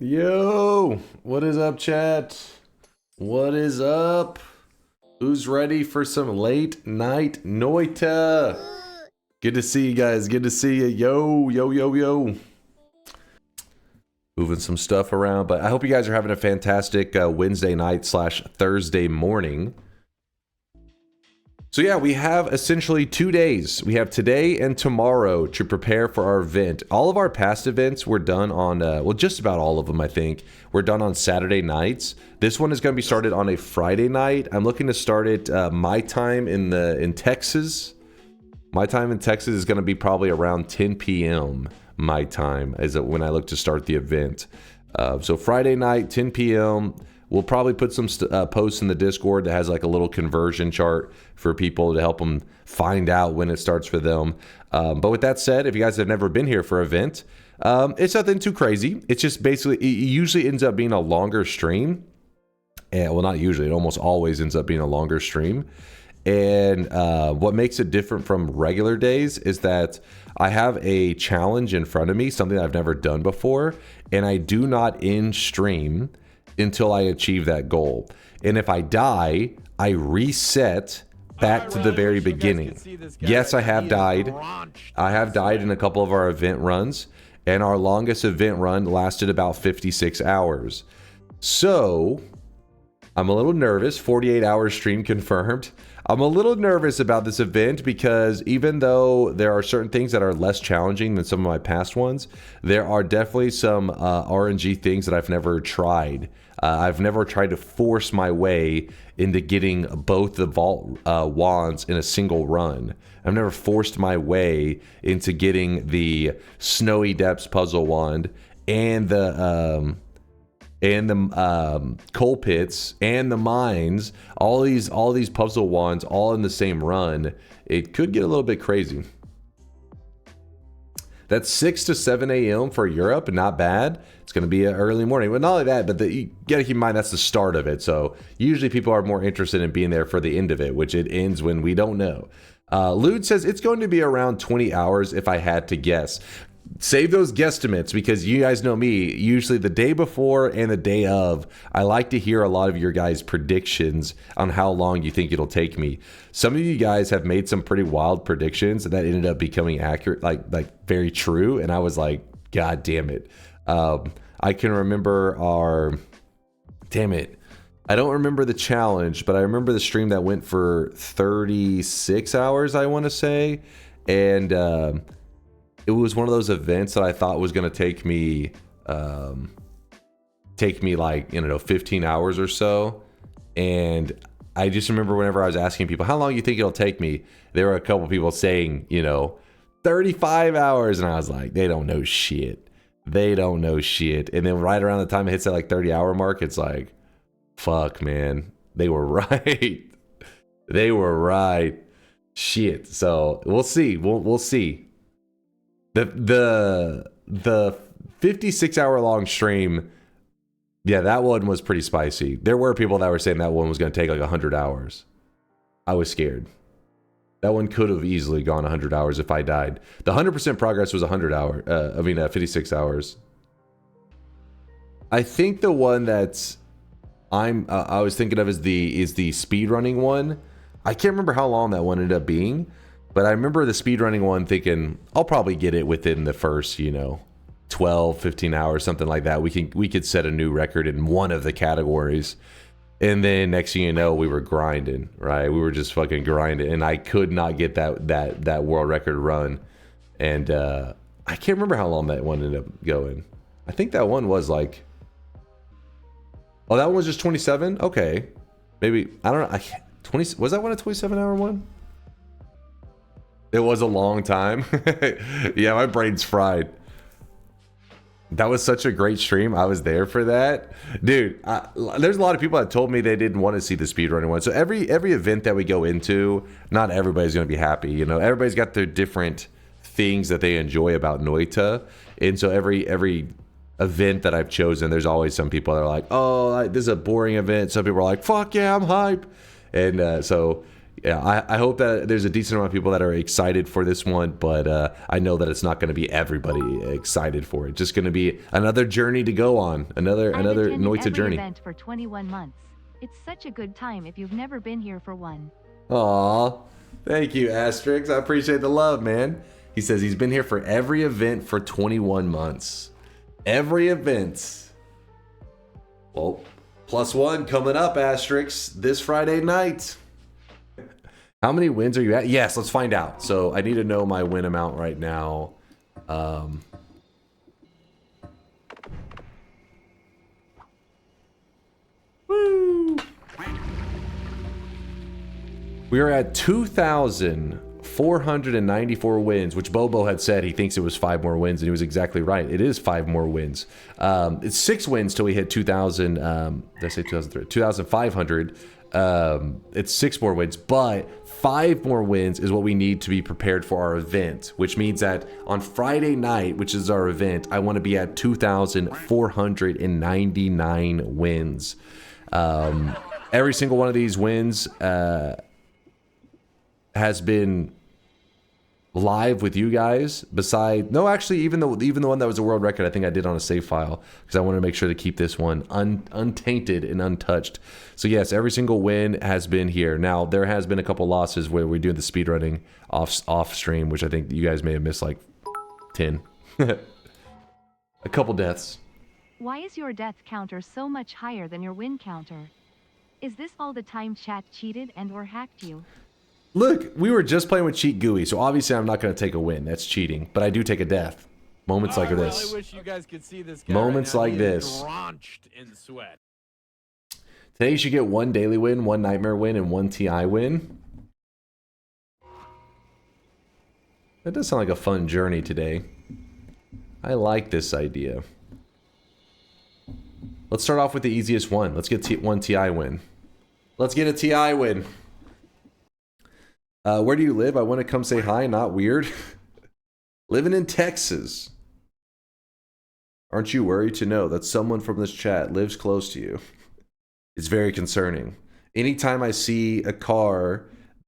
Yo, what is up, chat? What is up? Who's ready for some late night Noita? Good to see you guys. Good to see you. Yo. Moving some stuff around, but I hope you guys are having a fantastic Wednesday night / Thursday morning. So yeah, we have essentially 2 days. We have today and tomorrow to prepare for our event. All of our past events were done on, well, just about all of them, I think, were done on Saturday nights. This one is going to be started on a Friday night. I'm looking to start it my time in Texas. My time in Texas is going to be probably around 10 p.m. my time is when I look to start the event. So Friday night, 10 p.m. We'll probably put some posts in the Discord that has like a little conversion chart for people to help them find out when it starts for them. But with that said, if you guys have never been here for an event, it's nothing too crazy. It's just basically, it usually ends up being a longer stream. And well, not usually, it almost always ends up being a longer stream. And what makes it different from regular days is that I have a challenge in front of me, something I've never done before, and I do not end stream until I achieve that goal. And if I die, I reset back to the very beginning. Yes, I have died. I have died in a couple of our event runs, and our longest event run lasted about 56 hours. So I'm a little nervous. 48 hours stream confirmed. I'm a little nervous about this event because even though there are certain things that are less challenging than some of my past ones, there are definitely some RNG things that I've never tried. I've never tried to force my way into getting both the vault wands in a single run. I've never forced my way into getting the Snowy Depths puzzle wand and the coal pits and the mines, all these puzzle wands all in the same run. It could get a little bit crazy. That's 6 to 7 a.m. for Europe, not bad. It's going to be an early morning. But not only that, but you got to keep in mind that's the start of it. So usually people are more interested in being there for the end of it, which it ends when we don't know. Lude says it's going to be around 20 hours if I had to guess. Save those guesstimates because you guys know me, usually the day before and the day of, I like to hear a lot of your guys' predictions on how long you think it'll take me. Some of you guys have made some pretty wild predictions that ended up becoming accurate, like very true. And I was like, God damn it. I can remember damn it. I don't remember the challenge, but I remember the stream that went for 36 hours, I want to say. And, it was one of those events that I thought was going to take me like, 15 hours or so. And I just remember whenever I was asking people, how long do you think it'll take me? There were a couple people saying, 35 hours. And I was like, they don't know shit. They don't know shit. And then right around the time it hits that like 30-hour mark, it's like, fuck, man. They were right. They were right. Shit. So we'll see. We'll see. The 56-hour long stream, yeah, that one was pretty spicy. There were people that were saying that one was going to take like 100 hours. I was scared. That one could have easily gone 100 hours if I died. The 100% progress was 56 hours. I think the one that's I was thinking of is the speed running one. I can't remember how long that one ended up being. But I remember the speedrunning one thinking, I'll probably get it within the first, 12, 15 hours, something like that. We could set a new record in one of the categories. And then next thing you know, we were grinding, right? We were just fucking grinding. And I could not get that world record run. And I can't remember how long that one ended up going. I think that one was like... Oh, that one was just 27? Okay. Maybe, I don't know. 20, was that one a 27-hour one? It was a long time. Yeah, my brain's fried. That was such a great stream. I was there for that. Dude, there's a lot of people that told me they didn't want to see the speedrunning one. So every event that we go into, not everybody's going to be happy. Everybody's got their different things that they enjoy about Noita. And so every event that I've chosen, there's always some people that are like, oh, this is a boring event. Some people are like, fuck yeah, I'm hype. And so... Yeah, I hope that there's a decent amount of people that are excited for this one, but I know that it's not going to be everybody excited for it. Just going to be another journey to go on, another Noita journey. Event for 21 months. It's such a good time if you've never been here for one. Aw, thank you, Asterix. I appreciate the love, man. He says he's been here for every event for 21 months. Every event. Well, +1 coming up, Asterix, this Friday night. How many wins are you at? Yes, let's find out. So I need to know my win amount right now. Woo! We are at 2,494 wins, which Bobo had said he thinks it was 5 more wins, and he was exactly right. It is 5 more wins. It's 6 wins till we hit 2,000. Did I say 2,003? 2,500. It's 6 more wins, but 5 more wins is what we need to be prepared for our event, which means that on Friday night, which is our event, I want to be at 2,499 wins. Every single one of these wins has been live with you guys. Actually, even the one that was a world record, I think I did on a save file because I want to make sure to keep this one untainted and untouched. So yes, every single win has been here. Now there has been a couple losses where we're doing the speedrunning off stream, which I think you guys may have missed like 10. A couple deaths. Why is your death counter so much higher than your win counter? Is this all the time chat cheated and or hacked you? Look, we were just playing with Cheat GUI, so obviously I'm not going to take a win. That's cheating. But I do take a death. Moments like this. I really wish you guys could see this guy Moments right now. like this. Drenched in sweat. Today you should get 1 daily win, 1 nightmare win, and 1 TI win. That does sound like a fun journey today. I like this idea. Let's start off with the easiest one. Let's get 1 TI win. Let's get a TI win. Where do you live? I want to come say hi, not weird. Living in Texas. Aren't you worried to know that someone from this chat lives close to you? It's very concerning. Anytime I see a car,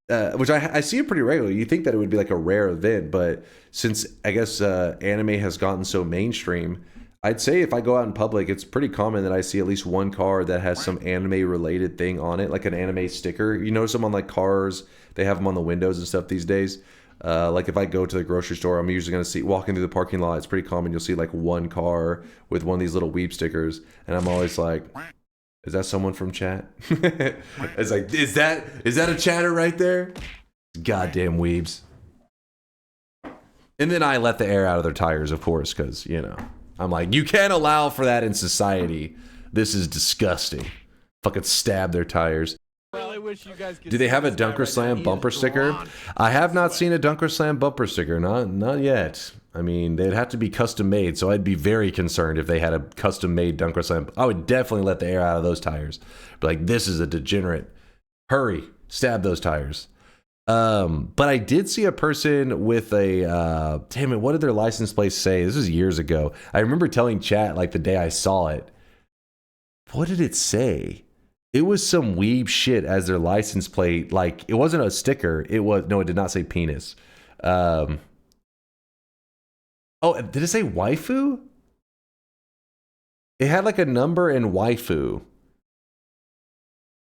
which I see it pretty regularly, you think that it would be like a rare event, but since I guess anime has gotten so mainstream, I'd say if I go out in public, it's pretty common that I see at least one car that has some anime-related thing on it, like an anime sticker. You notice them on like cars, they have them on the windows and stuff these days. Like if I go to the grocery store, I'm usually going to see, walking through the parking lot, it's pretty common, you'll see like one car with one of these little weeb stickers, and I'm always like, is that someone from chat? It's like, is that a chatter right there? Goddamn weebs. And then I let the air out of their tires, of course, because, you know. I'm like, you can't allow for that in society. This is disgusting. Fucking stab their tires. Do they have a DunkOrSlam bumper sticker? I have not seen a DunkOrSlam bumper sticker. Not yet. I mean, they'd have to be custom made, so I'd be very concerned if they had a custom made DunkOrSlam. I would definitely let the air out of those tires. But like, this is a degenerate. Hurry, stab those tires. But I did see a person with a, damn it, what did their license plate say? This was years ago. I remember telling chat like the day I saw it. What did it say? It was some weeb shit as their license plate. Like, it wasn't a sticker. It was, no, it did not say penis. Oh, did it say waifu? It had like a number and waifu.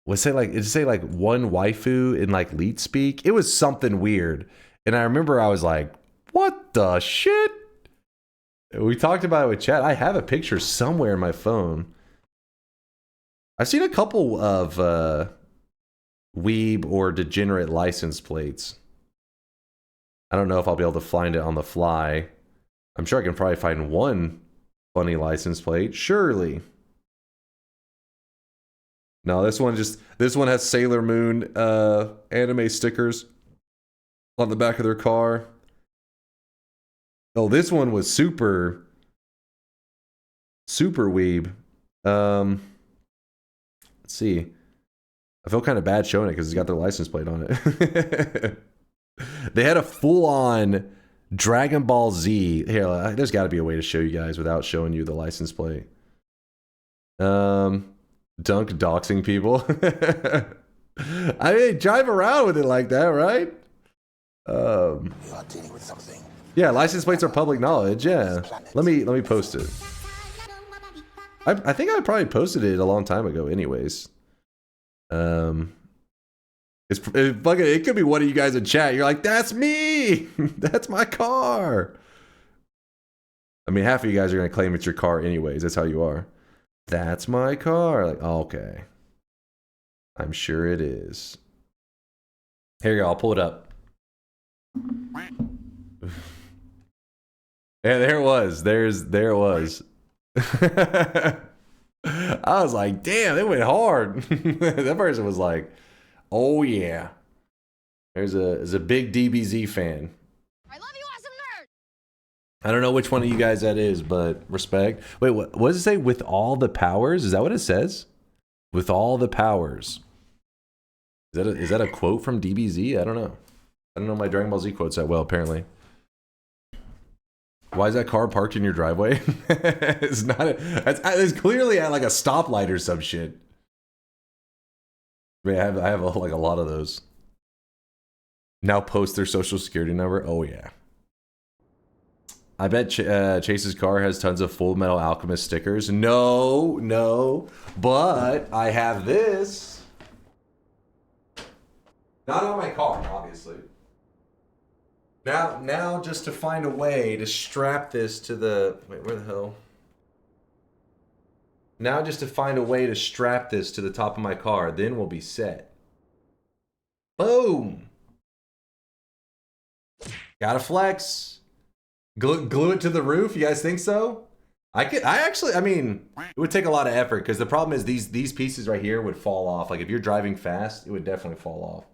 Did it say like one waifu in like leet speak? It was something weird. And I remember I was like, what the shit? We talked about it with chat. I have a picture somewhere in my phone. I've seen a couple of weeb or degenerate license plates. I don't know if I'll be able to find it on the fly. I'm sure I can probably find one funny license plate. Surely. No, this one has Sailor Moon anime stickers on the back of their car. Oh, this one was super weeb. Let's see. I feel kind of bad showing it because it's got their license plate on it. They had a full-on Dragon Ball Z. Here, there's got to be a way to show you guys without showing you the license plate. Dunk doxing people. I mean, drive around with it like that, right? You are dealing with something. Yeah, license plates are public knowledge. Yeah, let me post it. I think I probably posted it a long time ago. Anyways, it could be one of you guys in chat. You're like, that's me. That's my car. I mean, half of you guys are gonna claim it's your car anyways. That's how you are. That's my car. Like, okay. I'm sure it is. Here you go. I'll pull it up. Yeah, there it was. There it was. I was like, damn, it went hard. That person was like, oh yeah. There's a big DBZ fan. I love you, awesome nerd. I don't know which one of you guys that is, but respect. Wait, what does it say? With all the powers? Is that what it says? With all the powers. Is that a quote from DBZ? I don't know. I don't know my Dragon Ball Z quotes that well, apparently. Why is that car parked in your driveway? It's not. It's clearly at like a stoplight or some shit. I mean, I have like a lot of those. Now post their social security number. Oh yeah. I bet Chase's car has tons of Full Metal Alchemist stickers. No, but I have this. Not on my car, obviously. Now, just to find a way to strap this to the... Wait, where the hell? Now, just to find a way to strap this to the top of my car. Then we'll be set. Boom! Gotta flex. Glue it to the roof? You guys think so? I mean, it would take a lot of effort, because the problem is these pieces right here would fall off. Like, if you're driving fast, it would definitely fall off.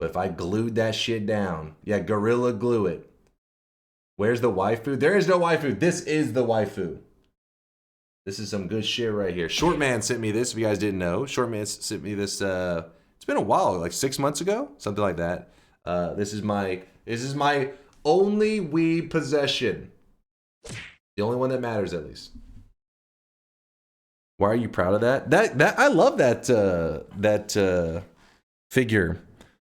But if I glued that shit down, yeah, Gorilla Glue it. Where's the waifu? There is no waifu. This is the waifu. This is some good shit right here. Shortman sent me this, if you guys didn't know. Shortman sent me this, it's been a while, like 6 months ago? Something like that. This is my only weeb possession. The only one that matters, at least. Why are you proud of that? That I love that figure.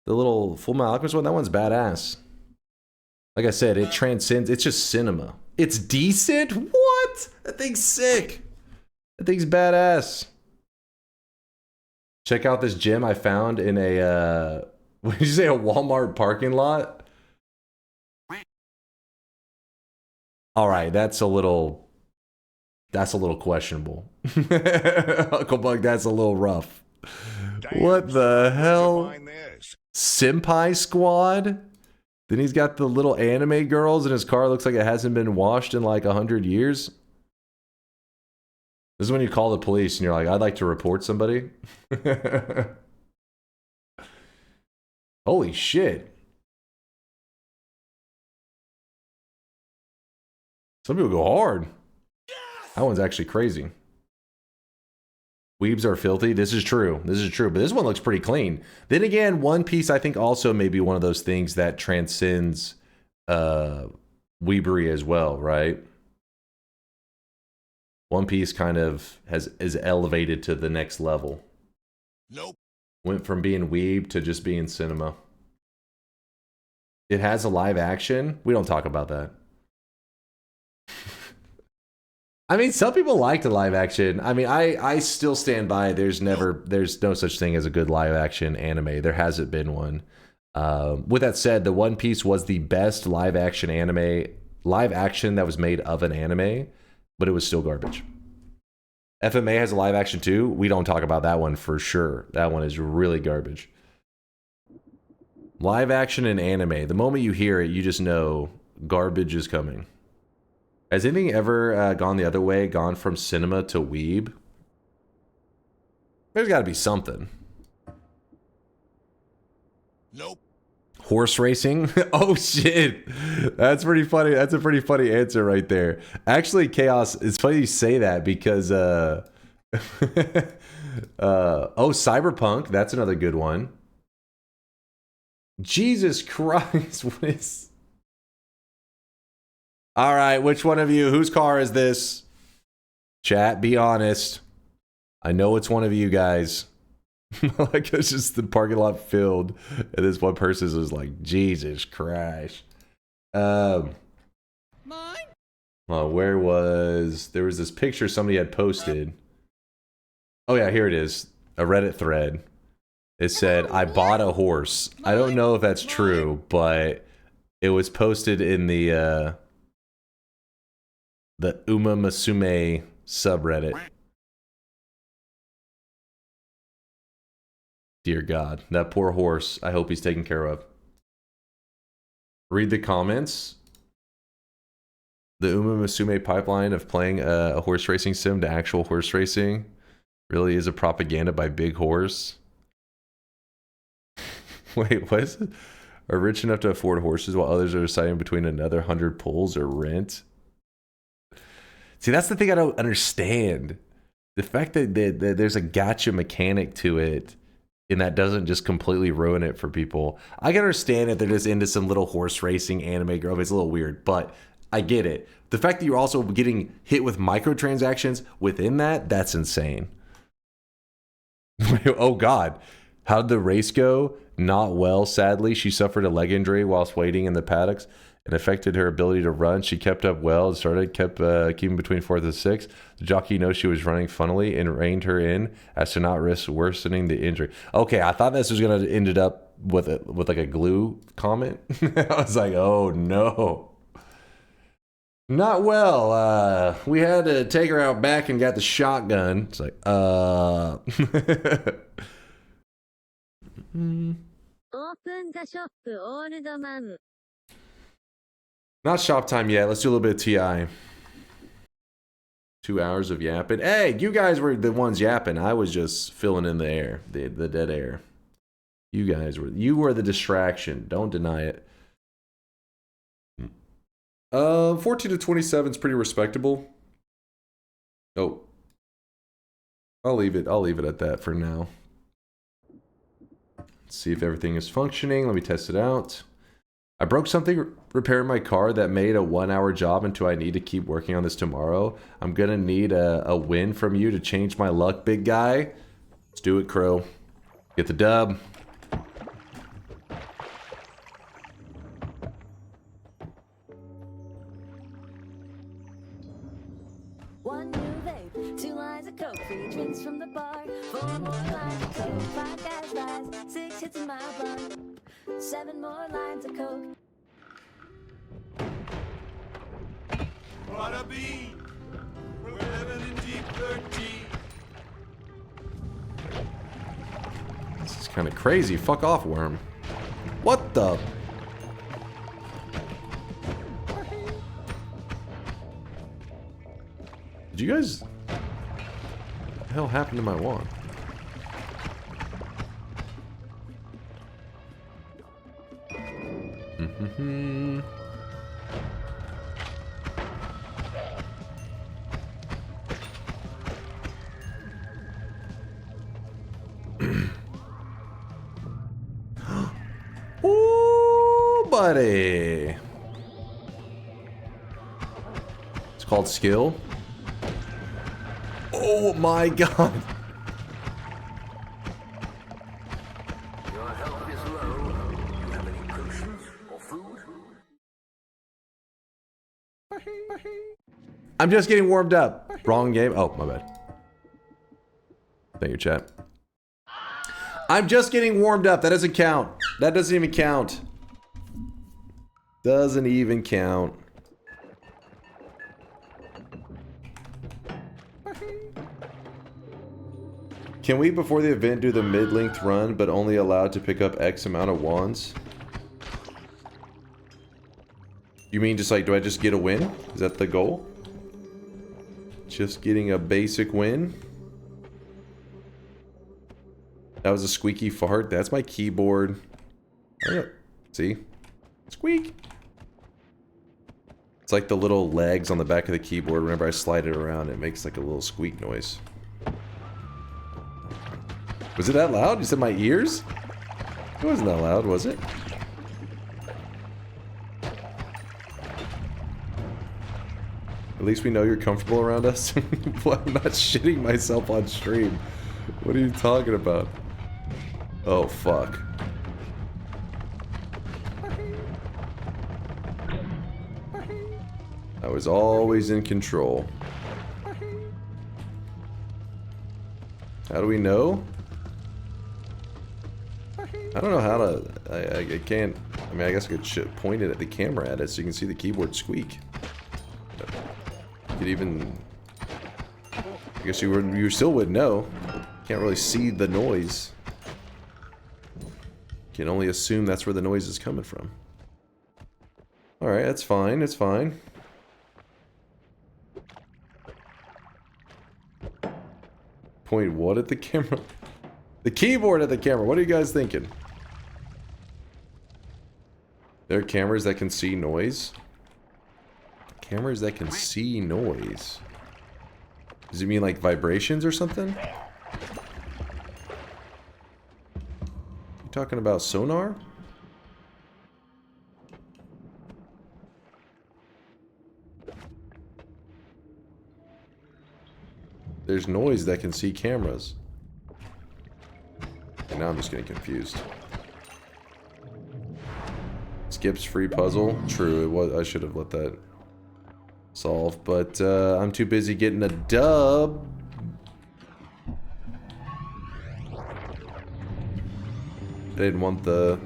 The little Full Metal Alchemist one, that one's badass. Like I said, it transcends, it's just cinema. It's decent? What? That thing's sick. That thing's badass. Check out this gem I found in a, what did you say, a Walmart parking lot? All right, that's a little questionable. Uncle Bug, that's a little rough. Damn, what the hell? Senpai Squad? Then he's got the little anime girls and his car looks like it hasn't been washed in like 100 years. This is when you call the police and you're like, I'd like to report somebody. Holy shit. Some people go hard. That one's actually crazy. Weebs are filthy. This is true. This is true. But this one looks pretty clean. Then again, One Piece, I think, also may be one of those things that transcends weebery as well, right? One Piece kind of is elevated to the next level. Nope. Went from being weeb to just being cinema. It has a live action. We don't talk about that. I mean, some people like the live action. I mean, I still stand by there's no such thing as a good live action anime. There hasn't been one. With that said, the One Piece was the best live action that was made of an anime, but it was still garbage. FMA has a live action too. We don't talk about that one for sure. That one is really garbage. Live action and anime. The moment you hear it, you just know garbage is coming. Has anything ever gone the other way, gone from cinema to weeb? There's got to be something. Nope. Horse racing? Oh shit. That's pretty funny. That's a pretty funny answer right there. Actually, Chaos, it's funny you say that because oh, Cyberpunk, that's another good one. Jesus Christ, what is... All right, which one of you? Whose car is this? Chat, be honest. I know it's one of you guys. Like it's just the parking lot filled, and this one person was like, Jesus Christ. Mine? Well, there was this picture somebody had posted. Oh yeah, here it is. A Reddit thread. It said, I bought a horse. I don't know if that's true, but it was posted in the Uma Musume subreddit. Dear God, that poor horse. I hope he's taken care of. Read the comments. The Uma Musume pipeline of playing a horse racing sim to actual horse racing really is a propaganda by Big Horse. Wait, what is it? Are rich enough to afford horses while others are deciding between another 100 pulls or rent? See, that's the thing I don't understand. The fact that there's a gotcha mechanic to it, and that doesn't just completely ruin it for people. I can understand if they're just into some little horse racing anime girl. It's a little weird, but I get it. The fact that you're also getting hit with microtransactions within that, that's insane. Oh God. How did the race go? Not well, sadly. She suffered a leg injury whilst waiting in the paddocks and affected her ability to run. She kept up well and kept keeping between 4th and 6th. The jockey knows she was running funnily and reined her in as to not risk worsening the injury. Okay, I thought this was going to ended up with like a glue comment. I was like, oh no. Not well. We had to take her out back and got the shotgun. It's like, Not shop time yet. Let's do a little bit of TI. 2 hours of yapping. Hey, you guys were the ones yapping. I was just filling in the air, the dead air. You were the distraction. Don't deny it. 14 to 27 is pretty respectable. Oh. I'll leave it at that for now. Let's see if everything is functioning. Let me test it out. I broke something repairing my car that made a 1 hour job until I need to keep working on this tomorrow. I'm gonna need a win from you to change my luck, big guy. Let's do it, Crow. Get the dub. One new vape, 2 lines of coke, 3 drinks from the bar, 4 more lines of coke, 5 guys rise, 6 hits in my blunt, 7 more lines of coke. Bada bing! We're living in deep 13. This is kind of crazy. Fuck off, worm. What the? Did you guys... What the hell happened to my wand? Ooh, buddy. It's called skill. Oh my God. Your health is low. Do you have any potions or food? I'm just getting warmed up. Wrong game. Oh, my bad. Thank you, chat. I'm just getting warmed up. That doesn't count. That doesn't even count. Doesn't even count. Can we, before the event, do the mid-length run, but only allowed to pick up X amount of wands? You mean just like, do I just get a win? Is that the goal? Just getting a basic win? That was a squeaky fart. That's my keyboard. See? Squeak. It's like the little legs on the back of the keyboard. Whenever I slide it around, it makes like a little squeak noise. Was it that loud? You said my ears? It wasn't that loud, was it? At least we know you're comfortable around us. I'm not shitting myself on stream. What are you talking about? Oh, fuck. I was always in control. How do we know? I don't know how to... I can't... I mean, I guess I could point it at the camera at it so you can see the keyboard squeak. You could even... I guess you still would know. Can't really see the noise. Can only assume that's where the noise is coming from. Alright, that's fine, it's fine. Point what at the camera? The keyboard at the camera, what are you guys thinking? There are cameras that can see noise? Cameras that can see noise? Does it mean like vibrations or something? You talking about sonar? There's noise that can see cameras. And now I'm just getting confused. Skips free puzzle. True, it was. I should have let that solve, but I'm too busy getting a dub. I didn't want the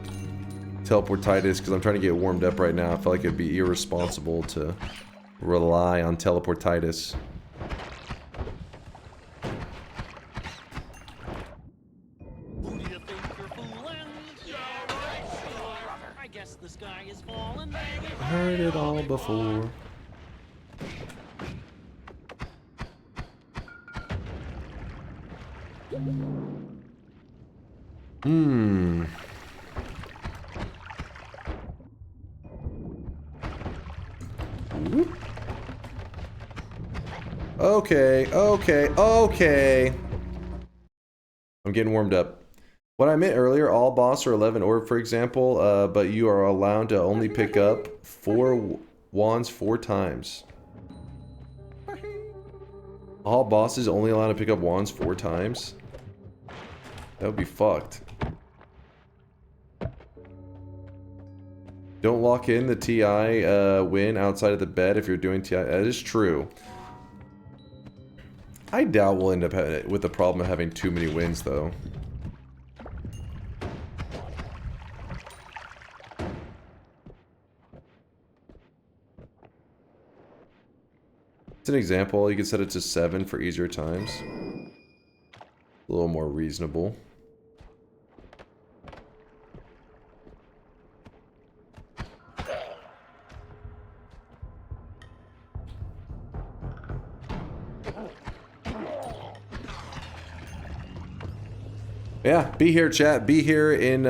teleportitis because I'm trying to get warmed up right now. I feel like it'd be irresponsible to rely on teleportitis. Heard it all before. Okay. I'm getting warmed up. What I meant earlier, all boss or 11 orb, for example, but you are allowed to only pick up 4 wands 4 times. All bosses only allowed to pick up wands 4 times? That would be fucked. Don't lock in the TI win outside of the bed if you're doing TI. That is true. I doubt we'll end up with the problem of having too many wins, though. It's an example. You can set it to 7 for easier times. A little more reasonable. Yeah, be here, chat. Be here in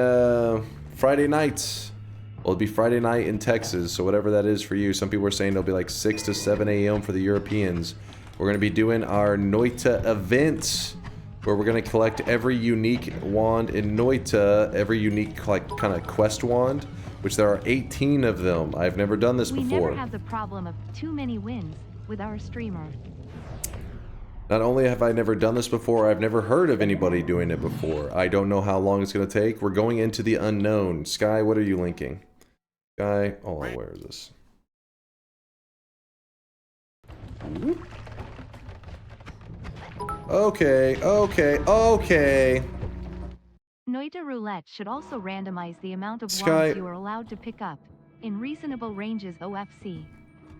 Friday nights. Well, it'll be Friday night in Texas, so whatever that is for you. Some people are saying it'll be like 6 to 7 a.m. for the Europeans. We're going to be doing our Noita event, where we're going to collect every unique wand in Noita, every unique like kind of quest wand, which there are 18 of them. I've never done this before. We never have the problem of too many wins with our streamer. Not only have I never done this before, I've never heard of anybody doing it before. I don't know how long it's going to take. We're going into the unknown. Sky, what are you linking? Sky, oh, where is this? Okay. Noita roulette should also randomize the amount of Sky, wands you are allowed to pick up in reasonable ranges OFC.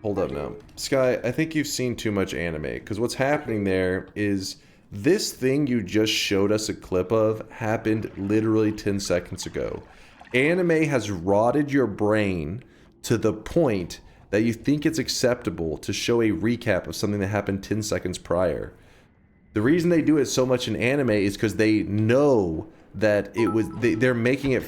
Hold up now. Sky, I think you've seen too much anime, because what's happening there is this thing you just showed us a clip of happened literally 10 seconds ago. Anime has rotted your brain to the point that you think it's acceptable to show a recap of something that happened 10 seconds prior. The reason they do it so much in anime is because they know that it was they're making it.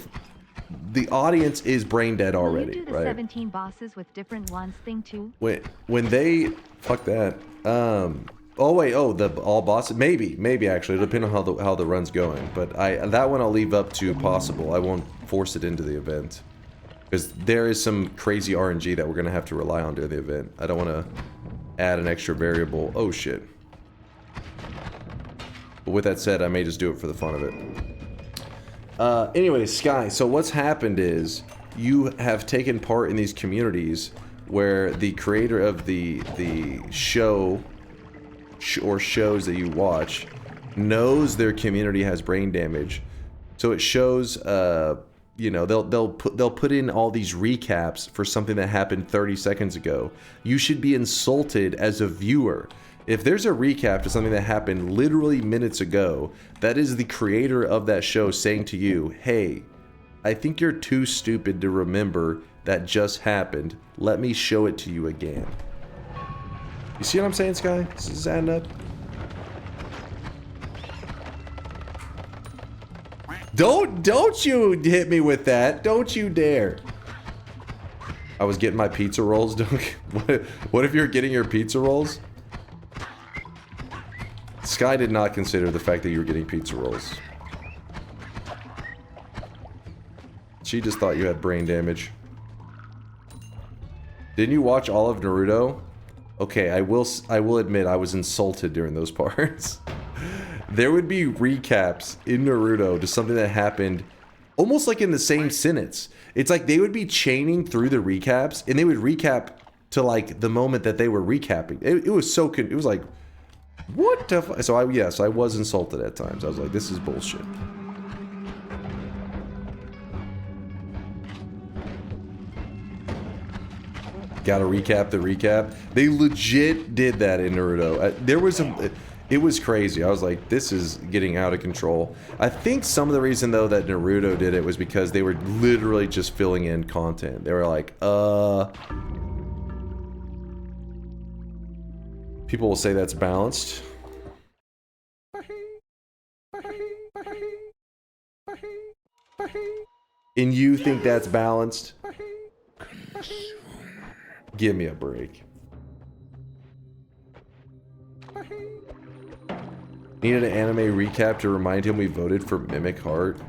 The audience is brain dead already, Will you do the right? 17 bosses with different wands thing too? When they fuck that. Oh wait, the all bosses. Maybe actually, depending on how the run's going. But that one I'll leave up to possible. I won't force it into the event because there is some crazy RNG that we're gonna have to rely on during the event. I don't want to add an extra variable. Oh shit. But with that said, I may just do it for the fun of it. Anyway, Sky, so what's happened is you have taken part in these communities where the creator of the show or shows that you watch knows their community has brain damage. So it shows, you know, they'll put in all these recaps for something that happened 30 seconds ago. You should be insulted as a viewer. If there's a recap to something that happened literally minutes ago, that is the creator of that show saying to you, hey, I think you're too stupid to remember that just happened. Let me show it to you again. You see what I'm saying, Sky? This is adding up. Don't you hit me with that. Don't you dare. I was getting my pizza rolls, Dunk. What if you're getting your pizza rolls? Sky did not consider the fact that you were getting pizza rolls. She just thought you had brain damage. Didn't you watch all of Naruto? Okay, I will admit I was insulted during those parts. There would be recaps in Naruto to something that happened almost like in the same sentence. It's like they would be chaining through the recaps and they would recap to like the moment that they were recapping. It was so it was like, what the fuck? So I was insulted at times. I was like, this is bullshit. Gotta recap the recap. They legit did that in Naruto. It was crazy. I was like, this is getting out of control. I think some of the reason though that Naruto did it was because they were literally just filling in content. They were like, people will say that's balanced. And you think that's balanced? Give me a break. Needed an anime recap to remind him we voted for Mimic Heart.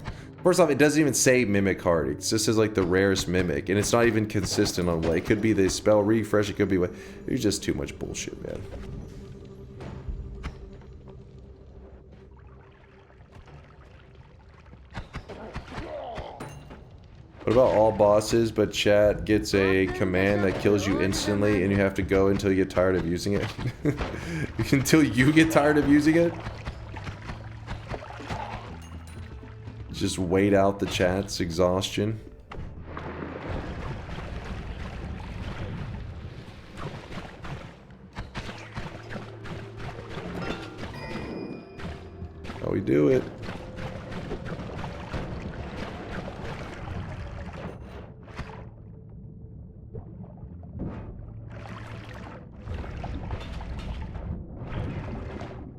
First off, it doesn't even say Mimic Heart. It just says like the rarest Mimic, and it's not even consistent on what. It could be the spell refresh, it could be what. It's just too much bullshit, man. What about all bosses, but chat gets a command that kills you instantly and you have to go until you get tired of using it? Until you get tired of using it? Just wait out the chat's exhaustion. How we do it?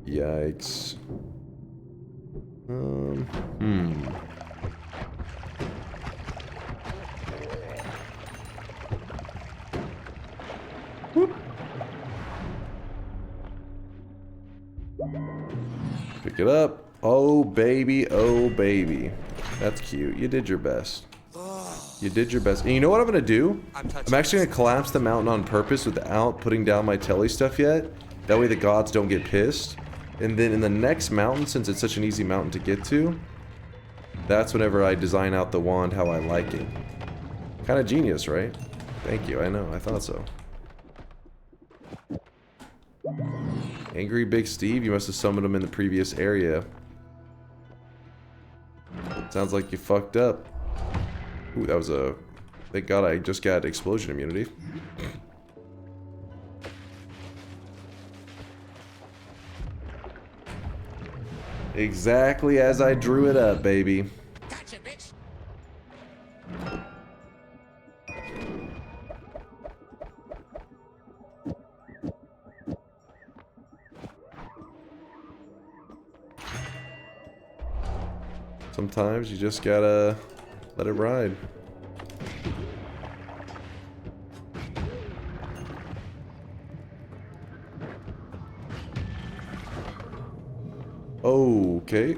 Yikes. Whoop. Pick it up. Oh baby, oh baby. That's cute. You did your best. You did your best. And you know what I'm gonna do? I'm actually gonna collapse the mountain on purpose without putting down my telly stuff yet. That way the gods don't get pissed. And then in the next mountain, since it's such an easy mountain to get to, that's whenever I design out the wand how I like it. Kind of genius, right? Thank you, I know, I thought so. Angry Big Steve, you must have summoned him in the previous area. Sounds like you fucked up. Ooh, that was a... Thank God I just got explosion immunity. Exactly as I drew it up, baby. Gotcha, bitch. Sometimes you just gotta let it ride. Okay.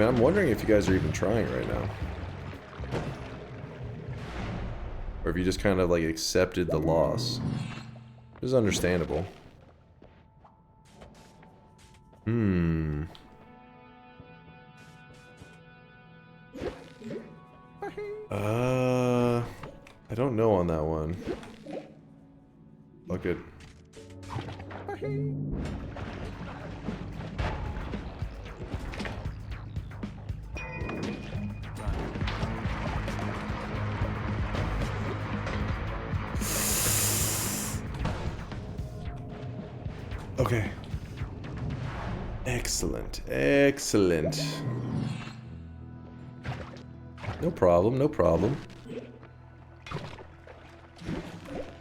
mean, I'm wondering if you guys are even trying right now. Or if you just kind of like accepted the loss. This is understandable. I don't know on that one. Fuck it. Okay. Excellent. Excellent. No problem, no problem.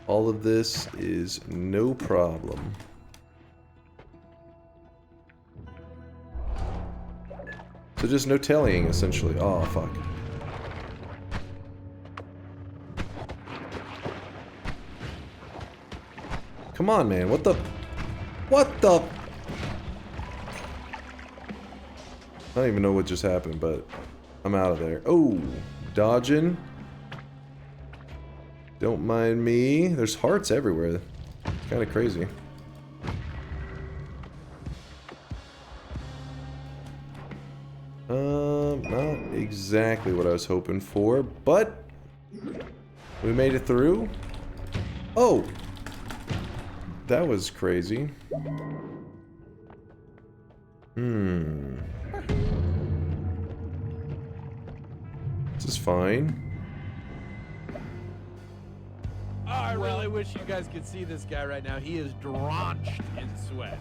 All of this is no problem. So just no tallying, essentially. Oh, fuck. Come on, man. What the... What the... I don't even know what just happened, but I'm out of there. Oh, dodging. Don't mind me. There's hearts everywhere. Kind of crazy. Not exactly what I was hoping for, but we made it through. Oh, that was crazy. This is fine. Oh, I really wish you guys could see this guy right now. He is drenched in sweat.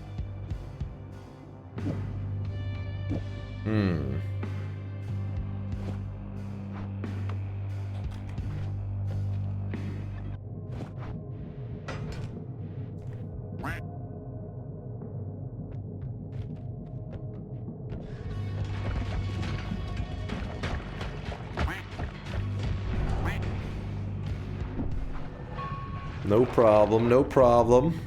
No problem, no problem.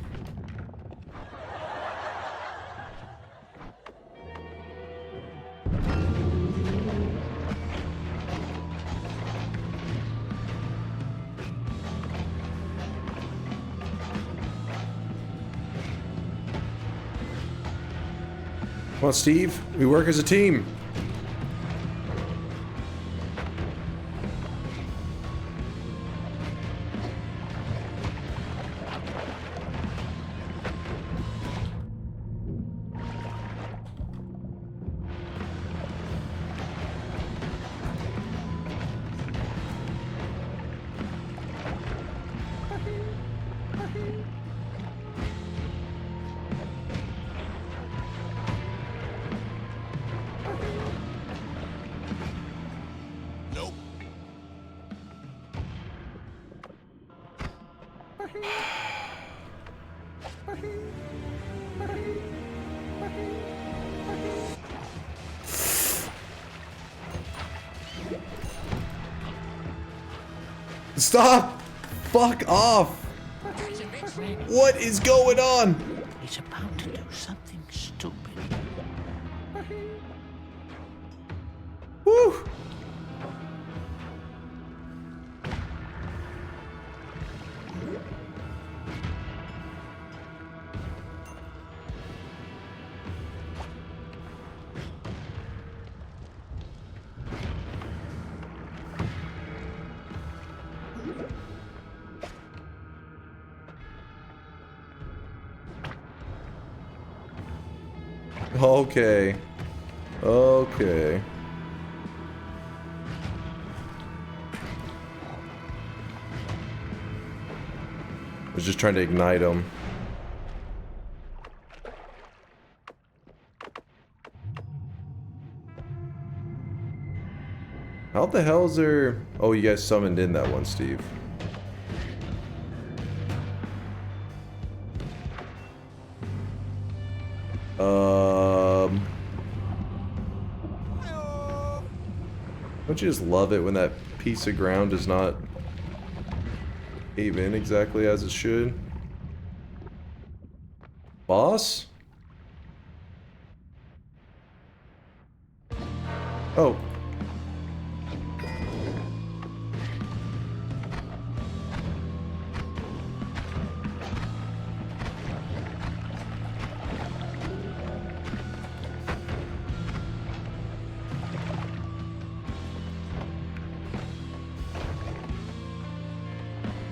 Come on, Steve. We work as a team. Stop! Fuck off! What is going on? He's about to do something stupid. Woo! Okay. Okay. I was just trying to ignite him. How the hell is there... Oh, you guys summoned in that one, Steve. Don't you just love it when that piece of ground does not cave in exactly as it should? Boss? Oh.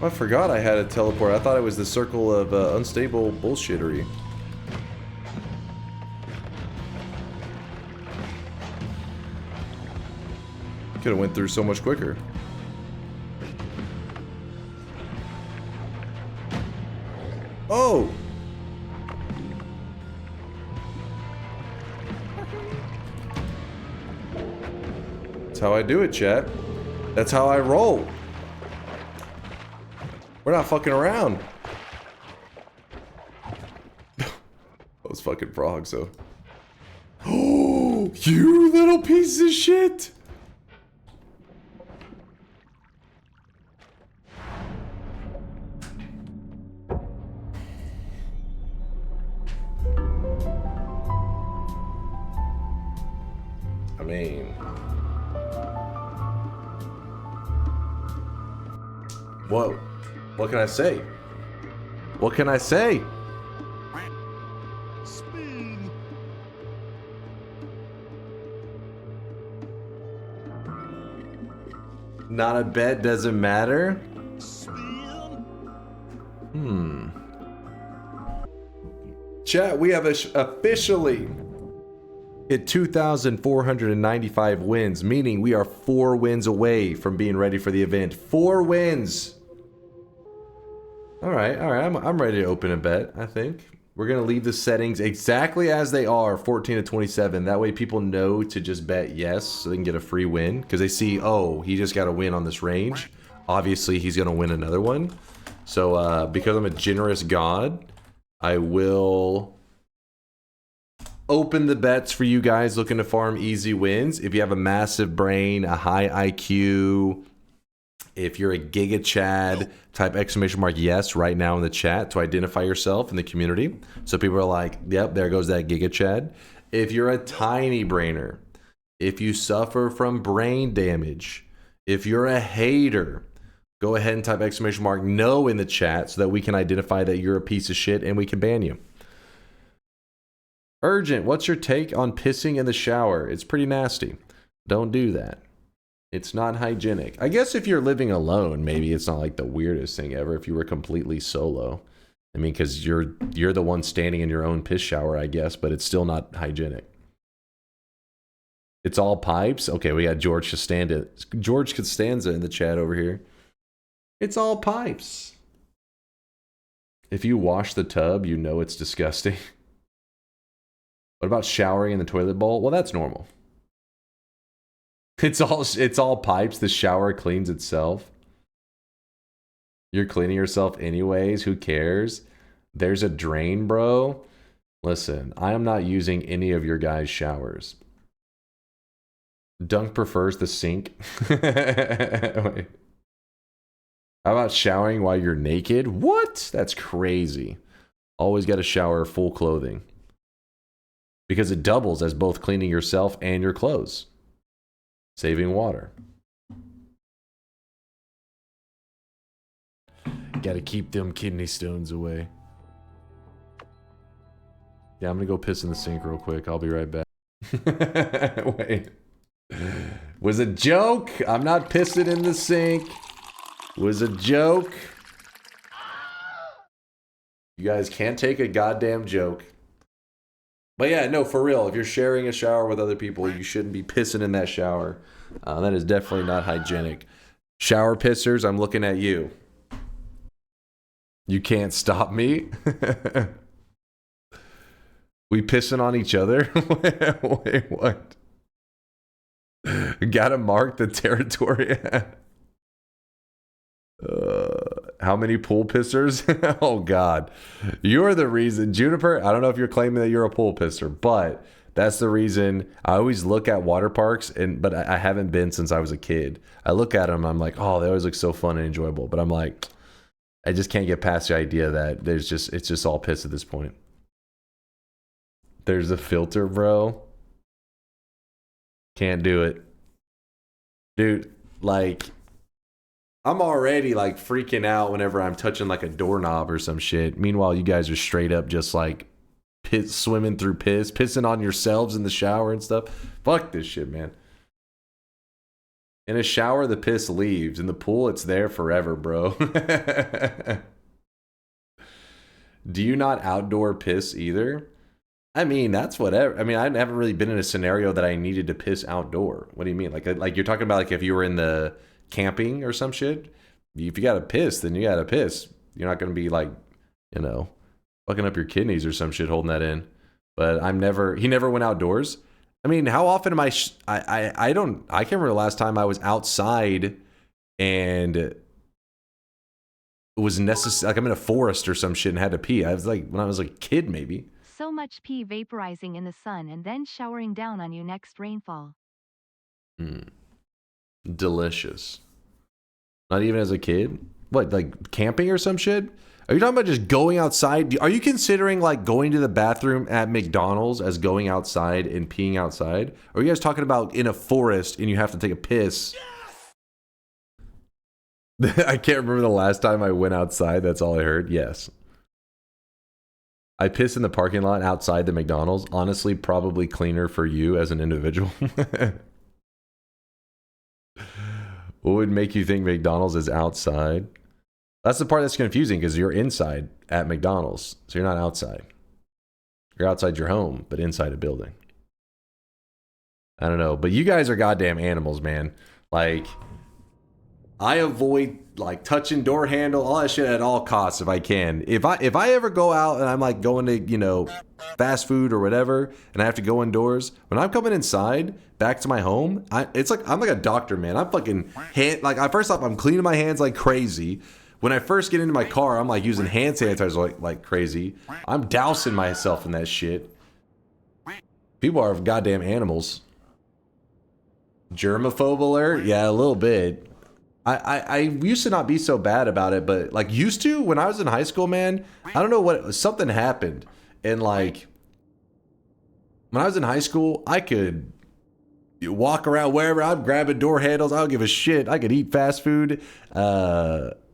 I forgot I had a teleport. I thought it was the circle of unstable bullshittery. Could have went through so much quicker. Oh! That's how I do it, chat. That's how I roll. We're not fucking around. Those fucking frogs, though. Oh, you little piece of shit! I mean... Whoa. What can I say? What can I say? Spin. Not a bet, doesn't matter? Spin. Chat, we have officially hit 2,495 wins, meaning we are 4 wins away from being ready for the event. 4 wins! Alright, I'm ready to open a bet, I think. We're going to leave the settings exactly as they are, 14 to 27. That way people know to just bet yes, so they can get a free win. Because they see, oh, he just got a win on this range. Obviously, he's going to win another one. So, because I'm a generous god, I will open the bets for you guys looking to farm easy wins. If you have a massive brain, a high IQ, if you're a Giga Chad, type exclamation mark yes right now in the chat to identify yourself in the community. So people are like, yep, there goes that Giga Chad. If you're a tiny brainer, if you suffer from brain damage, if you're a hater, go ahead and type exclamation mark no in the chat so that we can identify that you're a piece of shit and we can ban you. Urgent, what's your take on pissing in the shower? It's pretty nasty. Don't do that. It's not hygienic. I guess if you're living alone, maybe it's not like the weirdest thing ever if you were completely solo. I mean, because you're the one standing in your own piss shower, I guess, but it's still not hygienic. It's all pipes? Okay, we got George Costanza in the chat over here. It's all pipes. If you wash the tub, you know it's disgusting. What about showering in the toilet bowl? Well, that's normal. It's all pipes. The shower cleans itself. You're cleaning yourself anyways. Who cares? There's a drain, bro. Listen, I am not using any of your guys' showers. Dunk prefers the sink. Wait. How about showering while you're naked? What? That's crazy. Always got to shower full clothing. Because it doubles as both cleaning yourself and your clothes. Saving water. Gotta keep them kidney stones away. Yeah, I'm gonna go piss in the sink real quick. I'll be right back. Wait. Was a joke. I'm not pissing in the sink. Was a joke. You guys can't take a goddamn joke. But yeah, no, for real. If you're sharing a shower with other people, you shouldn't be pissing in that shower. That is definitely not hygienic. Shower pissers, I'm looking at you. You can't stop me. We pissing on each other? Wait, what? Gotta mark the territory. How many pool pissers? Oh God, you're the reason. Juniper, I don't know if you're claiming that you're a pool pisser, but that's the reason. I always look at water parks, but I haven't been since I was a kid. I look at them, I'm like, oh, they always look so fun and enjoyable. But I'm like, I just can't get past the idea that it's just all piss at this point. There's a filter, bro. Can't do it. Dude, like, I'm already like freaking out whenever I'm touching like a doorknob or some shit. Meanwhile, you guys are straight up just like swimming through piss, pissing on yourselves in the shower and stuff. Fuck this shit, man. In a shower, the piss leaves. In the pool, it's there forever, bro. Do you not outdoor piss either? I mean, that's whatever. I mean, I haven't really been in a scenario that I needed to piss outdoor. What do you mean? Like you're talking about like if you were in the camping or some shit? If you gotta piss, then you gotta piss. You're not gonna be like, you know, fucking up your kidneys or some shit holding that in. But he never went outdoors. I mean, how often am I can't remember the last time I was outside and it was necessary. Like I'm in a forest or some shit and had to pee. I was like, when I was a kid, maybe. So much pee vaporizing in the sun and then showering down on you next rainfall. Delicious. Not even as a kid? What, like camping or some shit? Are you talking about just going outside? Are you considering like going to the bathroom at McDonald's as going outside and peeing outside? Or are you guys talking about in a forest and you have to take a piss? Yes! I can't remember the last time I went outside. That's all I heard. Yes. I piss in the parking lot outside the McDonald's. Honestly, probably cleaner for you as an individual. What would make you think McDonald's is outside? That's the part that's confusing because you're inside at McDonald's. So you're not outside. You're outside your home, but inside a building. I don't know. But you guys are goddamn animals, man. Like, I avoid like touching door handle, all that shit at all costs if I can. If I ever go out and I'm like going to, you know, fast food or whatever, and I have to go indoors, when I'm coming inside back to my home, it's like I'm like a doctor, man. I'm fucking first off, I'm cleaning my hands like crazy. When I first get into my car, I'm like using hand sanitizer like crazy. I'm dousing myself in that shit. People are goddamn animals. Germaphobe alert? Yeah, a little bit. I used to not be so bad about it, but like used to when I was in high school, man. I don't know what, something happened. And like when I was in high school, I could walk around wherever. I'm grabbing door handles. I don't give a shit. I could eat fast food.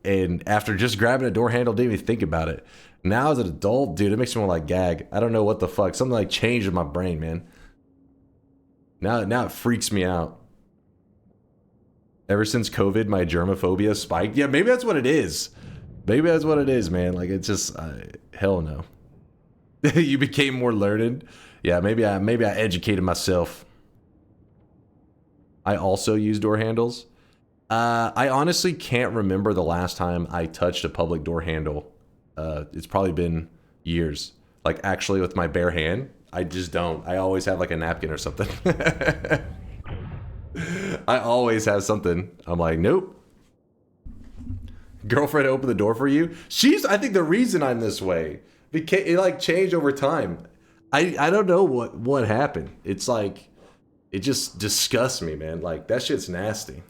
And after just grabbing a door handle, didn't even think about it. Now as an adult, dude, it makes me want to like gag. I don't know what the fuck. Something like changed in my brain, man. Now it freaks me out. Ever since COVID, my germophobia spiked. Yeah, maybe that's what it is. Maybe that's what it is, man. Like, it's just, hell no. You became more learned. Yeah, maybe I educated myself. I also use door handles. I honestly can't remember the last time I touched a public door handle. It's probably been years. Like, actually with my bare hand. I just don't. I always have like a napkin or something. I always have something. I'm like, nope. Girlfriend opened the door for you. She's, I think, the reason I'm this way. It like changed over time. I don't know what happened. It's like, it just disgusts me, man. Like, that shit's nasty.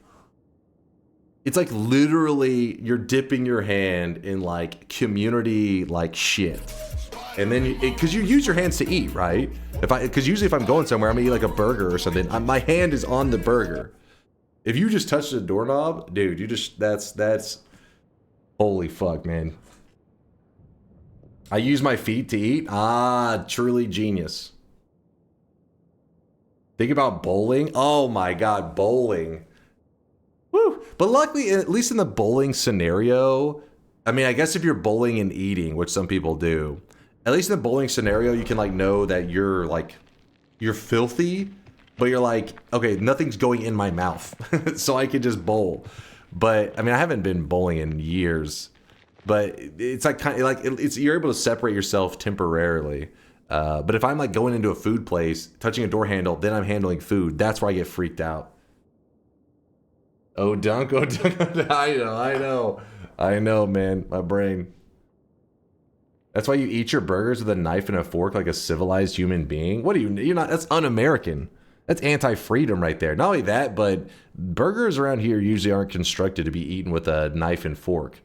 It's like literally you're dipping your hand in like community like shit. And then, because you use your hands to eat, right? Because usually if I'm going somewhere, I'm gonna eat like a burger or something. My hand is on the burger. If you just touch the doorknob, dude, you just, that's, holy fuck, man. I use my feet to eat. Ah, truly genius. Think about bowling. Oh my God, bowling. Woo. But luckily, at least in the bowling scenario, I mean, I guess if you're bowling and eating, which some people do, at least in the bowling scenario, you can like know that you're filthy, but you're like, okay, nothing's going in my mouth, so I can just bowl. But I mean, I haven't been bowling in years, but it's like kind of like you're able to separate yourself temporarily. But if I'm like going into a food place, touching a door handle, then I'm handling food. That's where I get freaked out. Oh, dunk, I know, man, my brain. That's why you eat your burgers with a knife and a fork like a civilized human being. What are you're not, that's un-American. That's anti-freedom right there. Not only that, but burgers around here usually aren't constructed to be eaten with a knife and fork.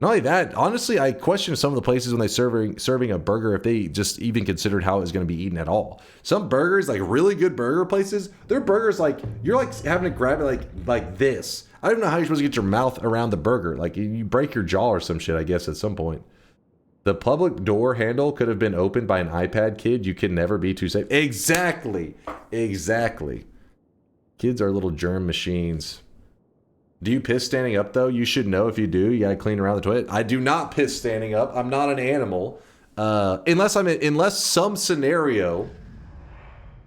Not only that, honestly, I question some of the places when they serving a burger if they just even considered how it was going to be eaten at all. Some burgers, like really good burger places, their burgers like you're like having to grab it like this. I don't know how you're supposed to get your mouth around the burger. Like you break your jaw or some shit, I guess, at some point. The public door handle could have been opened by an iPad kid. You can never be too safe. Exactly. Exactly. Kids are little germ machines. Do you piss standing up, though? You should know if you do. You gotta clean around the toilet. I do not piss standing up. I'm not an animal. Unless some scenario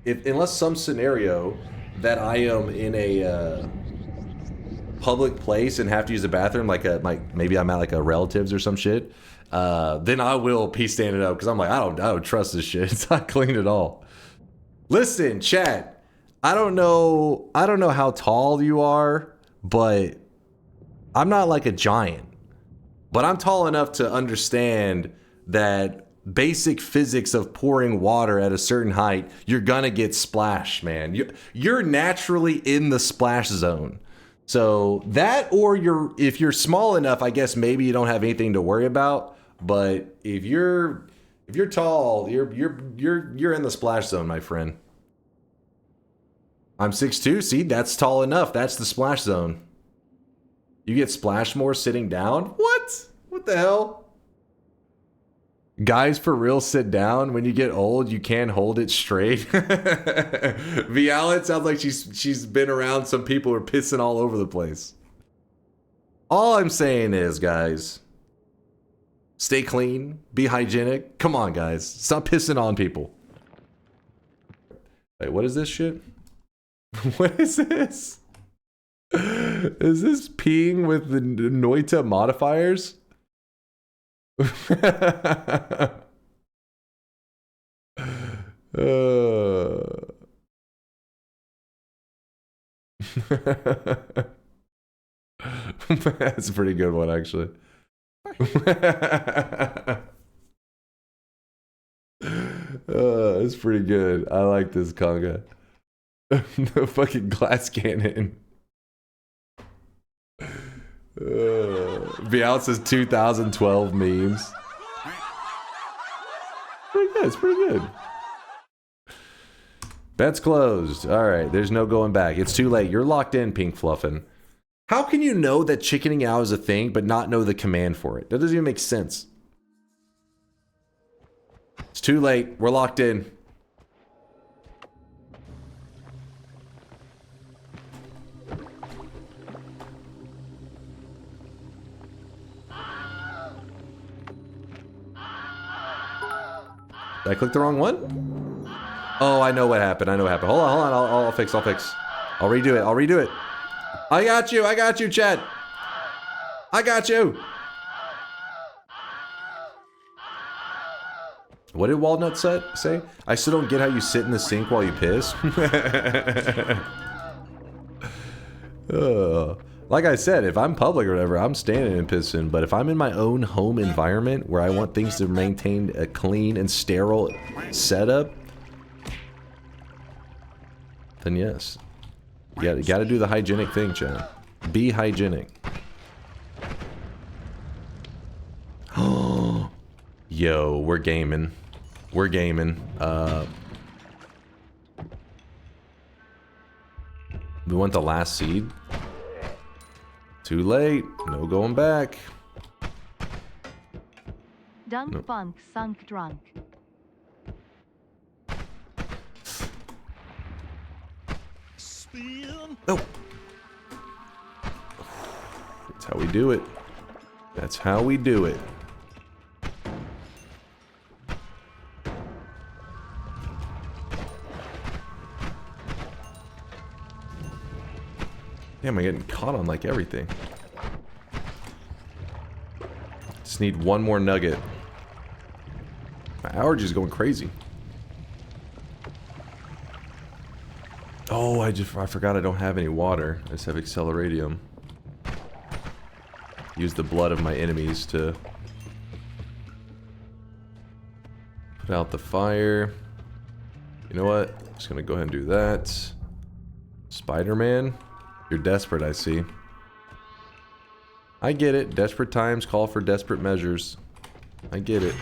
that I am in a public place and have to use the bathroom, like maybe I'm at like a relative's or some shit, then I will pee standing up because I'm like, I don't trust this shit. It's not clean at all. Listen, chat. I don't know how tall you are, but I'm not like a giant. But I'm tall enough to understand that basic physics of pouring water at a certain height, you're gonna get splashed, man. You're naturally in the splash zone. So that, or if you're small enough, I guess maybe you don't have anything to worry about. But if you're tall, you're in the splash zone, my friend. I'm 6'2". See, that's tall enough. That's the splash zone. You get splashed more sitting down? What? What the hell? Guys, for real, sit down. When you get old, you can't hold it straight. Vialet sounds like she's been around some people who are pissing all over the place. All I'm saying is, guys, stay clean, be hygienic. Come on, guys. Stop pissing on people. Wait, what is this shit? What is this? Is this peeing with the Noita modifiers? That's a pretty good one, actually. It's pretty good. I like this conga. The fucking glass cannon. Vial says 2012 memes. Pretty good. It's pretty good. Bet's closed. All right. There's no going back. It's too late. You're locked in, Pink Fluffin. How can you know that chickening out is a thing, but not know the command for it? That doesn't even make sense. It's too late. We're locked in. Did I click the wrong one? Oh, I know what happened. Hold on. I'll fix. I'll redo it. I got you, Chad. I got you. What did Walnut say? I still don't get how you sit in the sink while you piss. Like I said, if I'm public or whatever, I'm standing and pissing. But if I'm in my own home environment where I want things to maintain a clean and sterile setup, then yes. You gotta do the hygienic thing, Chad. Be hygienic. Yo, we're gaming. We want the last seed. Too late. No going back. Dunk, No. bunk, sunk, drunk. Oh. That's how we do it. That's how we do it. Damn, I'm getting caught on like everything. Just need one more nugget. My allergies going crazy. Oh, I forgot I don't have any water. I just have Acceleradium. Use the blood of my enemies to put out the fire. You know what? I'm just gonna go ahead and do that. Spider-Man, you're desperate, I see. I get it. Desperate times call for desperate measures. I get it.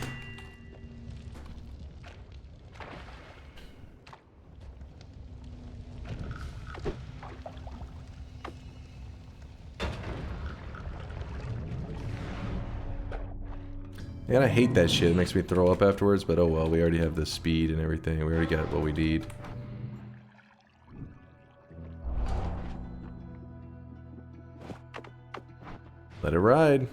Man, I hate that shit. It makes me throw up afterwards, but oh well, we already have the speed and everything. We already got what we need. Let it ride.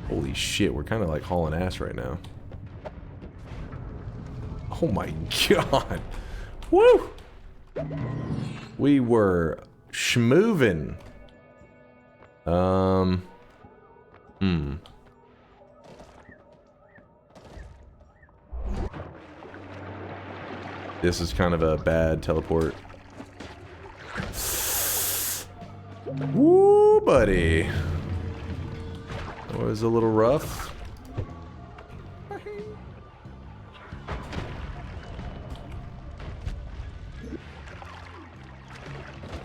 Holy shit, we're kind of like hauling ass right now. Oh my god. Woo! We were schmoovin'. This is kind of a bad teleport. Woo, buddy. That was a little rough.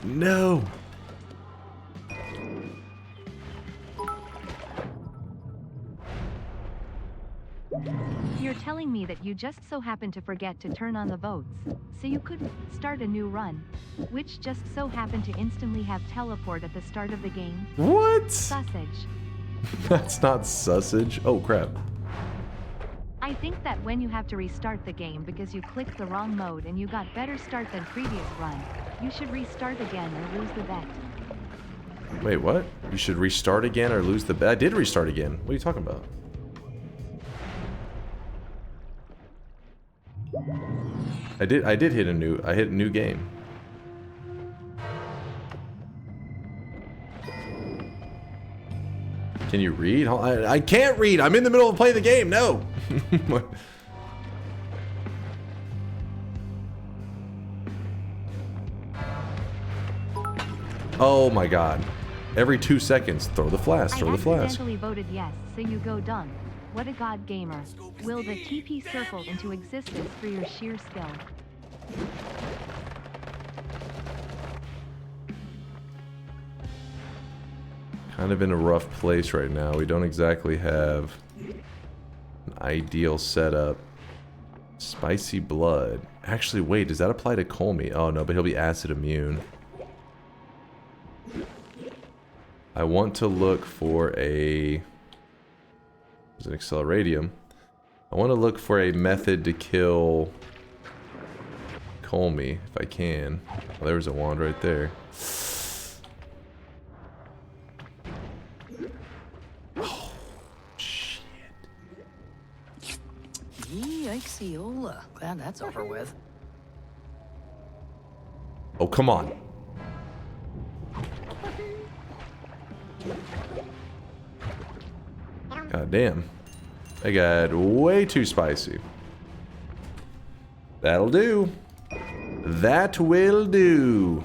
No. You're telling me that you just so happened to forget to turn on the votes, so you couldn't start a new run, which just so happened to instantly have teleport at the start of the game? What? Sausage. That's not sausage. Oh crap. I think that when you have to restart the game because you clicked the wrong mode and you got better start than previous run, you should restart again or lose the bet. Wait, what? You should restart again or lose the bet? I did restart again. What are you talking about? I did hit a new game. Can you read? I can't read. I'm in the middle of playing the game. No. Oh my god. Every 2 seconds, throw the flask, throw the flask. I accidentally voted yes, so you go dunk. What a god gamer. Will the TP circle into existence through your sheer skill? Kind of in a rough place right now. We don't exactly have an ideal setup. Spicy blood. Actually, wait, does that apply to Kolmi? Oh no, but he'll be acid immune. I want to look for a... There's an acceleratium. I want to look for a method to kill Kolmi, if I can. Oh, there was a wand right there. Oh, shit. Yikes-iola. Glad that's over with. Oh, come on. God damn. I got way too spicy. That'll do. That will do.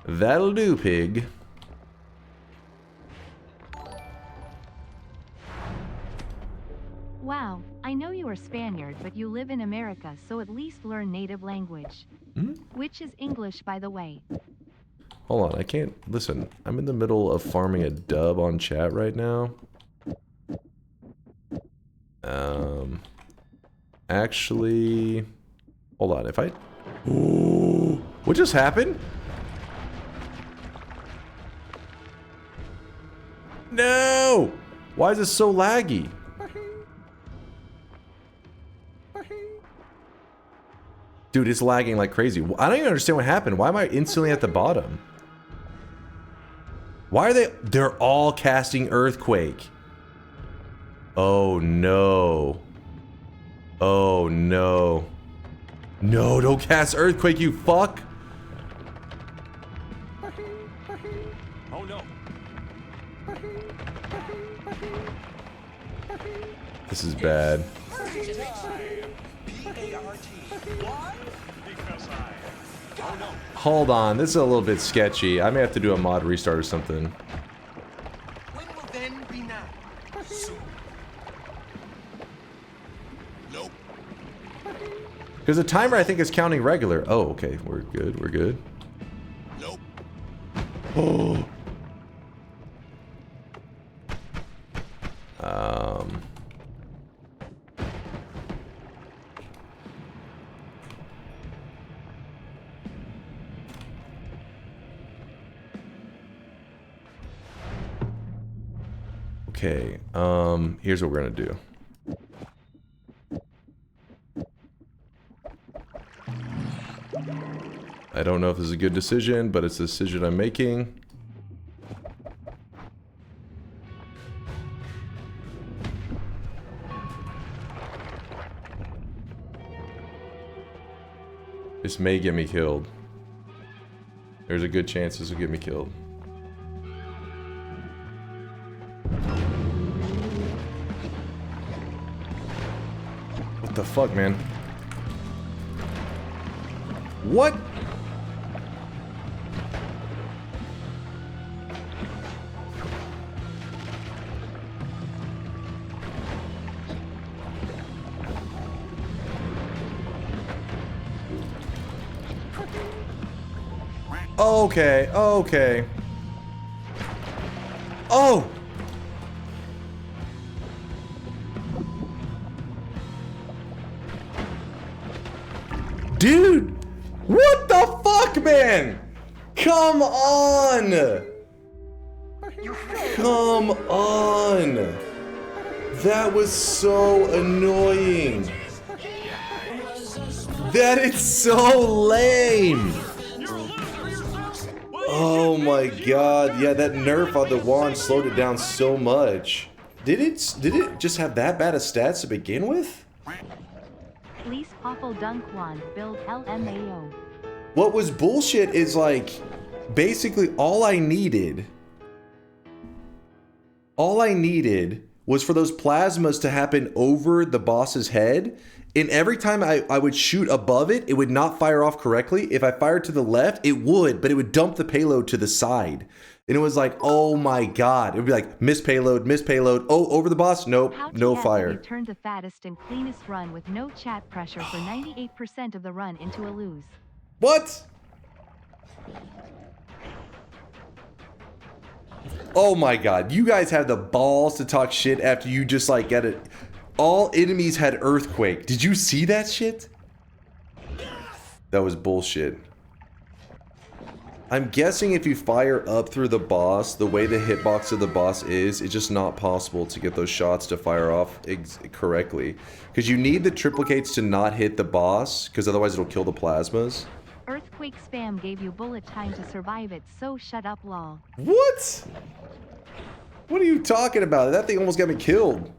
That'll do, pig. Wow, I know you are Spaniard, but you live in America, so at least learn native language. Which is English, by the way. Hold on, I can't... Listen, I'm in the middle of farming a dub on chat right now. Actually... Hold on, if I... Ooh, what just happened? No! Why is this so laggy? Dude, it's lagging like crazy. I don't even understand what happened. Why am I instantly at the bottom? Why are they... They're all casting Earthquake. Oh, no. Oh, no. No, don't cast Earthquake, you fuck. Oh, no. This is bad. Hold on, this is a little bit sketchy. I may have to do a mod restart or something. When will then be now? Soon. Nope. Because the timer, I think, is counting regular. Oh, okay. We're good. We're good. Nope. Oh. Okay. Here's what we're gonna do. I don't know if this is a good decision, but it's a decision I'm making. This may get me killed. There's a good chance this will get me killed. What the fuck, man? What? Okay, okay. Oh! Dude! What the fuck, man? Come on! Come on! That was so annoying. That is so lame. Oh my god, yeah, that nerf on the wand slowed it down so much. Did it just have that bad of stats to begin with? Least awful dunk wand build LMAO. What was bullshit is like, basically all I needed was for those plasmas to happen over the boss's head. And every time I would shoot above it, it would not fire off correctly. If I fired to the left, it would, but it would dump the payload to the side. And it was like, oh my god. It would be like, miss payload, oh, over the boss, nope, no fire. You turned the fattest and cleanest run with no chat pressure for 98% of the run into a lose. What? Oh my god, you guys have the balls to talk shit after you just like get it. All enemies had earthquake. Did you see that shit? That was bullshit. I'm guessing if you fire up through the boss, the way the hitbox of the boss is, it's just not possible to get those shots to fire off correctly. Because you need the triplicates to not hit the boss, because otherwise it'll kill the plasmas. Earthquake spam gave you bullet time to survive it, so shut up, lol. What? What are you talking about? That thing almost got me killed.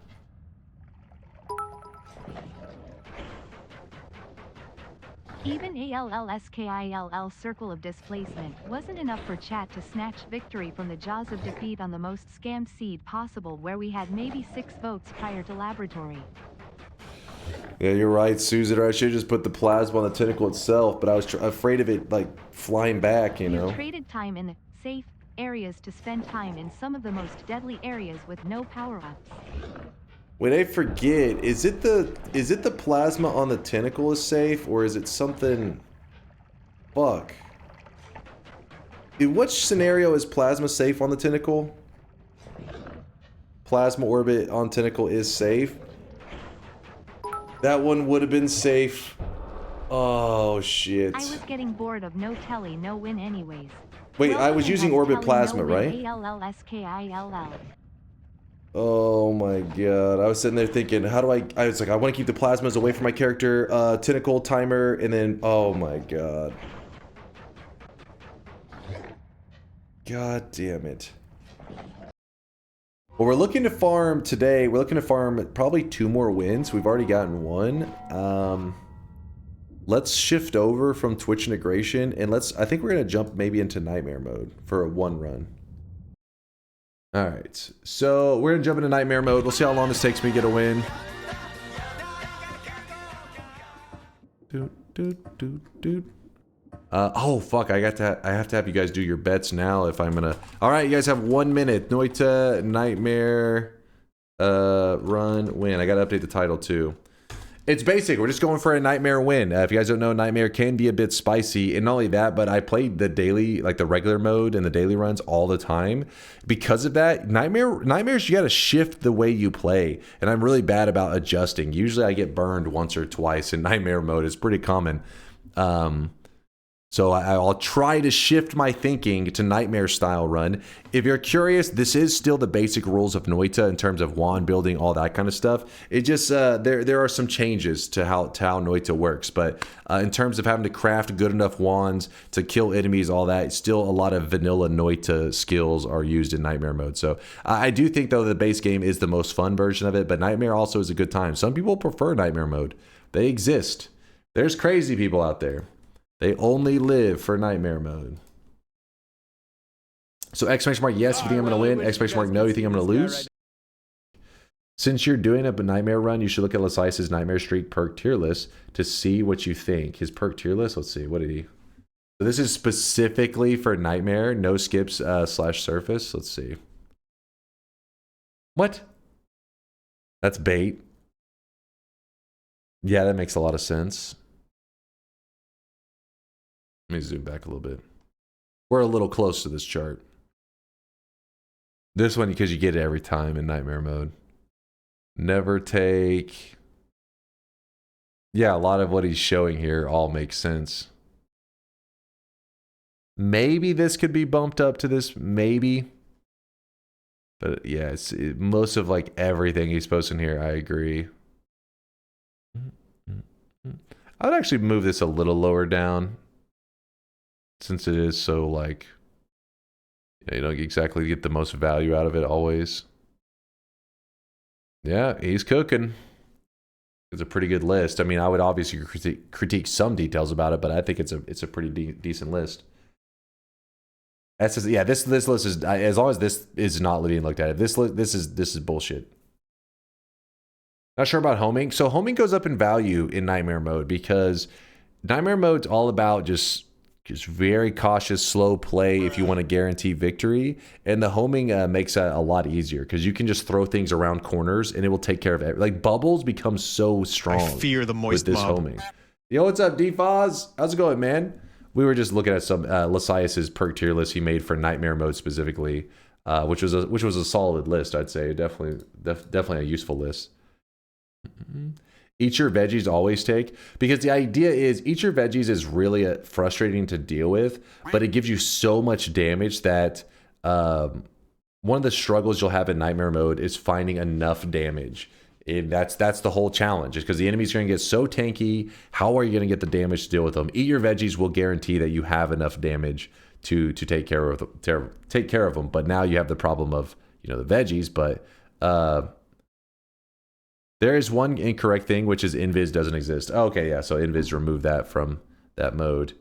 Even ALLSKILL circle of displacement wasn't enough for chat to snatch victory from the jaws of defeat on the most scammed seed possible, where we had maybe 6 votes prior to laboratory. Yeah, you're right, Susan. I should have just put the plasma on the tentacle itself, but I was afraid of it, like, flying back, you know? You traded time in safe areas to spend time in some of the most deadly areas with no power-ups. Wait, I forget. Is it the plasma on the tentacle is safe, or is it something? Fuck. In which scenario is plasma safe on the tentacle? Plasma orbit on tentacle is safe. That one would have been safe. Oh shit. I was getting bored of no telly, no win anyways. Wait, I was using orbit plasma, right? ALLSKILL. Oh my god. I was sitting there thinking, how do I was like, I want to keep the plasmas away from my character, tentacle timer, and then, oh my god. God damn it. Well, we're looking to farm today, we're looking to farm probably 2 more wins. We've already gotten 1. Let's shift over from Twitch integration, and I think we're gonna jump maybe into nightmare mode for a 1 run. Alright, so we're gonna jump into nightmare mode. We'll see how long this takes me to get a win. Oh fuck, I have to have you guys do your bets now if I'm gonna. Alright, you guys have 1 minute. Noita, nightmare, run, win. I gotta update the title too. It's basic. We're just going for a nightmare win. If you guys don't know, nightmare can be a bit spicy, and not only that, but I played the daily, like the regular mode and the daily runs all the time. Because of that, nightmares, you got to shift the way you play, and I'm really bad about adjusting. Usually, I get burned once or twice in nightmare mode. It's pretty common. So I'll try to shift my thinking to nightmare style run. If you're curious, this is still the basic rules of Noita in terms of wand building, all that kind of stuff. It just there are some changes to how Noita works, but in terms of having to craft good enough wands to kill enemies, all that, still a lot of vanilla Noita skills are used in nightmare mode. So I do think though the base game is the most fun version of it, but nightmare also is a good time. Some people prefer nightmare mode. They exist. There's crazy people out there. They only live for nightmare mode. So exclamation mark, yes, you think I'm going to win. Exclamation mark, no, you think I'm going to lose. Since you're doing a nightmare run, you should look at Lasias' nightmare streak perk tier list to see what you think. His perk tier list, let's see, what did he? So this is specifically for nightmare, no skips / surface. Let's see. What? That's bait. Yeah, that makes a lot of sense. Let me zoom back a little bit. We're a little close to this chart. This one, because you get it every time in nightmare mode. Never take. Yeah, a lot of what he's showing here all makes sense. Maybe this could be bumped up to this, maybe. But yeah, most of like everything he's posting here, I agree. I would actually move this a little lower down. Since it is so like, you don't exactly get the most value out of it always. Yeah, he's cooking. It's a pretty good list. I mean, I would obviously critique some details about it, but I think it's a pretty decent list. That's just, yeah, this list is, as long as this is not being looked at, this is bullshit. Not sure about homing. So homing goes up in value in nightmare mode because nightmare mode's all about just very cautious, slow play if you want to guarantee victory. And the homing makes that a lot easier because you can just throw things around corners and it will take care of it. Like bubbles become so strong. I fear the moist with this mob. homing. Yo, what's up, D-Foz? How's it going, man? We were just looking at some Lasias' perk tier list he made for nightmare mode specifically, which was a solid list, I'd say. Definitely a useful list. Eat your veggies always take, because the idea is eat your veggies is really frustrating to deal with, but it gives you so much damage that one of the struggles you'll have in nightmare mode is finding enough damage. And that's the whole challenge, is because the enemies are going to get so tanky. How are you going to get the damage to deal with them? Eat your veggies will guarantee that you have enough damage to take care of them. But now you have the problem of the veggies, but there is one incorrect thing, which is invis doesn't exist. Okay, yeah, so invis removed that from that mode.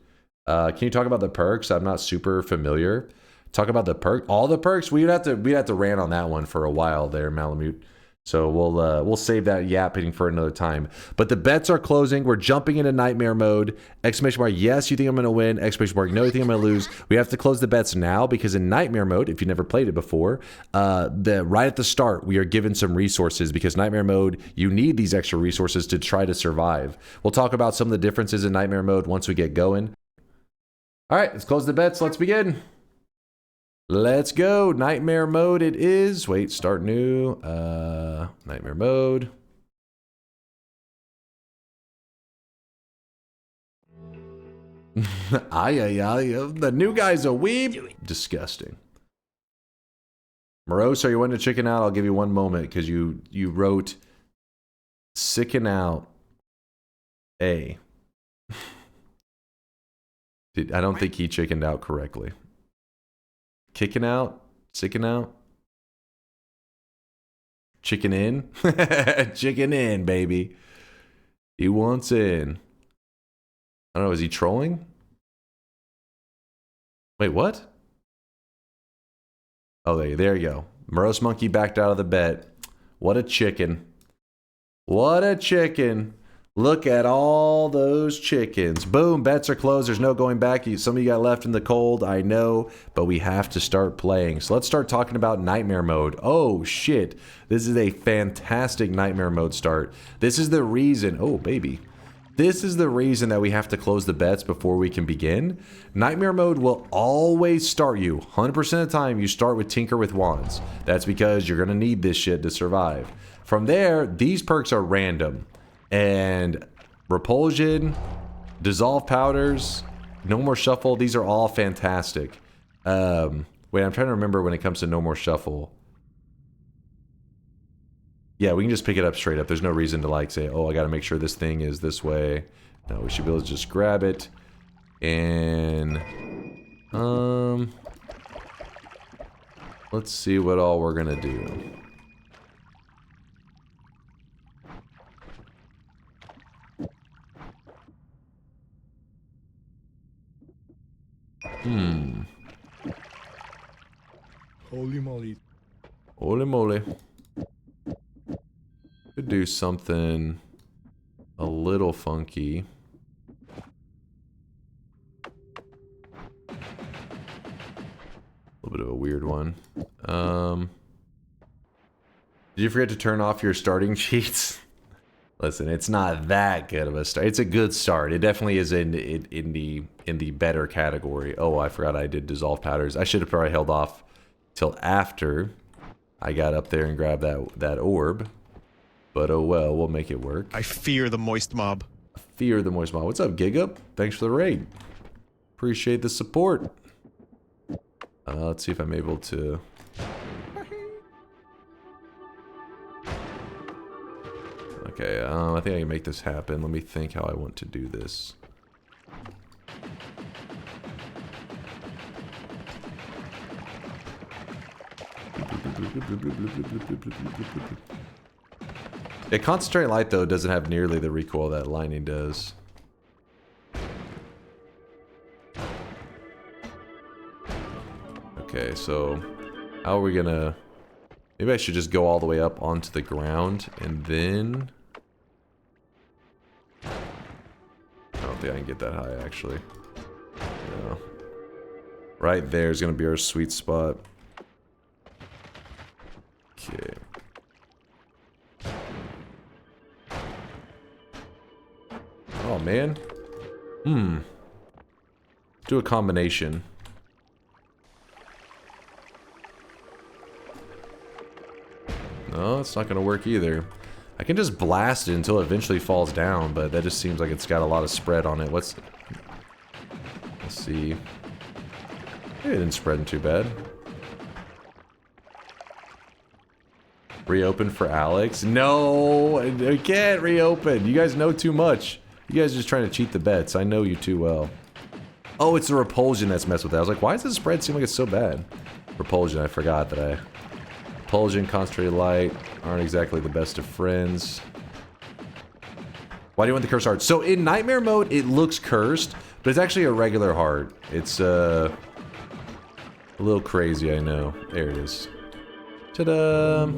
Can you talk about the perks? I'm not super familiar. Talk about the perk, all the perks. We'd have to rant on that one for a while there, Malamute. So we'll save that yapping for another time. But the bets are closing. We're jumping into nightmare mode. Exclamation mark, yes, you think I'm going to win. Exclamation mark, no, you think I'm going to lose. We have to close the bets now because in nightmare mode, if you never played it before, right at the start, we are given some resources because nightmare mode, you need these extra resources to try to survive. We'll talk about some of the differences in nightmare mode once we get going. All right, let's close the bets. Let's begin. Let's go. Nightmare mode it is. Wait, start new. Nightmare mode. The new guy's a weeb. Disgusting. Morose, are you wanting to chicken out? I'll give you one moment because you wrote sicken out A. Dude, I don't think he chickened out correctly. Kicking out? Sicken out? Chicken in? Chicken in, baby. He wants in. I don't know, is he trolling? Wait, what? Oh, there you go. Morose Monkey backed out of the bet. What a chicken. What a chicken. Look at all those chickens. Boom, bets are closed. There's no going back. Some of you got left in the cold, I know, but we have to start playing. So let's start talking about nightmare mode. Oh, shit. This is a fantastic nightmare mode start. This is the reason... Oh, baby. This is the reason that we have to close the bets before we can begin. Nightmare mode will always start you. 100% of the time, you start with Tinker with Wands. That's because you're going to need this shit to survive. From there, these perks are random. And Repulsion, Dissolve Powders, No More Shuffle, these are all fantastic. Wait, I'm trying to remember when it comes to No More Shuffle. Yeah, we can just pick it up straight up. There's no reason to like say, oh, I gotta make sure this thing is this way. No, we should be able to just grab it. And let's see what all we're gonna do. Holy moly. Holy moly. Could do something a little funky. A little bit of a weird one. Did you forget to turn off your starting cheats? Listen, it's not that good of a start. It's a good start. It definitely is in the better category. Oh, I forgot I did Dissolve Powders. I should have probably held off till after I got up there and grabbed that orb. But oh well, we'll make it work. I fear the moist mob. Fear the moist mob. What's up, Gigup? Thanks for the raid. Appreciate the support. Let's see if I'm able to... Okay, I think I can make this happen. Let me think how I want to do this. Yeah, Concentrate Light, though, doesn't have nearly the recoil that Lightning does. Okay, so how are we gonna... Maybe I should just go all the way up onto the ground, and then... I don't think I can get that high, actually. No. Right there is gonna be our sweet spot. Okay. Oh, man. Do a combination. No, it's not going to work either. I can just blast it until it eventually falls down, but that just seems like it's got a lot of spread on it. Let's see. It didn't spread too bad. Reopen for Alex? No, I can't reopen. You guys know too much. You guys are just trying to cheat the bets. I know you too well. Oh, it's the Repulsion that's messed with that. I was like, why does the spread seem like it's so bad? Repulsion, I forgot that I... Repulsion, Concentrated Light aren't exactly the best of friends. Why do you want the cursed heart? So in Nightmare mode, it looks cursed, but it's actually a regular heart. It's a little crazy, I know. There it is. Ta-da!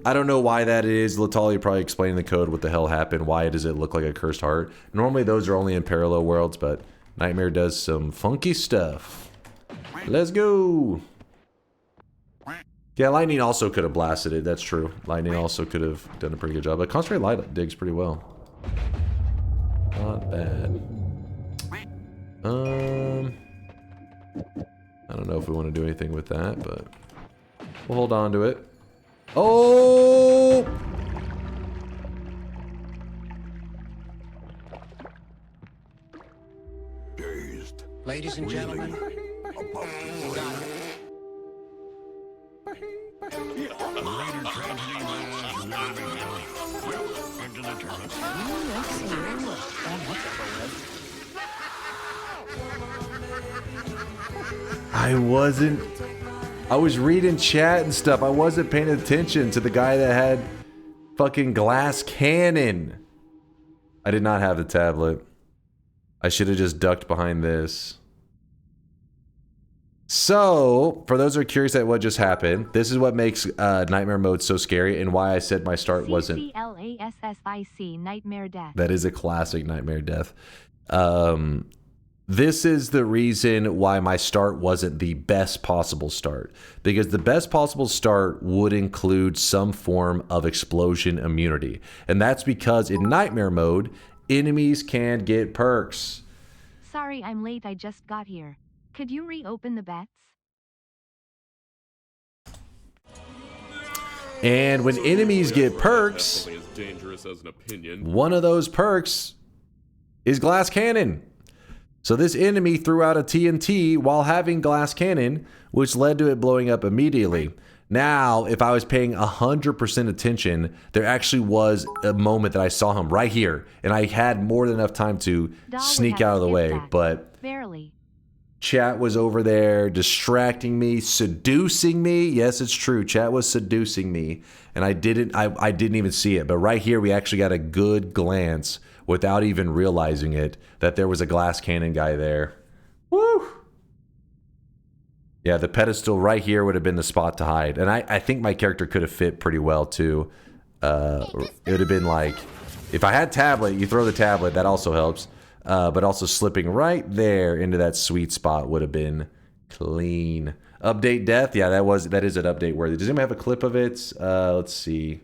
I don't know why that is. Latalia probably explained the code what the hell happened. Why does it look like a cursed heart? Normally those are only in parallel worlds, but Nightmare does some funky stuff. Let's go! Yeah, Lightning also could have blasted it. That's true. Lightning also could have done a pretty good job. But Concentrated Light digs pretty well. Not bad. I don't know if we want to do anything with that, but we'll hold on to it. Oh! Dazed. Ladies and gentlemen, I was reading chat and stuff. I wasn't paying attention to the guy that had fucking glass cannon. I did not have the tablet. I should have just ducked behind this. So, for those who are curious at what just happened, this is what makes Nightmare Mode so scary and why I said my start wasn't... CCLASSIC Nightmare Death. That is a classic Nightmare Death. This is the reason why my start wasn't the best possible start. Because the best possible start would include some form of explosion immunity. And that's because in Nightmare Mode, enemies can get perks. Sorry I'm late, I just got here. Could you reopen the bets? And when enemies get perks, one of those perks is Glass Cannon. So this enemy threw out a TNT while having Glass Cannon, which led to it blowing up immediately. Now, if I was paying 100% attention, there actually was a moment that I saw him right here, and I had more than enough time to sneak out of the way, but... Barely. Chat was over there distracting me, seducing me. Yes, it's true. Chat was seducing me, and I didn't even see it. But right here, we actually got a good glance without even realizing it that there was a Glass Cannon guy there. Woo! Yeah, the pedestal right here would have been the spot to hide, and I think my character could have fit pretty well too. It would have been like, if I had tablet, you throw the tablet. That also helps. But also slipping right there into that sweet spot would have been clean. Update death. Yeah, that is an update worthy. Does anyone have a clip of it? Let's see.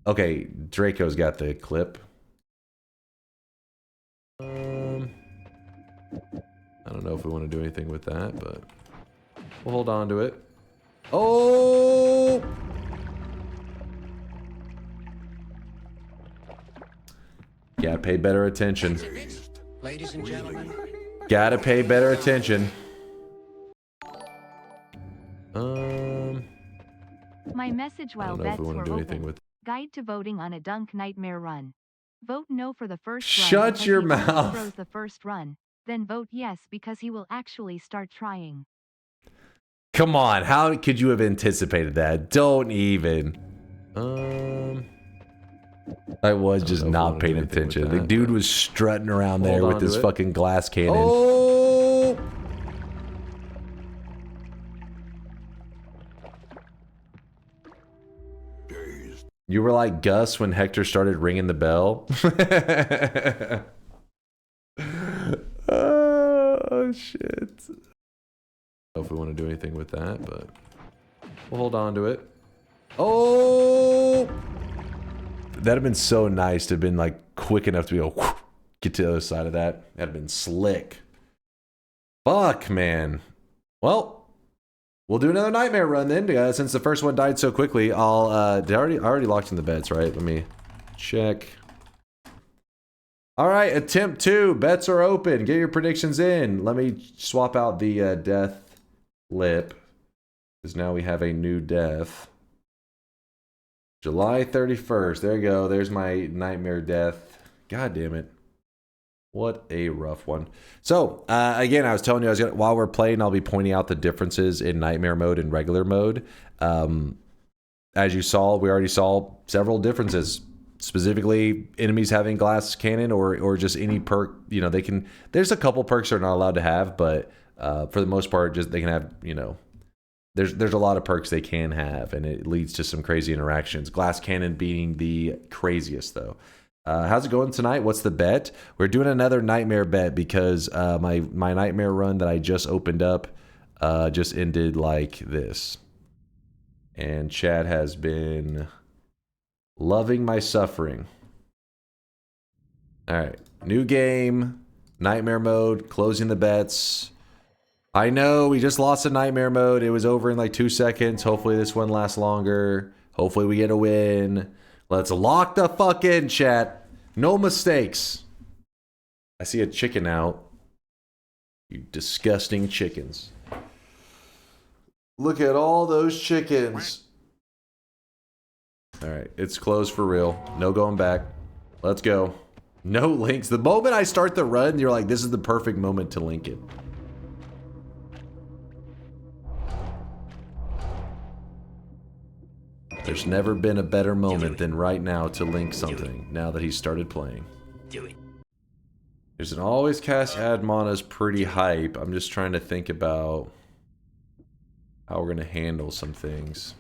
Okay, Draco's got the clip. I don't know if we want to do anything with that, but we'll hold on to it. Oh! Gotta pay better attention. Ladies and gentlemen. Gotta pay better attention. My message while bets were open. With... Guide to voting on a Dunk Nightmare run. Vote no for the first run. Shut your mouth. Throws the first run. Then vote yes because he will actually start trying. Come on, how could you have anticipated that? Don't even. I was just not paying attention. The dude was strutting around there with his fucking Glass Cannon. Oh! You were like Gus when Hector started ringing the bell. Oh, shit. I don't know if we want to do anything with that, but we'll hold on to it. Oh! That'd have been so nice to have been like quick enough to be able to get to the other side of that. That'd have been slick. Fuck, man. Well, we'll do another Nightmare run then, since the first one died so quickly. I'll I already locked in the bets, right? Let me check. All right, attempt 2. Bets are open. Get your predictions in. Let me swap out the death lip, because now we have a new death. July 31st. There you go. There's my Nightmare death. God damn it. What a rough one. So, again, I was telling you, while we're playing, I'll be pointing out the differences in Nightmare mode and regular mode. As you saw, we already saw several differences. Specifically, enemies having Glass Cannon or just any perk. You know, they can... There's a couple perks they're not allowed to have, but for the most part, just they can have, you know... There's a lot of perks they can have, and it leads to some crazy interactions. Glass Cannon being the craziest, though. How's it going tonight? What's the bet? We're doing another Nightmare bet because my Nightmare run that I just opened up just ended like this. And Chad has been loving my suffering. All right. New game. Nightmare mode. Closing the bets. I know, we just lost a Nightmare mode. It was over in like 2 seconds. Hopefully this one lasts longer. Hopefully we get a win. Let's lock the fuck in, chat. No mistakes. I see a chicken out. You disgusting chickens. Look at all those chickens. Alright, it's closed for real. No going back. Let's go. No links. The moment I start the run, you're like, this is the perfect moment to link it. There's never been a better moment than right now to link something, now that he started playing. Do it. There's an always cast add mana is pretty hype. I'm just trying to think about how we're gonna handle some things.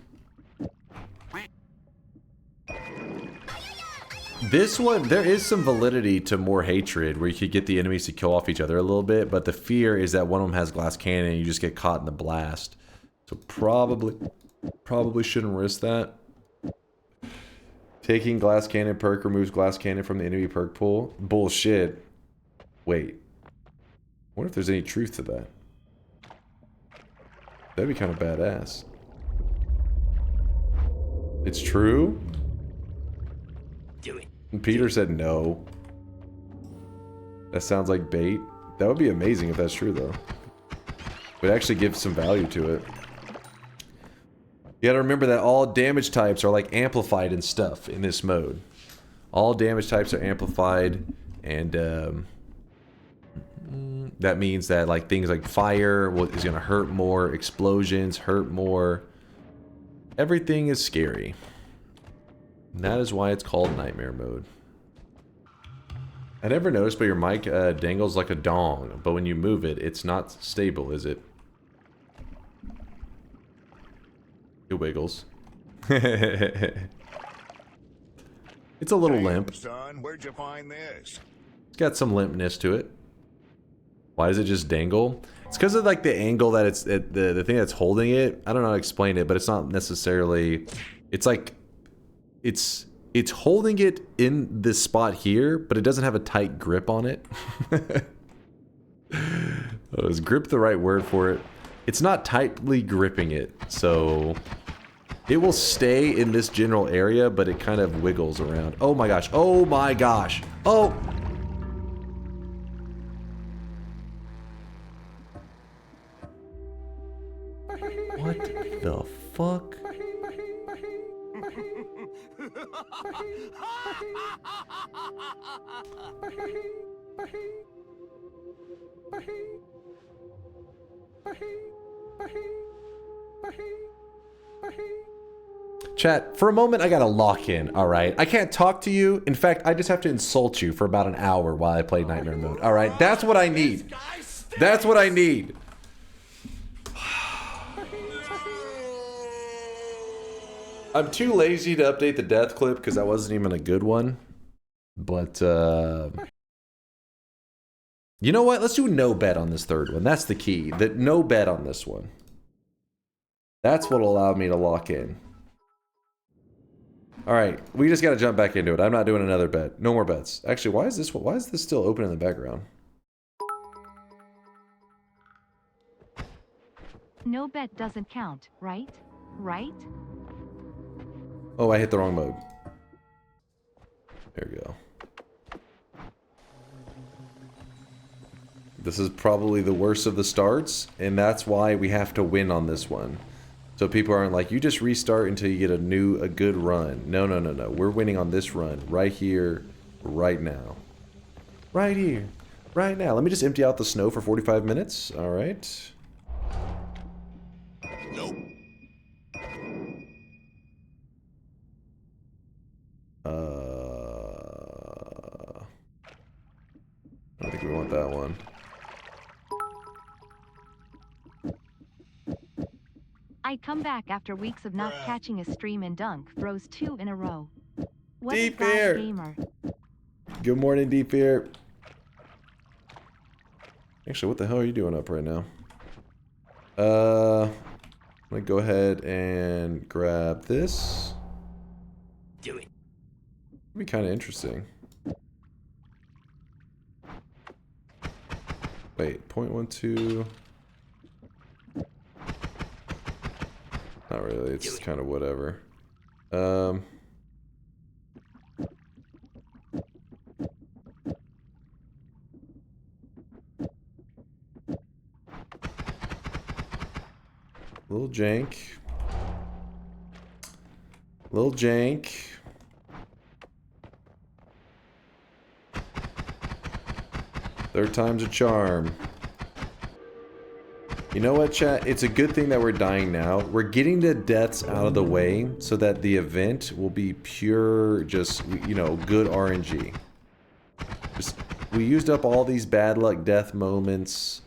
This one, there is some validity to more hatred, where you could get the enemies to kill off each other a little bit, but the fear is that one of them has glass cannon and you just get caught in the blast. So probably shouldn't risk that. Taking glass cannon perk removes glass cannon from the enemy perk pool. Bullshit. Wait. I wonder if there's any truth to that. That'd be kind of badass. It's true? Do it. And Peter said no. That sounds like bait. That would be amazing if that's true, though. Would actually give some value to it. You gotta remember that all damage types are like amplified and stuff in this mode. All damage types are amplified, and that means that like things like fire is gonna hurt more, explosions hurt more. Everything is scary. And that is why it's called Nightmare Mode. I never noticed, but your mic dangles like a dong, but when you move it, it's not stable, is it? It wiggles. It's a little limp. Son, where'd you find this? It's got some limpness to it. Why does it just dangle? It's because of like the angle that it's the thing that's holding it. I don't know how to explain it, but it's not necessarily. It's like it's holding it in this spot here, but it doesn't have a tight grip on it. Is grip the right word for it? It's not tightly gripping it, so it will stay in this general area, but it kind of wiggles around. Oh my gosh! Oh my gosh! Oh! What the fuck? Chat, for a moment I gotta lock in, alright? I can't talk to you. In fact, I just have to insult you for about an hour while I play Nightmare Mode. Alright, that's what I need. That's what I need. I'm too lazy to update the death clip because that wasn't even a good one. But, you know what? Let's do no bet on this third one. That's the key. No bet on this one. That's what'll allow me to lock in. Alright, we just gotta jump back into it. I'm not doing another bet. No more bets. Actually, why is this still open in the background? No bet doesn't count, right? Right? Oh, I hit the wrong mode. There we go. This is probably the worst of the starts, and that's why we have to win on this one. So people aren't like, you just restart until you get a good run. No, no, no, no. We're winning on this run right here, right now. Right here, right now. Let me just empty out the snow for 45 minutes. All right. Nope. I don't think we want that one. I'd come back after weeks of not catching a stream and Dunk throws 2 in a row. What a Deep glass Ear. gamer. Good morning, Deep Ear. Actually, what the hell are you doing up right now? I'm gonna go ahead and grab this. Do it. Be kind of interesting. Wait, 0.12. Not really, it's kind of whatever. Little jank. Little jank. Third time's a charm. You know what, chat? It's a good thing that we're dying now. We're getting the deaths out of the way so that the event will be pure, just, you know, good RNG. We used up all these bad luck death moments.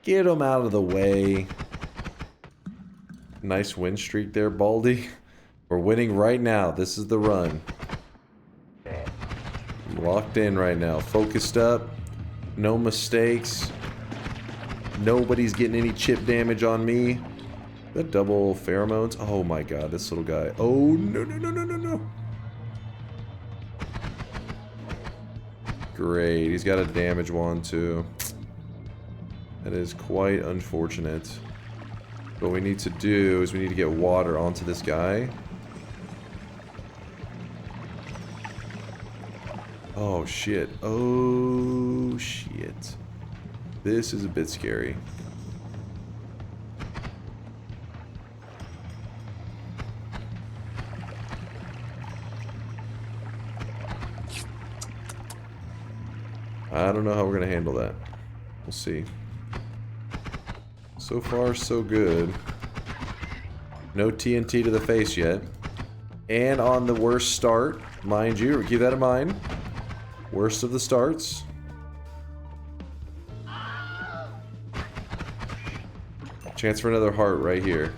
Get them out of the way. Nice win streak there, Baldy. We're winning right now. This is the run. Locked in right now. Focused up. No mistakes. Nobody's getting any chip damage on me. The double pheromones. Oh my god, this little guy. Oh, no, no, no, no, no, no. Great. He's got a damage wand too. That is quite unfortunate. What we need to do is we need to get water onto this guy. Oh shit. Oh shit. This is a bit scary. I don't know how we're gonna handle that. We'll see. So far, so good. No TNT to the face yet. And on the worst start, mind you, keep that in mind. Worst of the starts. Chance for another heart right here.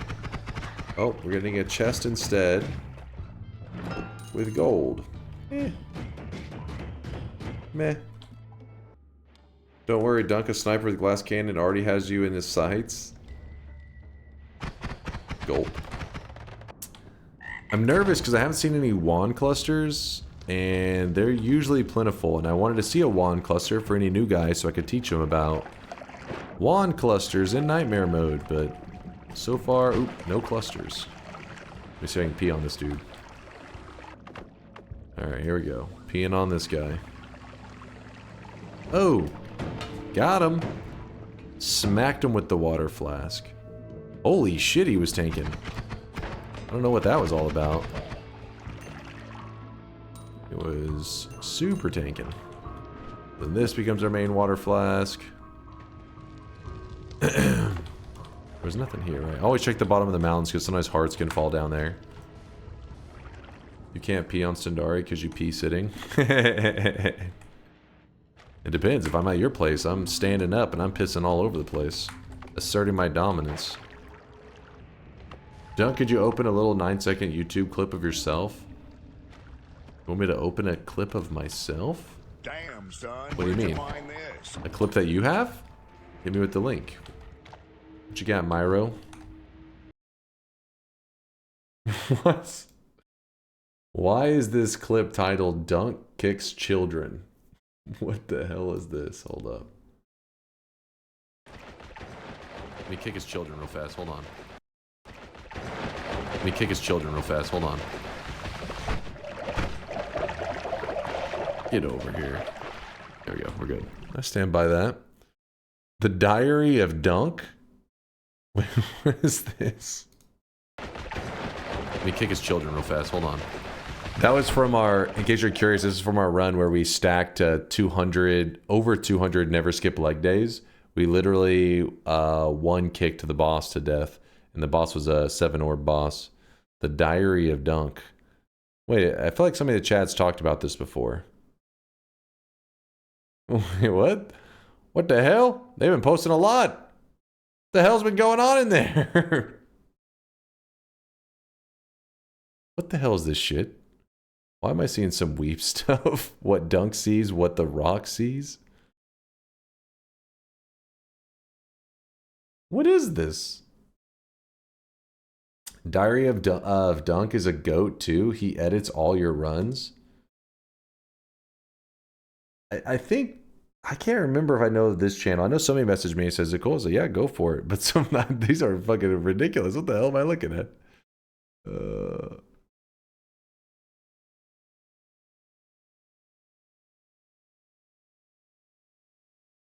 Oh, we're getting a chest instead. With gold. Meh. Don't worry, Dunk, a sniper with glass cannon already has you in his sights. Gulp. I'm nervous because I haven't seen any wand clusters, and they're usually plentiful, and I wanted to see a wand cluster for any new guys so I could teach them about wand clusters in nightmare mode, but so far, oop, no clusters. Let me see if I can pee on this dude. Alright, here we go. Peeing on this guy. Oh! Got him! Smacked him with the water flask. Holy shit, he was tanking. I don't know what that was all about. It was super tanking. Then this becomes our main water flask. There's nothing here, right? Always check the bottom of the mountains because sometimes hearts can fall down there. You can't pee on Sundari because you pee sitting. It depends. If I'm at your place, I'm standing up and I'm pissing all over the place. Asserting my dominance. Dunk, could you open a little 9-second YouTube clip of yourself? You want me to open a clip of myself? Damn, son. What do you mean? A clip that you have? Hit me with the link. What you got, Myro? What? Why is this clip titled Dunk Kicks Children? What the hell is this? Hold up. Let me kick his children real fast. Hold on. Let me kick his children real fast. Hold on. Get over here. There we go. We're good. I stand by that. The Diary of Dunk? What is this? Let me kick his children real fast. Hold on. That was from our, in case you're curious, this is from our run where we stacked 200, over 200 never skip leg days. We literally one kicked the boss to death. And the boss was a 7-orb boss. The Diary of Dunk. Wait, I feel like somebody in the chat's talked about this before. Wait, what? What the hell? They've been posting a lot. What the hell's been going on in there? What the hell is this shit? Why am I seeing some weep stuff? What Dunk sees, what the Rock sees? What is this? Diary of Dunk is a goat too. He edits all your runs. I think, I can't remember if I know this channel. I know somebody messaged me and says, "Nicole," so yeah, go for it. But some these are fucking ridiculous. What the hell am I looking at?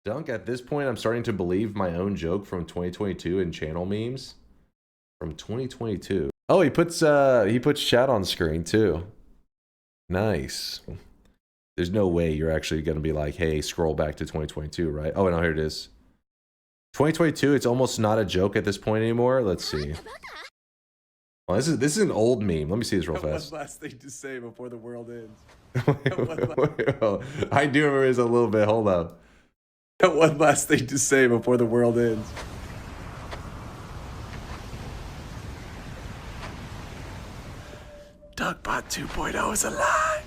Dunk, at this point, I'm starting to believe my own joke from 2022 in channel memes. From 2022. Oh, he puts chat on screen too. Nice. There's no way you're actually gonna be like, hey, scroll back to 2022, right? Oh, no, here it is. 2022, it's almost not a joke at this point anymore. Let's see. Well, this is an old meme. Let me see this real fast. One last thing to say before the world ends. Well, I do remember this a little bit. Hold up. One last thing to say before the world ends. Dunkbot 2.0 is alive.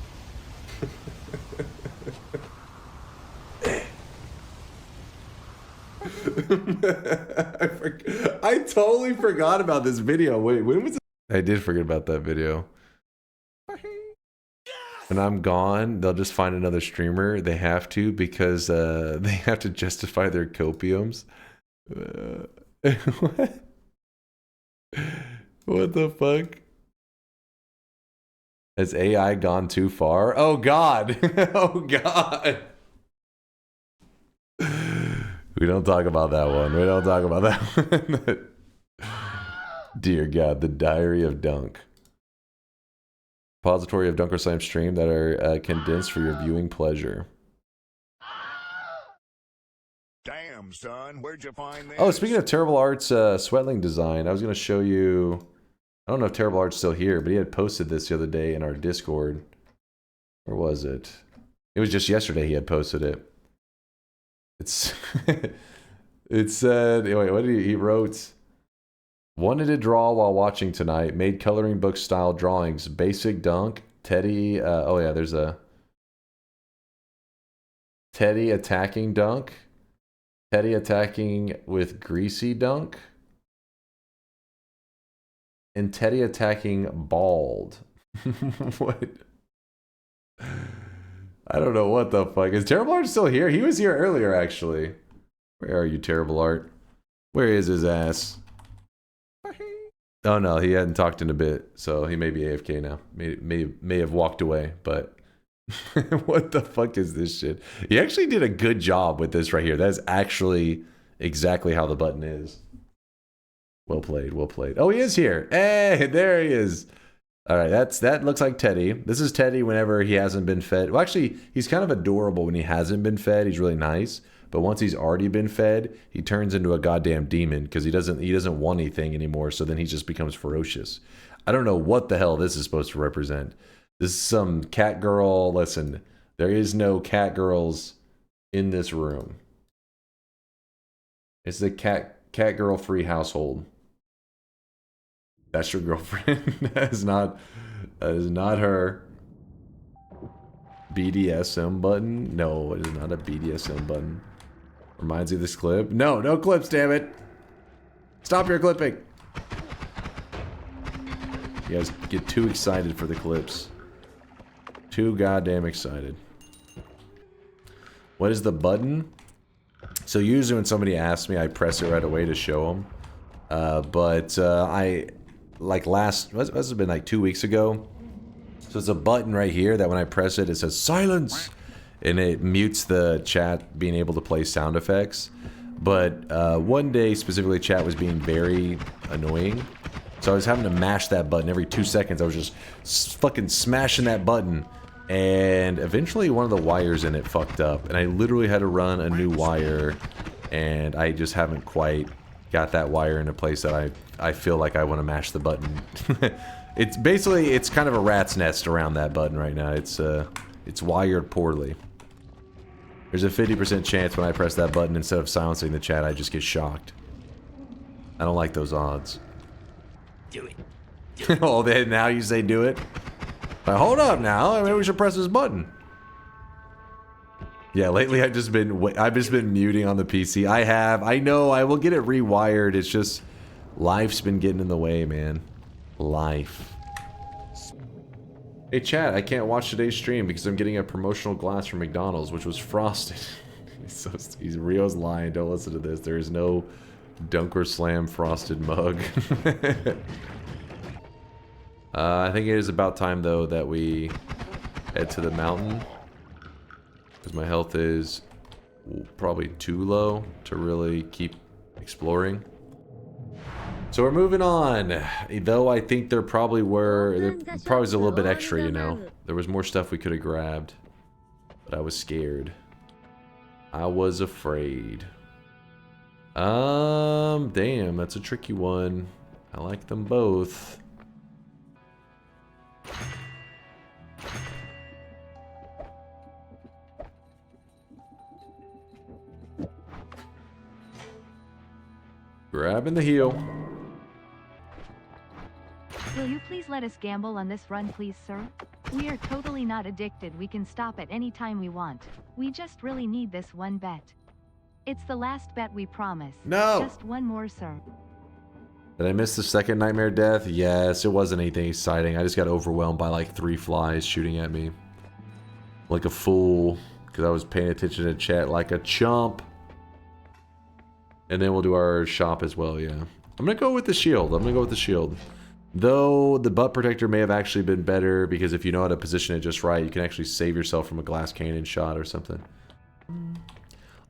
I totally forgot about this video. Wait, when was it? I did forget about that video. When I'm gone, they'll just find another streamer. They have to because they have to justify their copiums. What? What the fuck? Has AI gone too far? Oh God! Oh God! We don't talk about that one. We don't talk about that one. Dear God, the Diary of Dunk. Repository of DunkOrSlam stream that are condensed for your viewing pleasure. Damn, son, where'd you find this? Oh, speaking of Terrible Art's Sweatling design, I was going to show you... I don't know if Terrible Art's still here, but he had posted this the other day in our Discord. Or was it? It was just yesterday he had posted it. It's... It said... Wait, what did he wrote? Wanted to draw while watching tonight. Made coloring book style drawings. Basic dunk. Teddy... oh yeah, there's a... Teddy attacking dunk. Teddy attacking with greasy dunk. And Teddy attacking bald. What? I don't know what the fuck. Is Terrible Art still here? He was here earlier, actually. Where are you, Terrible Art? Where is his ass? Oh no, he hadn't talked in a bit, so he may be AFK now. May have walked away, but what the fuck is this shit? He actually did a good job with this right here. That is actually exactly how the button is. Well played, well played. Oh, he is here. Hey, there he is. All right, that looks like Teddy. This is Teddy whenever he hasn't been fed. Well, actually, he's kind of adorable when he hasn't been fed. He's really nice. But once he's already been fed, he turns into a goddamn demon because he doesn't want anything anymore. So then he just becomes ferocious. I don't know what the hell this is supposed to represent. This is some cat girl. Listen, there is no cat girls in this room. It's a cat girl free household. That's your girlfriend. That is not her. BDSM button? No, it is not a BDSM button. Reminds you of this clip? No, no clips, damn it. Stop your clipping. You guys get too excited for the clips. Too goddamn excited. What is the button? So usually when somebody asks me, I press it right away to show them. I, like must have been like 2 weeks ago. So it's a button right here that when I press it, it says silence. And it mutes the chat being able to play sound effects. But one day specifically, chat was being very annoying. So I was having to mash that button every 2 seconds. I was just fucking smashing that button. And eventually one of the wires in it fucked up. And I literally had to run a new wire. And I just haven't quite got that wire in a place that I feel like I want to mash the button. It's basically, it's kind of a rat's nest around that button right now. It's wired poorly. There's a 50% chance when I press that button, instead of silencing the chat, I just get shocked. I don't like those odds. Do it. Oh, then now you say do it? Hold up now, maybe we should press this button. Yeah, lately I've just been muting on the PC. I know, I will get it rewired. It's just, life's been getting in the way, man. Life. Hey chat, I can't watch today's stream because I'm getting a promotional glass from McDonald's, which was frosted. Rio's lying, don't listen to this. There is no DunkOrSlam frosted mug. I think it is about time though that we head to the mountain. Because my health is probably too low to really keep exploring. So we're moving on, though I think there probably was a little bit extra, you know. There was more stuff we could have grabbed, but I was scared. I was afraid. Damn, that's a tricky one. I like them both. Grabbing the heel. Will you please let us gamble on this run, please, sir? We are totally not addicted. We can stop at any time we want. We just really need this one bet. It's the last bet, we promise. No! Just one more, sir. Did I miss the second nightmare death? Yes, it wasn't anything exciting. I just got overwhelmed by like 3 flies shooting at me. Like a fool. Because I was paying attention to chat like a chump. And then we'll do our shop as well, yeah. I'm going to go with the shield. Though the butt protector may have actually been better because if you know how to position it just right, you can actually save yourself from a glass cannon shot or something.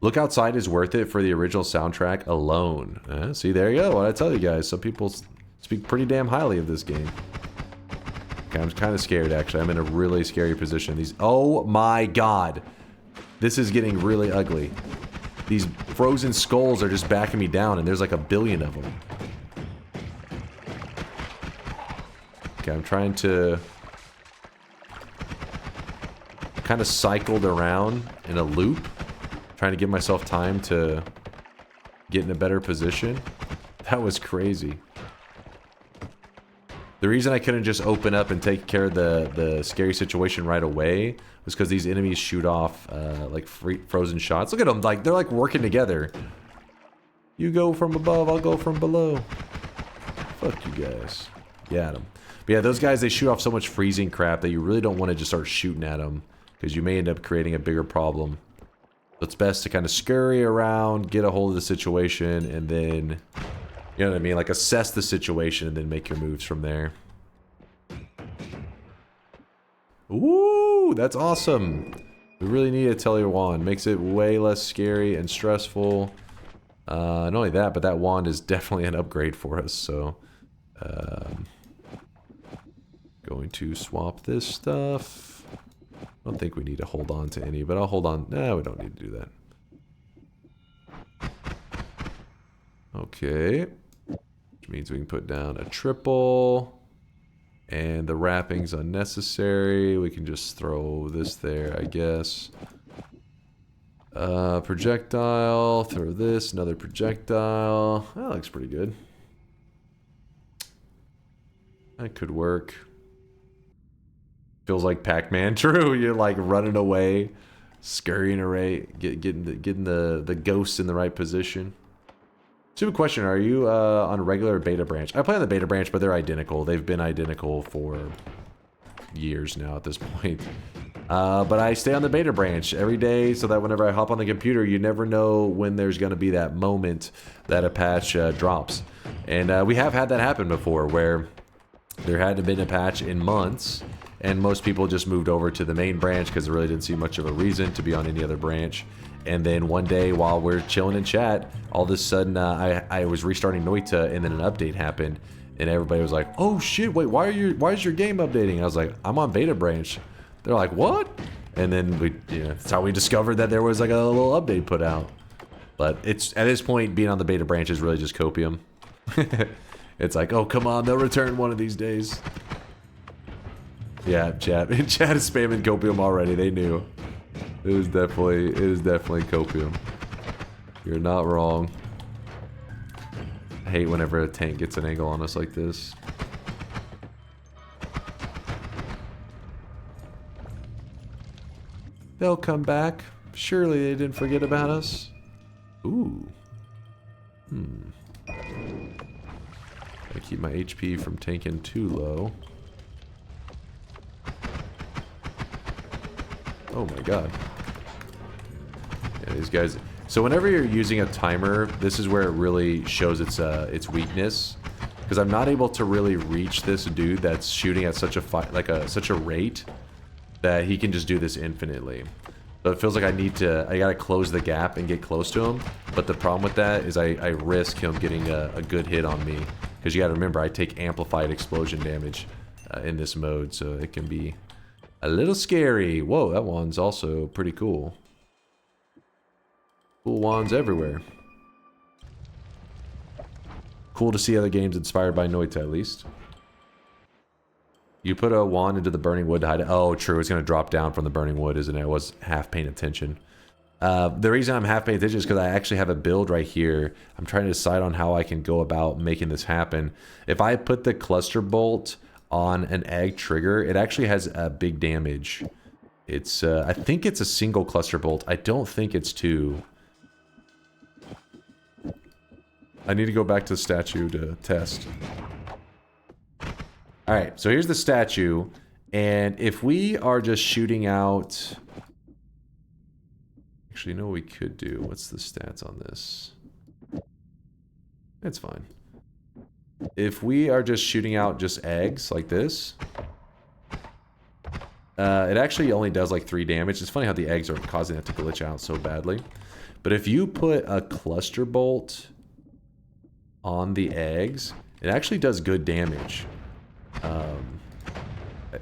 Look Outside is worth it for the original soundtrack alone. See, there you go. What I tell you guys, some people speak pretty damn highly of this game. Okay, I'm kind of scared, actually. I'm in a really scary position. Oh my god. This is getting really ugly. These frozen skulls are just backing me down, and there's like a billion of them. Okay, I'm trying to... kind of cycled around in a loop. Trying to give myself time to get in a better position. That was crazy. The reason I couldn't just open up and take care of the scary situation right away was because these enemies shoot off like frozen shots. Look at them, like they're like working together. You go from above, I'll go from below. Fuck you guys. Get them. But yeah, those guys, they shoot off so much freezing crap that you really don't want to just start shooting at them because you may end up creating a bigger problem. So it's best to kind of scurry around, get a hold of the situation, and then, you know what I mean? Like assess the situation and then make your moves from there. Ooh, that's awesome. We really need a Teller wand. Makes it way less scary and stressful. Not only that, but that wand is definitely an upgrade for us, so... going to swap this stuff. I don't think we need to hold on to any, but I'll hold on. No, we don't need to do that. Okay. Which means we can put down a triple. And the wrapping's unnecessary. We can just throw this there, I guess. Projectile. Throw this. Another projectile. That looks pretty good. That could work. Feels like Pac-Man. True, you're like running away, scurrying away, getting the ghosts in the right position. Stupid question, are you on regular beta branch? I play on the beta branch, but they're identical. They've been identical for years now at this point. But I stay on the beta branch every day so that whenever I hop on the computer, you never know when there's going to be that moment that a patch drops. And we have had that happen before where there hadn't been a patch in months. And most people just moved over to the main branch because they really didn't see much of a reason to be on any other branch. And then one day while we're chilling in chat, all of a sudden I was restarting Noita and then an update happened. And everybody was like, oh shit, wait, why is your game updating? And I was like, I'm on beta branch. They're like, what? And then that's how we discovered that there was like a little update put out. But it's at this point, being on the beta branch is really just copium. It's like, oh, come on, they'll return one of these days. Yeah, chat is spamming copium already. They knew. It is definitely copium. You're not wrong. I hate whenever a tank gets an angle on us like this. They'll come back. Surely they didn't forget about us. Ooh. Gotta keep my HP from tanking too low. Oh my god. Yeah, these guys... So whenever you're using a timer, this is where it really shows its weakness. Because I'm not able to really reach this dude that's shooting at such a such a rate that he can just do this infinitely. So it feels like I gotta close the gap and get close to him. But the problem with that is I risk him getting a good hit on me. Because you gotta remember, I take amplified explosion damage in this mode, so it can be a little scary. Whoa, that one's also pretty cool. Cool wands everywhere. Cool to see other games inspired by Noita, at least. You put a wand into the burning wood to hide it. Oh, true. It's going to drop down from the burning wood, isn't it? I was half paying attention. The reason I'm half paying attention is because I actually have a build right here. I'm trying to decide on how I can go about making this happen. If I put the cluster bolt on an egg trigger, it actually has a big damage. It's I think it's a single cluster bolt. I don't think it's two. I need to go back to the statue to test. Alright, so here's the statue. And if we are just shooting out... Actually, you know what we could do? What's the stats on this? It's fine. If we are just shooting out just eggs like this... it actually only does like 3 damage. It's funny how the eggs are causing it to glitch out so badly. But if you put a cluster bolt on the eggs, it actually does good damage.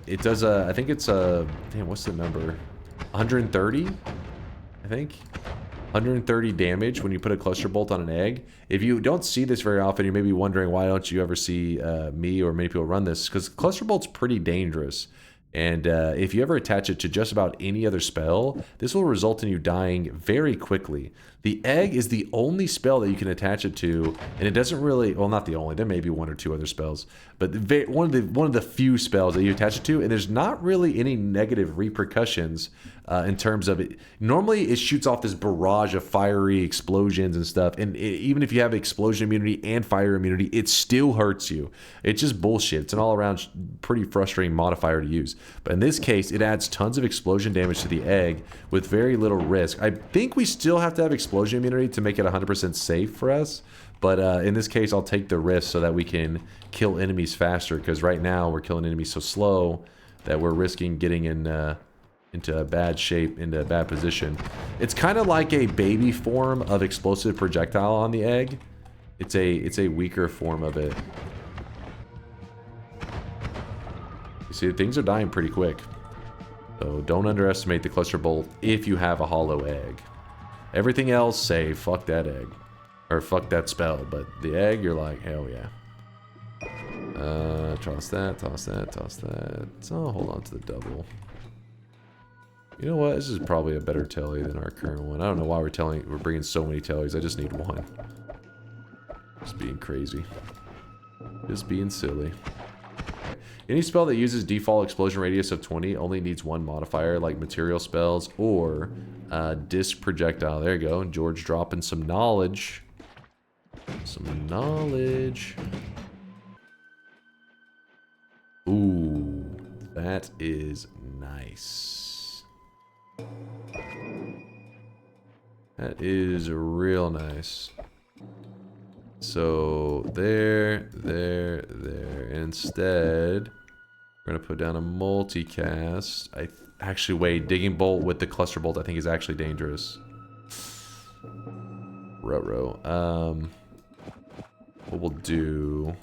It does I think it's damn, what's the number? 130? I think. 130 damage when you put a cluster bolt on an egg. If you don't see this very often, you may be wondering why don't you ever see me or many people run this, because cluster bolt's pretty dangerous. And if you ever attach it to just about any other spell, this will result in you dying very quickly. The egg is the only spell that you can attach it to, and it doesn't really, well, not the only, there may be 1 or 2 other spells, but one of the few spells that you attach it to, and there's not really any negative repercussions in terms of it. Normally, it shoots off this barrage of fiery explosions and stuff, and even if you have explosion immunity and fire immunity, it still hurts you. It's just bullshit. It's an all-around pretty frustrating modifier to use. But in this case, it adds tons of explosion damage to the egg with very little risk. I think we still have to have explosion immunity to make it 100% safe for us. But in this case, I'll take the risk so that we can kill enemies faster. Because right now, we're killing enemies so slow that we're risking getting into a bad shape, into a bad position. It's kind of like a baby form of explosive projectile on the egg. It's a weaker form of it. You see, things are dying pretty quick. So don't underestimate the cluster bolt if you have a hollow egg. Everything else, say, fuck that egg. Or fuck that spell. But the egg, you're like, hell yeah. Toss that, toss that, toss that. So hold on to the double. You know what? This is probably a better telly than our current one. I don't know why we're bringing so many tellies. I just need one. Just being crazy. Just being silly. Any spell that uses default explosion radius of 20 only needs 1 modifier, like material spells or disc projectile. There you go. George dropping some knowledge. Some knowledge. Ooh, that is nice. That is real nice. So there. Instead, we're gonna put down a multicast. Actually, wait, digging bolt with the cluster bolt I think is actually dangerous. Ruh-roh. What we'll do,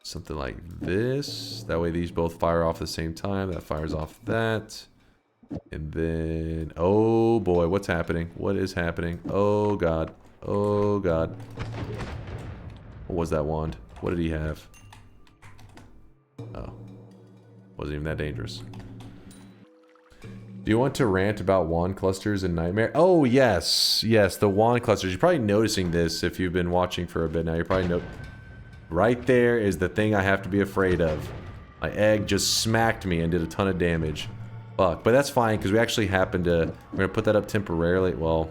something like this. That way these both fire off at the same time. That fires off that. And then, oh boy, what's happening? What is happening? Oh god. Oh god. What was that wand? What did he have? Oh. Wasn't even that dangerous. Do you want to rant about wand clusters in Nightmare? Oh, yes. Yes, the wand clusters. You're probably noticing this if you've been watching for a bit now. You're probably right there is the thing I have to be afraid of. My egg just smacked me and did a ton of damage. Fuck. But that's fine because we actually happen to... We're going to put that up temporarily. Well...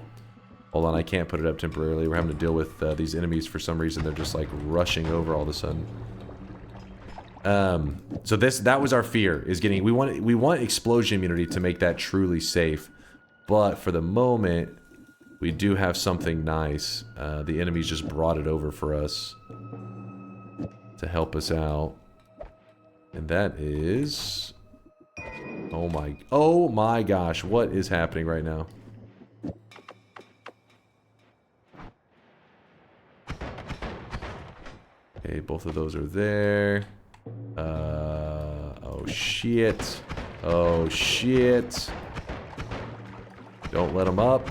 Hold on, I can't put it up temporarily. We're having to deal with these enemies for some reason. They're just like rushing over all of a sudden. So that was our fear, is getting... We want explosion immunity to make that truly safe. But for the moment, we do have something nice. The enemies just brought it over for us to help us out. And that is... Oh my gosh, what is happening right now? Okay, both of those are there. Oh shit. Oh shit. Don't let them up.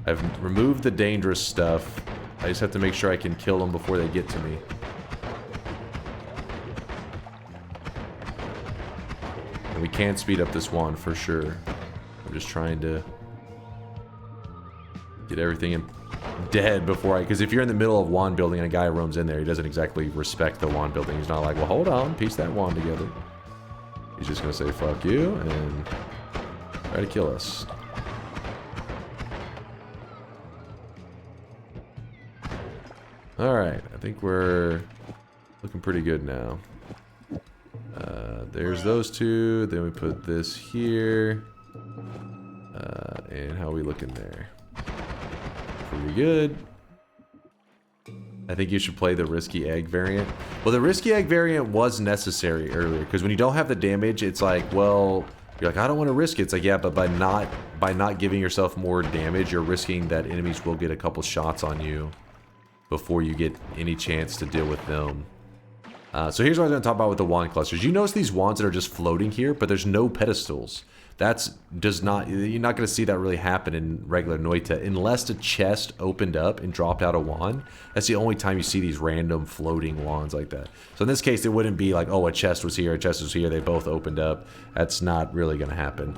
I've removed the dangerous stuff. I just have to make sure I can kill them before they get to me. And we can speed up this wand for sure. I'm just trying to get everything in dead before I... Because if you're in the middle of wand building and a guy roams in there, he doesn't exactly respect the wand building. He's not like, well, hold on, piece that wand together. He's just going to say, fuck you, and try to kill us. Alright, I think we're looking pretty good now. There's those two, then we put this here. And how are we looking there? Pretty good. I think you should play the risky egg variant. Well, the risky egg variant was necessary earlier, because when you don't have the damage, it's like, well, you're like, I don't want to risk it. It's like, yeah, but by not giving yourself more damage, you're risking that enemies will get a couple shots on you before you get any chance to deal with them. So here's what I'm going to talk about with the wand clusters. You notice these wands that are just floating here, but there's no pedestals. You're not going to see that really happen in regular Noita unless a chest opened up and dropped out a wand. That's the only time you see these random floating wands like that. So in this case, it wouldn't be like, oh, a chest was here, a chest was here, they both opened up. That's not really going to happen.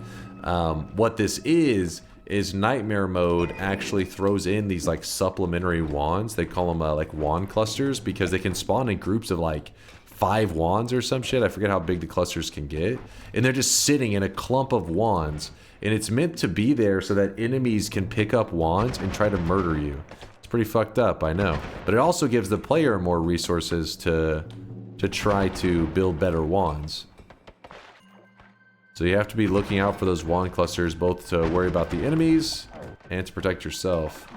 What this is Nightmare Mode actually throws in these like supplementary wands. They call them like wand clusters because they can spawn in groups of like 5 wands or some shit. I forget how big the clusters can get. And they're just sitting in a clump of wands. And it's meant to be there so that enemies can pick up wands and try to murder you. It's pretty fucked up, I know. But it also gives the player more resources to try to build better wands. So you have to be looking out for those wand clusters, both to worry about the enemies and to protect yourself.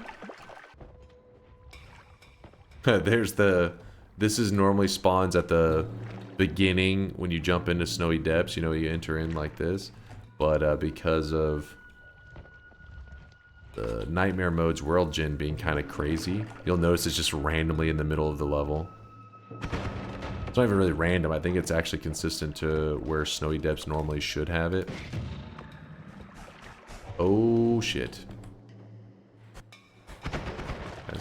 This is normally spawns at the beginning when you jump into snowy depths. You know, you enter in like this. But because of the Nightmare Mode's world gen being kind of crazy, you'll notice it's just randomly in the middle of the level. It's not even really random. I think it's actually consistent to where snowy depths normally should have it. Oh shit.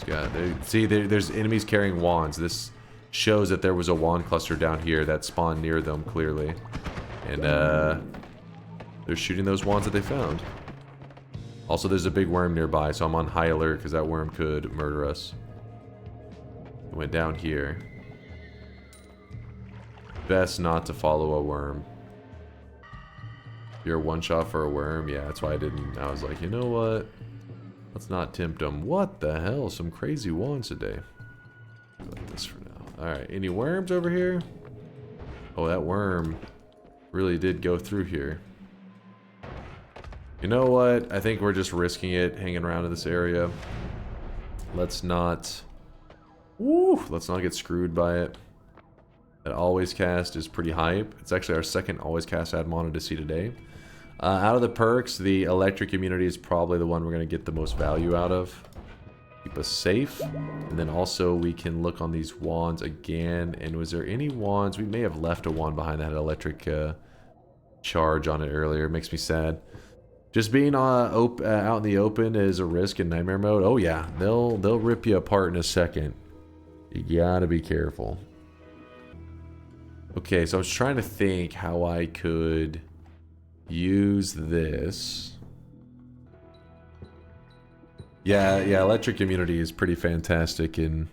There's enemies carrying wands. This shows that there was a wand cluster down here that spawned near them clearly. And they're shooting those wands that they found. Also, there's a big worm nearby, so I'm on high alert because that worm could murder us. It went down here. Best not to follow a worm. You're a one-shot for a worm? Yeah, that's why I didn't. I was like, you know what? Let's not tempt them. What the hell? Some crazy wands today. Like this for now. Alright, any worms over here? Oh, that worm really did go through here. You know what? I think we're just risking it, hanging around in this area. Let's not get screwed by it. That always cast is pretty hype. It's actually our second always cast I'd wanted to see today. Out of the perks, the electric immunity is probably the one we're going to get the most value out of. Keep us safe. And then also we can look on these wands again. And was there any wands? We may have left a wand behind that had electric charge on it earlier. It makes me sad. Just being out in the open is a risk in Nightmare Mode. Oh yeah, they'll rip you apart in a second. You gotta be careful. Okay, so I was trying to think how I could use this. Yeah, electric immunity is pretty fantastic in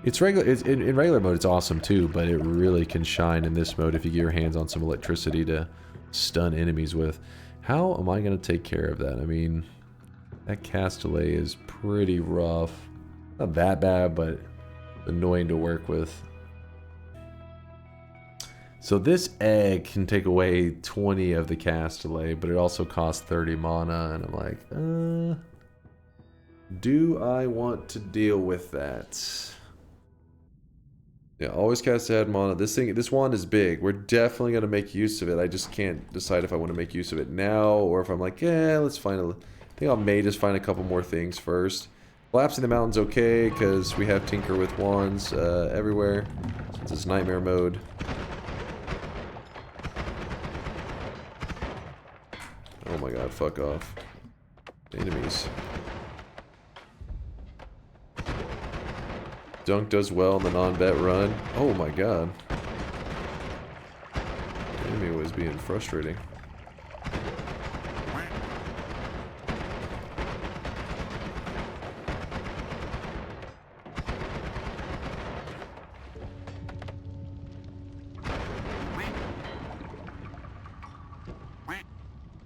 in regular mode it's awesome too, but it really can shine in this mode if you get your hands on some electricity to stun enemies with. How am I going to take care of that? I mean, that cast delay is pretty rough. Not that bad, but annoying to work with. So this egg can take away 20 of the cast delay, but it also costs 30 mana, and I'm like, do I want to deal with that? Yeah, always cast ahead mana. This wand is big. We're definitely going to make use of it. I just can't decide if I want to make use of it now, or if I'm like, yeah, let's find I think I may just find a couple more things first. Collapsing the mountain's okay, because we have Tinker with wands everywhere, since it's Nightmare Mode. Oh my god, fuck off. Enemies. Dunk does well in the non-bet run. Oh my god. The enemy was being frustrating.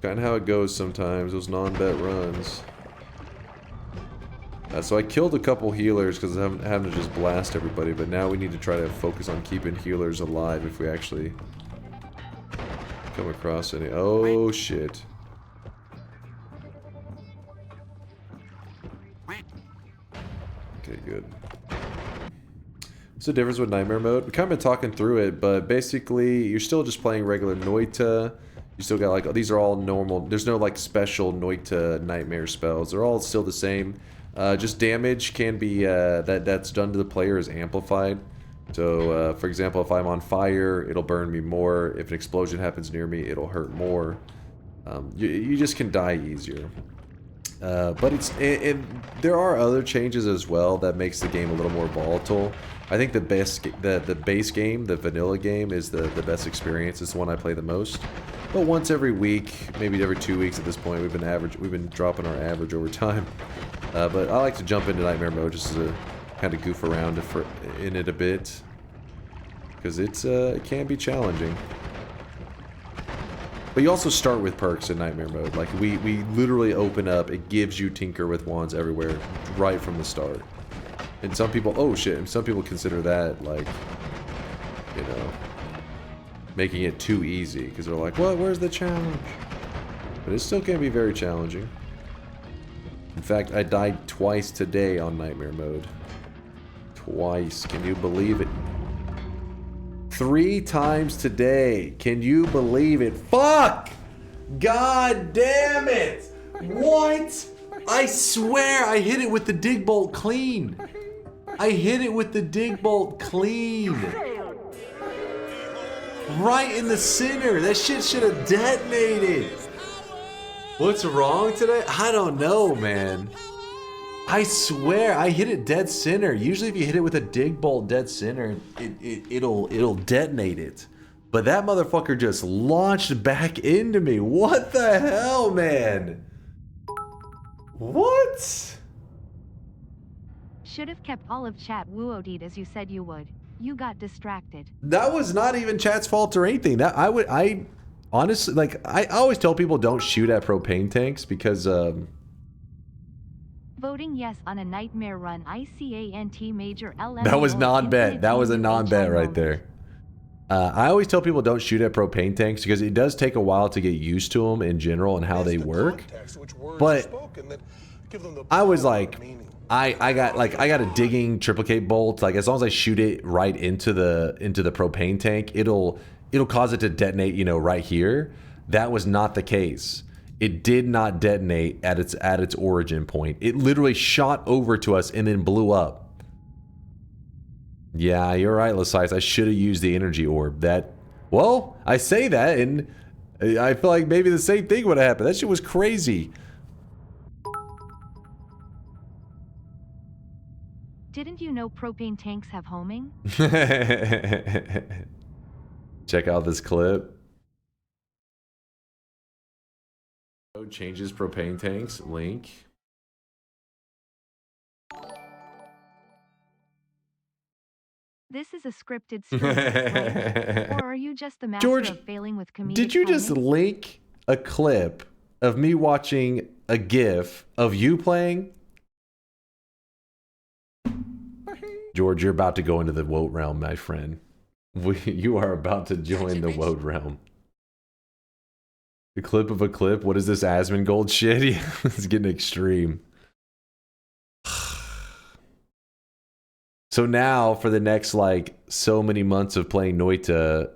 Kind of how it goes sometimes, those non-bet runs. So I killed a couple healers because I'm having to just blast everybody, but now we need to try to focus on keeping healers alive if we actually come across any. Oh shit. Okay, good. What's the difference with Nightmare Mode? We've kind of been talking through it, but basically you're still just playing regular Noita. You still got like, these are all normal. There's no like special Noita Nightmare spells. They're all still the same. Just damage can be, that's done to the player is amplified. So, for example, if I'm on fire, it'll burn me more. If an explosion happens near me, it'll hurt more. You just can die easier. But there are other changes as well that makes the game a little more volatile. I think the base game, the vanilla game, is the best experience. It's the one I play the most. But once every week, maybe every 2 weeks at this point, we've been dropping our average over time. But I like to jump into Nightmare Mode just to kind of goof around in it a bit, because it can be challenging. But you also start with perks in Nightmare Mode. Like we literally open up, it gives you Tinker with Wands everywhere right from the start. And some people, oh shit, and some people consider that like, you know, making it too easy because they're like, what? Where's the challenge? But it still can be very challenging. In fact, I died twice today on Nightmare Mode. Twice. Can you believe it? 3 times today. Can you believe it? Fuck! God damn it! What? I swear I hit it with the dig bolt clean. I hit it with the dig bolt clean. Right in the center. That shit should have detonated. What's wrong today? I don't know, man. I swear I hit it dead center. Usually if you hit it with a dig bolt dead center, it'll detonate it. But that motherfucker just launched back into me. What the hell, man? What? Should have kept all of chat wooed as you said you would. You got distracted. That was not even chat's fault or anything. I honestly, like, I always tell people don't shoot at propane tanks because, Voting yes on a nightmare run. ICANT major LM. that was non-bet. That was a non-bet right there. I always tell people don't shoot at propane tanks because it does take a while to get used to them in general and how they work. But I was like, I got a digging triplicate bolt. Like as long as I shoot it right into the propane tank, it'll cause it to detonate, you know, right here. That was not the case. It did not detonate at its origin point. It literally shot over to us and then blew up. Yeah, you're right, Lasice. I should have used the energy orb. Well, I say that and I feel like maybe the same thing would have happened. That shit was crazy. Didn't you know propane tanks have homing? Check out this clip. Changes propane tanks. Link. This is a scripted stream, right? Or are you just the master George, of failing with comedic did you just timing? link a clip of me watching a GIF of you playing? George, you're about to go into the woat realm, my friend. You are about to join the woat realm. The clip of a clip? What is this Asmongold shit? Yeah, it's getting extreme. So now, for the next, like, so many months of playing Noita,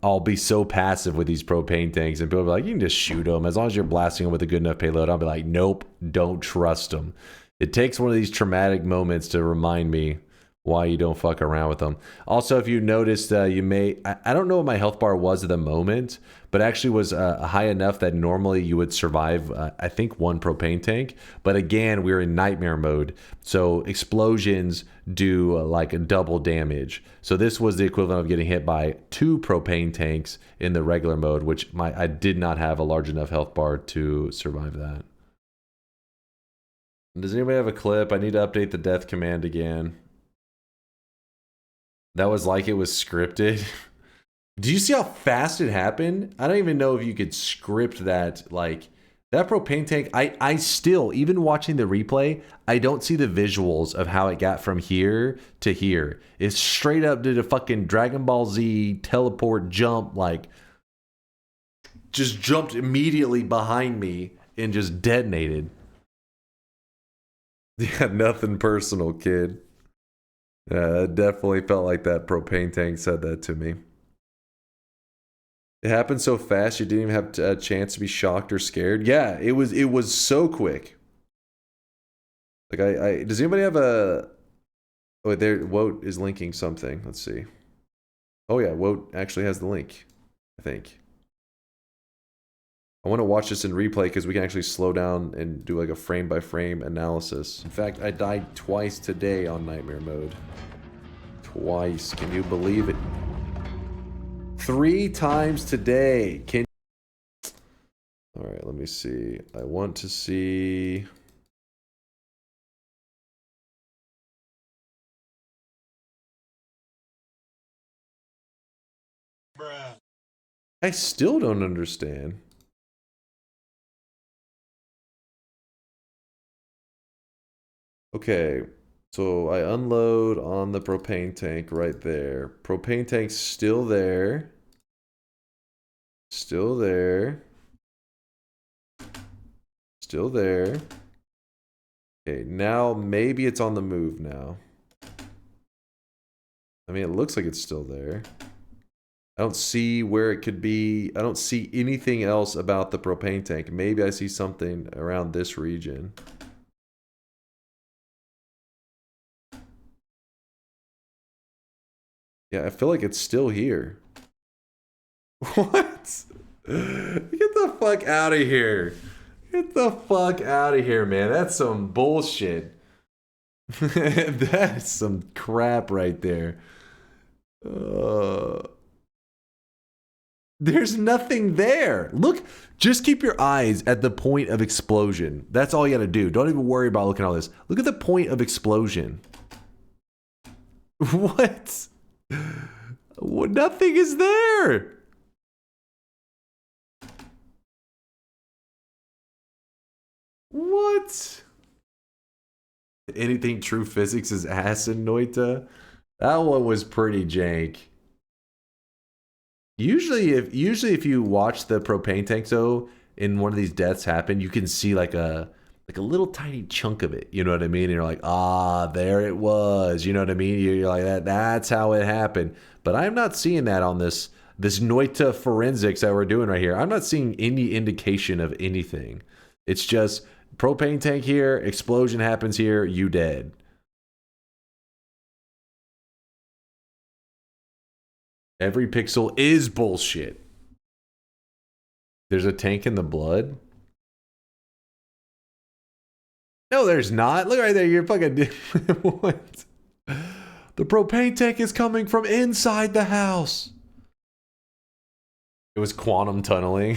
I'll be so passive with these propane tanks, and people will be like, you can just shoot them. As long as you're blasting them with a good enough payload, I'll be like, nope, don't trust them. It takes one of these traumatic moments to remind me why you don't fuck around with them. Also, if you noticed, you may... I don't know what my health bar was at the moment, but actually was high enough that normally you would survive, I think, 1 propane tank. But again, we're in nightmare mode, so explosions do like a double damage. So this was the equivalent of getting hit by 2 propane tanks in the regular mode, which I did not have a large enough health bar to survive that. Does anybody have a clip? I need to update the death command again. That was like it was scripted. Do you see how fast it happened? I don't even know if you could script that. Like, that propane tank, I still, even watching the replay, I don't see the visuals of how it got from here to here. It's straight up did a fucking Dragon Ball Z teleport jump, like, just jumped immediately behind me and just detonated. Yeah, nothing personal, kid. Yeah, it definitely felt like that propane tank said that to me. It happened so fast you didn't even have a chance to be shocked or scared. Yeah, it was so quick. Like I does anybody have a oh there Woat is linking something. Let's see. Oh yeah, Woat actually has the link, I think. I want to watch this in replay because we can actually slow down and do like a frame by frame analysis. In fact, I died twice today on nightmare mode. Twice. Can you believe it? 3 times today. Can all right, let me see. I want to see. Bruh. I still don't understand. Okay, so I unload on the propane tank right there. Propane tank's still there. Still there. Still there. Okay, now maybe it's on the move now. I mean, it looks like it's still there. I don't see where it could be. I don't see anything else about the propane tank. Maybe I see something around this region. Yeah, I feel like it's still here. What? Get the fuck out of here. Get the fuck out of here, man. That's some bullshit. That's some crap right there. There's nothing there. Look, just keep your eyes at the point of explosion. That's all you gotta do. Don't even worry about looking at all this. Look at the point of explosion. What? Nothing is there. What? Anything true physics is ass in Noita? That one was pretty jank. Usually if you watch the propane tank though, in one of these deaths happen, you can see like a little tiny chunk of it. You know what I mean? And you're like, ah, there it was. You know what I mean? You're like, that's how it happened. But I'm not seeing that on this Noita forensics that we're doing right here. I'm not seeing any indication of anything. It's just propane tank here, explosion happens here, you dead. Every pixel is bullshit. There's a tank in the blood? No, there's not. Look right there. You're fucking... What? The propane tank is coming from inside the house. It was quantum tunneling.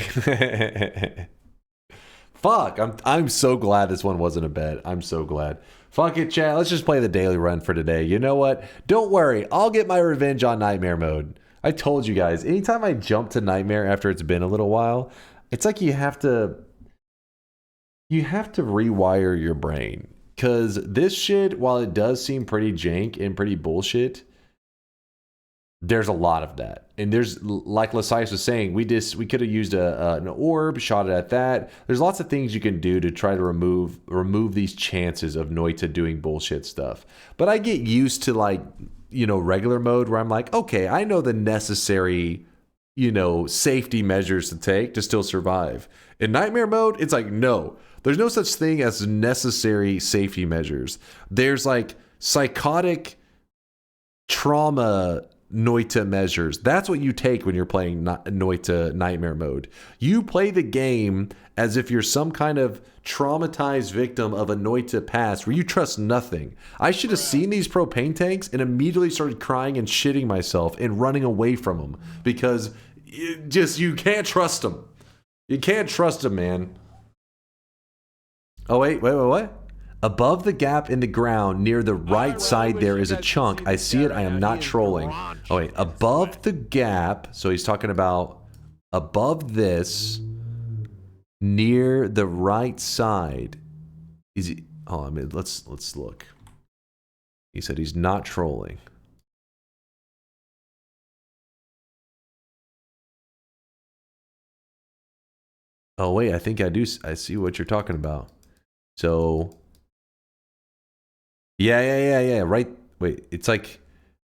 Fuck. I'm so glad this one wasn't a bet. I'm so glad. Fuck it, chat. Let's just play the daily run for today. You know what? Don't worry. I'll get my revenge on nightmare mode. I told you guys, anytime I jump to nightmare after it's been a little while, it's like you have to rewire your brain. Because this shit, while it does seem pretty jank and pretty bullshit, there's a lot of that. And there's, like Lasias was saying, we could have used an orb, shot it at that. There's lots of things you can do to try to remove these chances of Noita doing bullshit stuff. But I get used to, like, you know, regular mode where I'm like, okay, I know the necessary, you know, safety measures to take to still survive. In nightmare mode, it's like, no, there's no such thing as necessary safety measures. There's like psychotic trauma Noita measures. That's what you take when you're playing Noita nightmare mode. You play the game as if you're some kind of traumatized victim of a Noita past where you trust nothing. I should have seen these propane tanks and immediately started crying and shitting myself and running away from them because you can't trust them. You can't trust them, man. Oh, wait, what? Above the gap in the ground near the right side there is a chunk. I see it. I am not trolling. Oh wait, above the gap. So he's talking about above this near the right side. Is he? Oh, I mean, let's look. He said he's not trolling. Oh wait, I think I do. I see what you're talking about. So, yeah. Right. Wait, it's like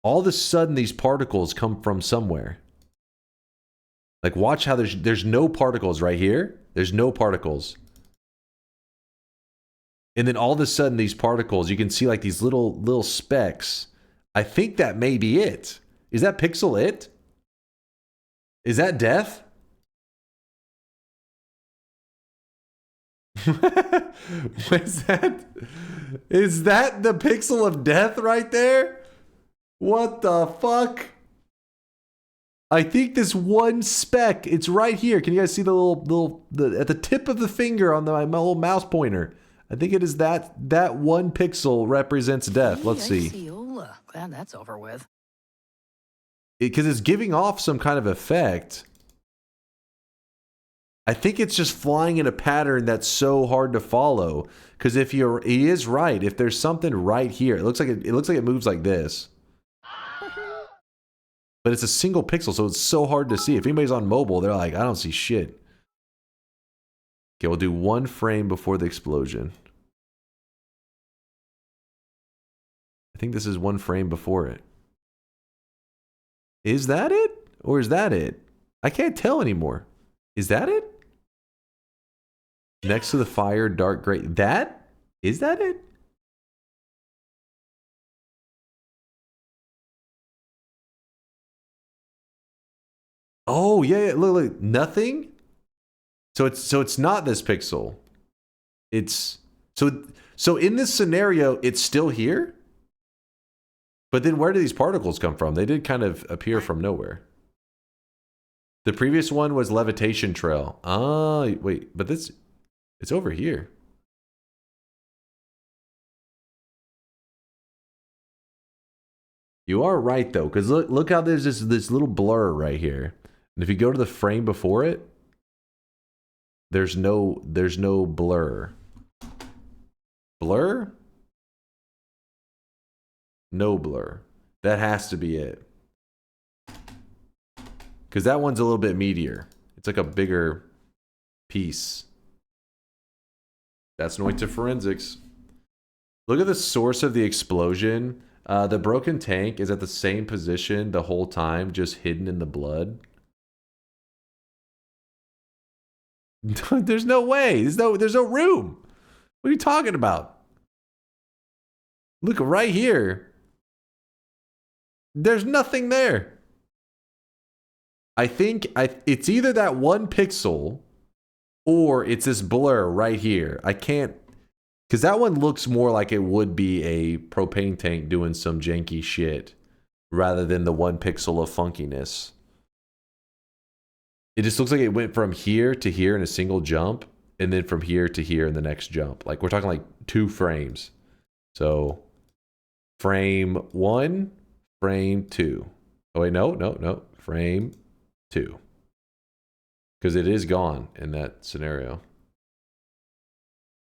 all of a sudden these particles come from somewhere. Like, watch how there's no particles right here. There's no particles. And then all of a sudden these particles, you can see like these little specks. I think that may be it. Is that pixel it? Is that death? What is that? Is that the pixel of death right there? What the fuck? I think this one speck, it's right here. Can you guys see the little at the tip of the finger on my little mouse pointer? I think it is that one pixel represents death. Let's see. Glad that's over with. Because it's giving off some kind of effect. I think it's just flying in a pattern that's so hard to follow. Because if he is right, if there's something right here, it looks like it moves like this. But it's a single pixel, so it's so hard to see. If anybody's on mobile, they're like, I don't see shit. Okay, we'll do one frame before the explosion. I think this is one frame before it. Is that it? Or is that it? I can't tell anymore. Is that it? Next to the fire, dark gray. That? Is that it? Oh, yeah, look, nothing? So it's not this pixel. It's so in this scenario, it's still here? But then where do these particles come from? They did kind of appear from nowhere. The previous one was levitation trail. Ah, wait, but it's over here. You are right though, because look how there's this little blur right here. And if you go to the frame before it, there's no blur. Blur? No blur. That has to be it. Because that one's a little bit meatier. It's like a bigger piece. That's Noita forensics. Look at the source of the explosion. The broken tank is at the same position the whole time, just hidden in the blood. There's no way. There's no room. What are you talking about? Look right here. There's nothing there. I think it's either that one pixel or it's this blur right here. I can't, because that one looks more like it would be a propane tank doing some janky shit rather than the one pixel of funkiness. It just looks like it went from here to here in a single jump and then from here to here in the next jump. Like we're talking like 2 frames. So frame 1, frame 2. Oh wait, no. Frame 2. Because it is gone in that scenario.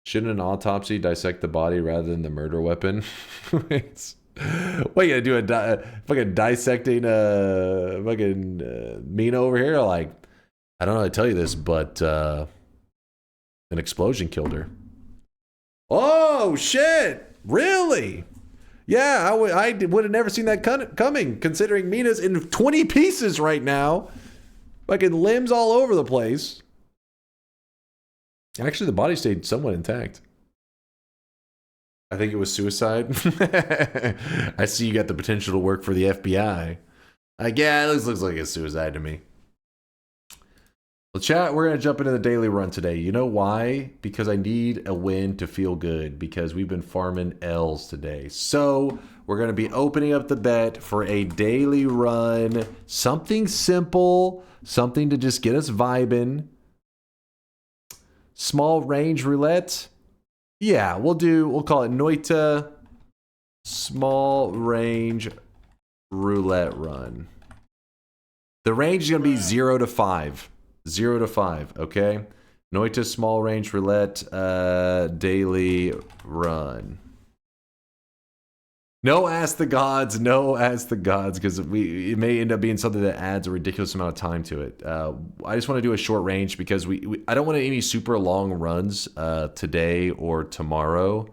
Shouldn't an autopsy dissect the body rather than the murder weapon? What, you gonna do a fucking dissecting fucking Mina over here? Like, I don't know how to tell you this, but an explosion killed her. Oh shit! Really? Yeah, I would have never seen that coming, considering Mina's in 20 pieces right now. Fucking limbs all over the place. Actually, the body stayed somewhat intact. I think it was suicide. I see you got the potential to work for the FBI. Yeah, it looks like it's suicide to me. Well, chat, we're going to jump into the daily run today. You know why? Because I need a win to feel good, because we've been farming L's today. So we're going to be opening up the bet for a daily run. Something simple, something to just get us vibing. Small range roulette. Yeah, we'll call it Noita small range roulette run. The range is going to be 0 to 5. 0 to 5, okay? Noita small range roulette daily run. No Ask the Gods, no Ask the Gods, because it may end up being something that adds a ridiculous amount of time to it. I just want to do a short range because I don't want any super long runs today or tomorrow,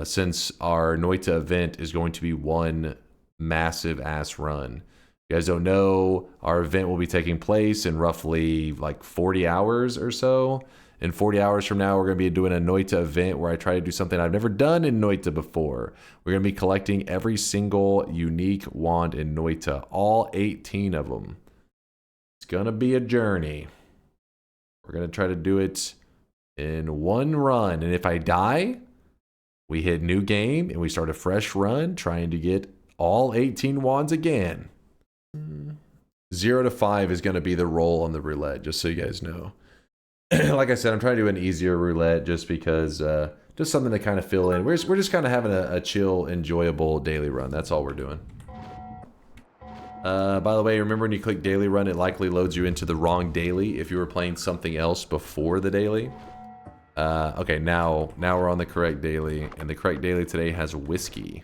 since our Noita event is going to be one massive ass run. You guys don't know, our event will be taking place in roughly like 40 hours or so. In 40 hours from now, we're going to be doing a Noita event where I try to do something I've never done in Noita before. We're going to be collecting every single unique wand in Noita, all 18 of them. It's going to be a journey. We're going to try to do it in one run. And if I die, we hit new game and we start a fresh run trying to get all 18 wands again. 0 to 5 is going to be the roll on the roulette, just so you guys know. Like I said, I'm trying to do an easier roulette just because, just something to kind of fill in. We're just kind of having a chill, enjoyable daily run. That's all we're doing. By the way, remember when you click daily run, it likely loads you into the wrong daily if you were playing something else before the daily. Okay, now we're on the correct daily, and the correct daily today has whiskey.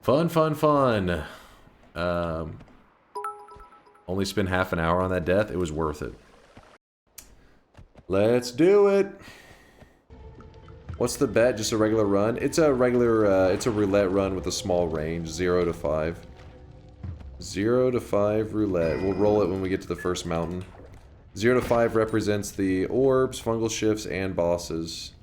Fun, fun, fun. Only spent half an hour on that death. It was worth it. Let's do it. What's the bet? Just a regular run? It's a regular, it's a roulette run with a small range, 0 to 5. 0 to 5 roulette. We'll roll it when we get to the first mountain. 0 to 5 represents the orbs, fungal shifts, and bosses.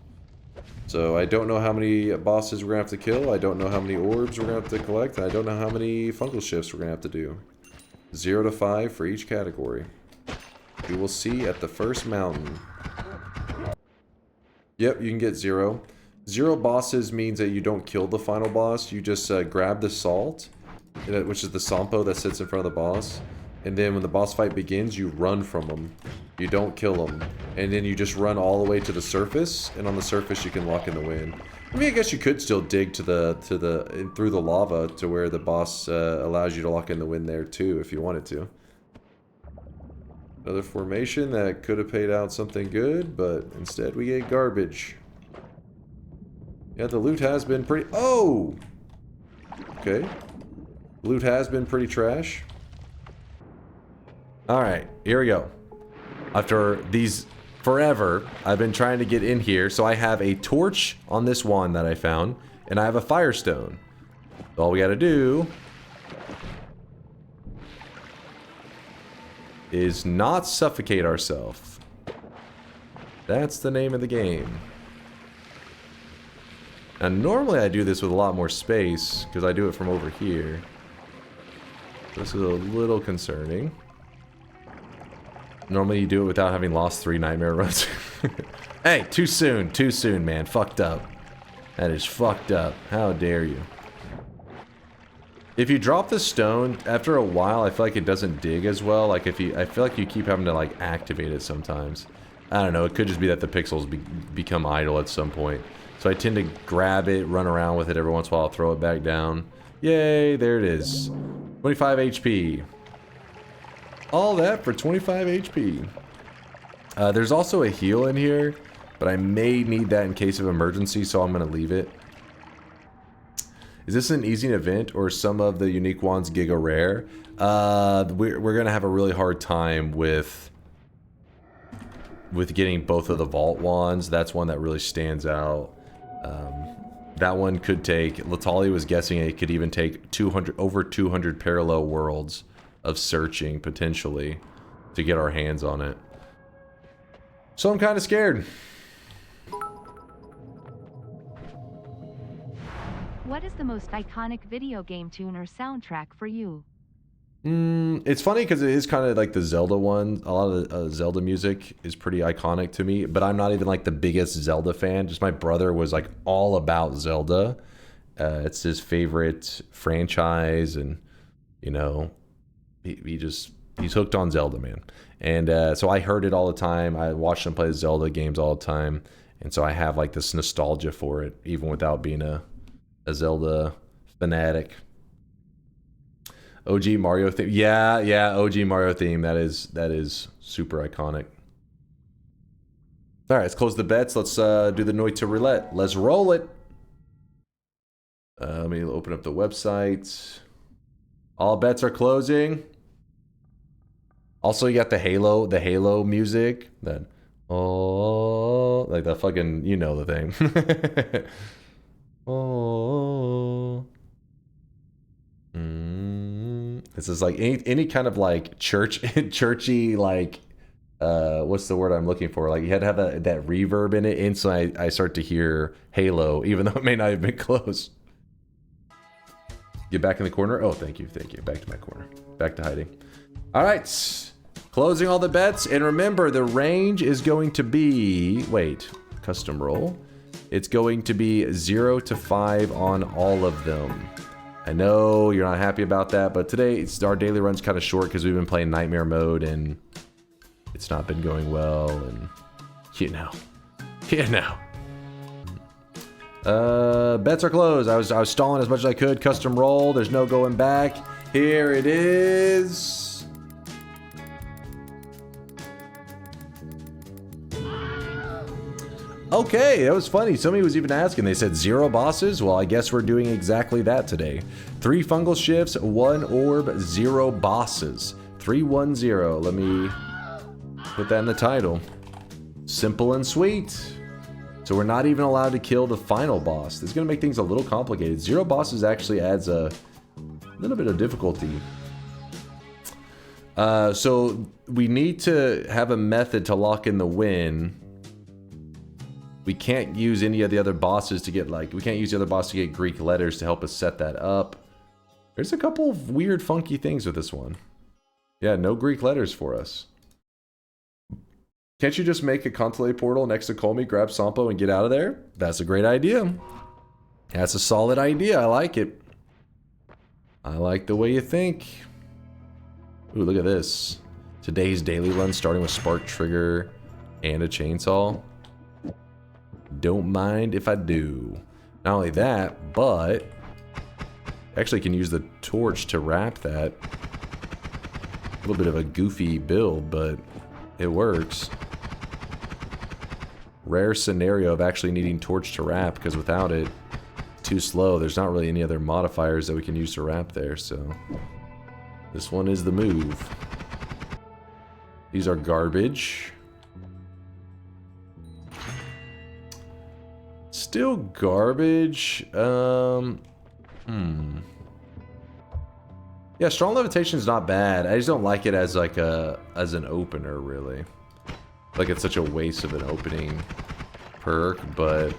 So I don't know how many bosses we're going to have to kill. I don't know how many orbs we're going to have to collect. And I don't know how many fungal shifts we're going to have to do. 0 to 5 for each category. We will see at the first mountain. Yep, you can get 0. 0 bosses means that you don't kill the final boss. You just grab the salt, which is the sampo that sits in front of the boss. And then when the boss fight begins, you run from them. You don't kill them. And then you just run all the way to the surface. And on the surface, you can lock in the wind. I mean, I guess you could still dig through the lava to where the boss allows you to lock in the wind there too, if you wanted to. Another formation that could have paid out something good, but instead we get garbage. Yeah, the loot has been pretty... Oh! Okay. Loot has been pretty trash. Alright, here we go. After these... Forever, I've been trying to get in here, so I have a torch on this wand that I found, and I have a firestone. So all we gotta do is not suffocate ourselves. That's the name of the game. Now normally I do this with a lot more space, because I do it from over here. This is a little concerning. Normally you do it without having lost 3 nightmare runs. Hey, too soon, man. Fucked up. That is fucked up. How dare you. If you drop the stone, after a while, I feel like it doesn't dig as well. Like I feel like you keep having to like activate it sometimes. I don't know, it could just be that the pixels become idle at some point. So I tend to grab it, run around with it every once in a while, throw it back down. Yay, there it is. 25 HP. All that for 25 HP. There's also a heal in here, but I may need that in case of emergency, so I'm going to leave it. Is this an easy event, or some of the unique wands giga rare? We're going to have a really hard time with getting both of the vault wands. That's one that really stands out. That one could take... Latali was guessing it could even take over 200 parallel worlds of searching, potentially, to get our hands on it. So I'm kind of scared. What is the most iconic video game tune or soundtrack for you? It's funny because it is kind of like the Zelda one. A lot of the Zelda music is pretty iconic to me, but I'm not even like the biggest Zelda fan. Just my brother was like all about Zelda. It's his favorite franchise, and you know, he's hooked on Zelda, man. And so I heard it all the time. I watched him play Zelda games all the time. And so I have like this nostalgia for it, even without being a Zelda fanatic. OG Mario theme. Yeah, OG Mario theme. That is super iconic. All right, let's close the bets. Let's do the Noita roulette. Let's roll it. Let me open up the website. All bets are closing. Also, you got the Halo music. That oh, like the fucking, you know the thing. Oh. This is like any kind of like churchy like what's the word I'm looking for? Like you had to have that reverb in it. Instantly I start to hear Halo, even though it may not have been close. Get back in the corner. Oh, thank you. Back to my corner. Back to hiding. All right. Closing all the bets. And remember, the range is going to be... Wait. Custom roll. It's going to be 0 to 5 on all of them. I know you're not happy about that, but today our daily run's kind of short because we've been playing Nightmare mode and it's not been going well. And, you know. Bets are closed. I was stalling as much as I could. Custom roll. There's no going back. Here it is. Okay, that was funny. Somebody was even asking. They said 0 bosses. Well, I guess we're doing exactly that today. 3 fungal shifts, 1 orb, 0 bosses. 310. Let me put that in the title. Simple and sweet. So we're not even allowed to kill the final boss. This is going to make things a little complicated. 0 bosses actually adds a little bit of difficulty. So we need to have a method to lock in the win. We can't use any of the other bosses to get we can't use the other boss to get Greek letters to help us set that up. There's a couple of weird funky things with this one. Yeah, no Greek letters for us. Can't you just make a Contelé portal next to Kolmi, grab Sampo, and get out of there? That's a great idea. That's a solid idea. I like it. I like the way you think. Ooh, look at this. Today's daily run starting with Spark Trigger and a chainsaw. Don't mind if I do. Not only that, but actually can use the torch to wrap that. A little bit of a goofy build, but it works. Rare scenario of actually needing torch to wrap, because without it, too slow. There's not really any other modifiers that we can use to wrap there, so this one is the move. These are garbage. Still garbage. Yeah, strong levitation is not bad. I just don't like it as like as an opener, really. Like it's such a waste of an opening perk, but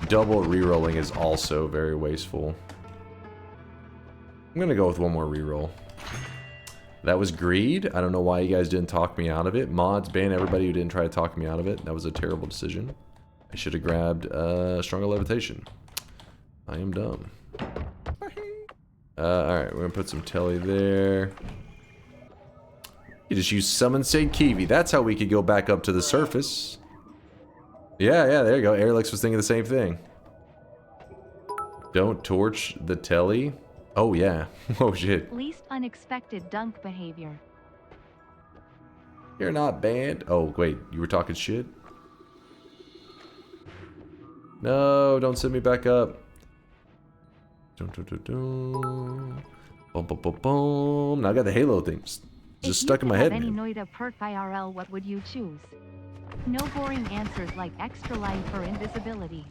double rerolling is also very wasteful. I'm gonna go with one more reroll. That was greed. I don't know why you guys didn't talk me out of it. Mods, ban everybody who didn't try to talk me out of it. That was a terrible decision. I should have grabbed stronger levitation. I am dumb. Alright, we're gonna put some telly there. You just use Summon Saint Kiwi. That's how we could go back up to the surface. Yeah, there you go. Airlix was thinking the same thing. Don't torch the telly. Oh, yeah. Oh, shit. Least unexpected dunk behavior. You're not banned. Oh, wait. You were talking shit? No, don't send me back up. Boom, boom, boom, boom. Now I got the Halo thing just stuck in my head. If you could have any Noita perk IRL, what would you choose? No boring answers like extra life or invisibility.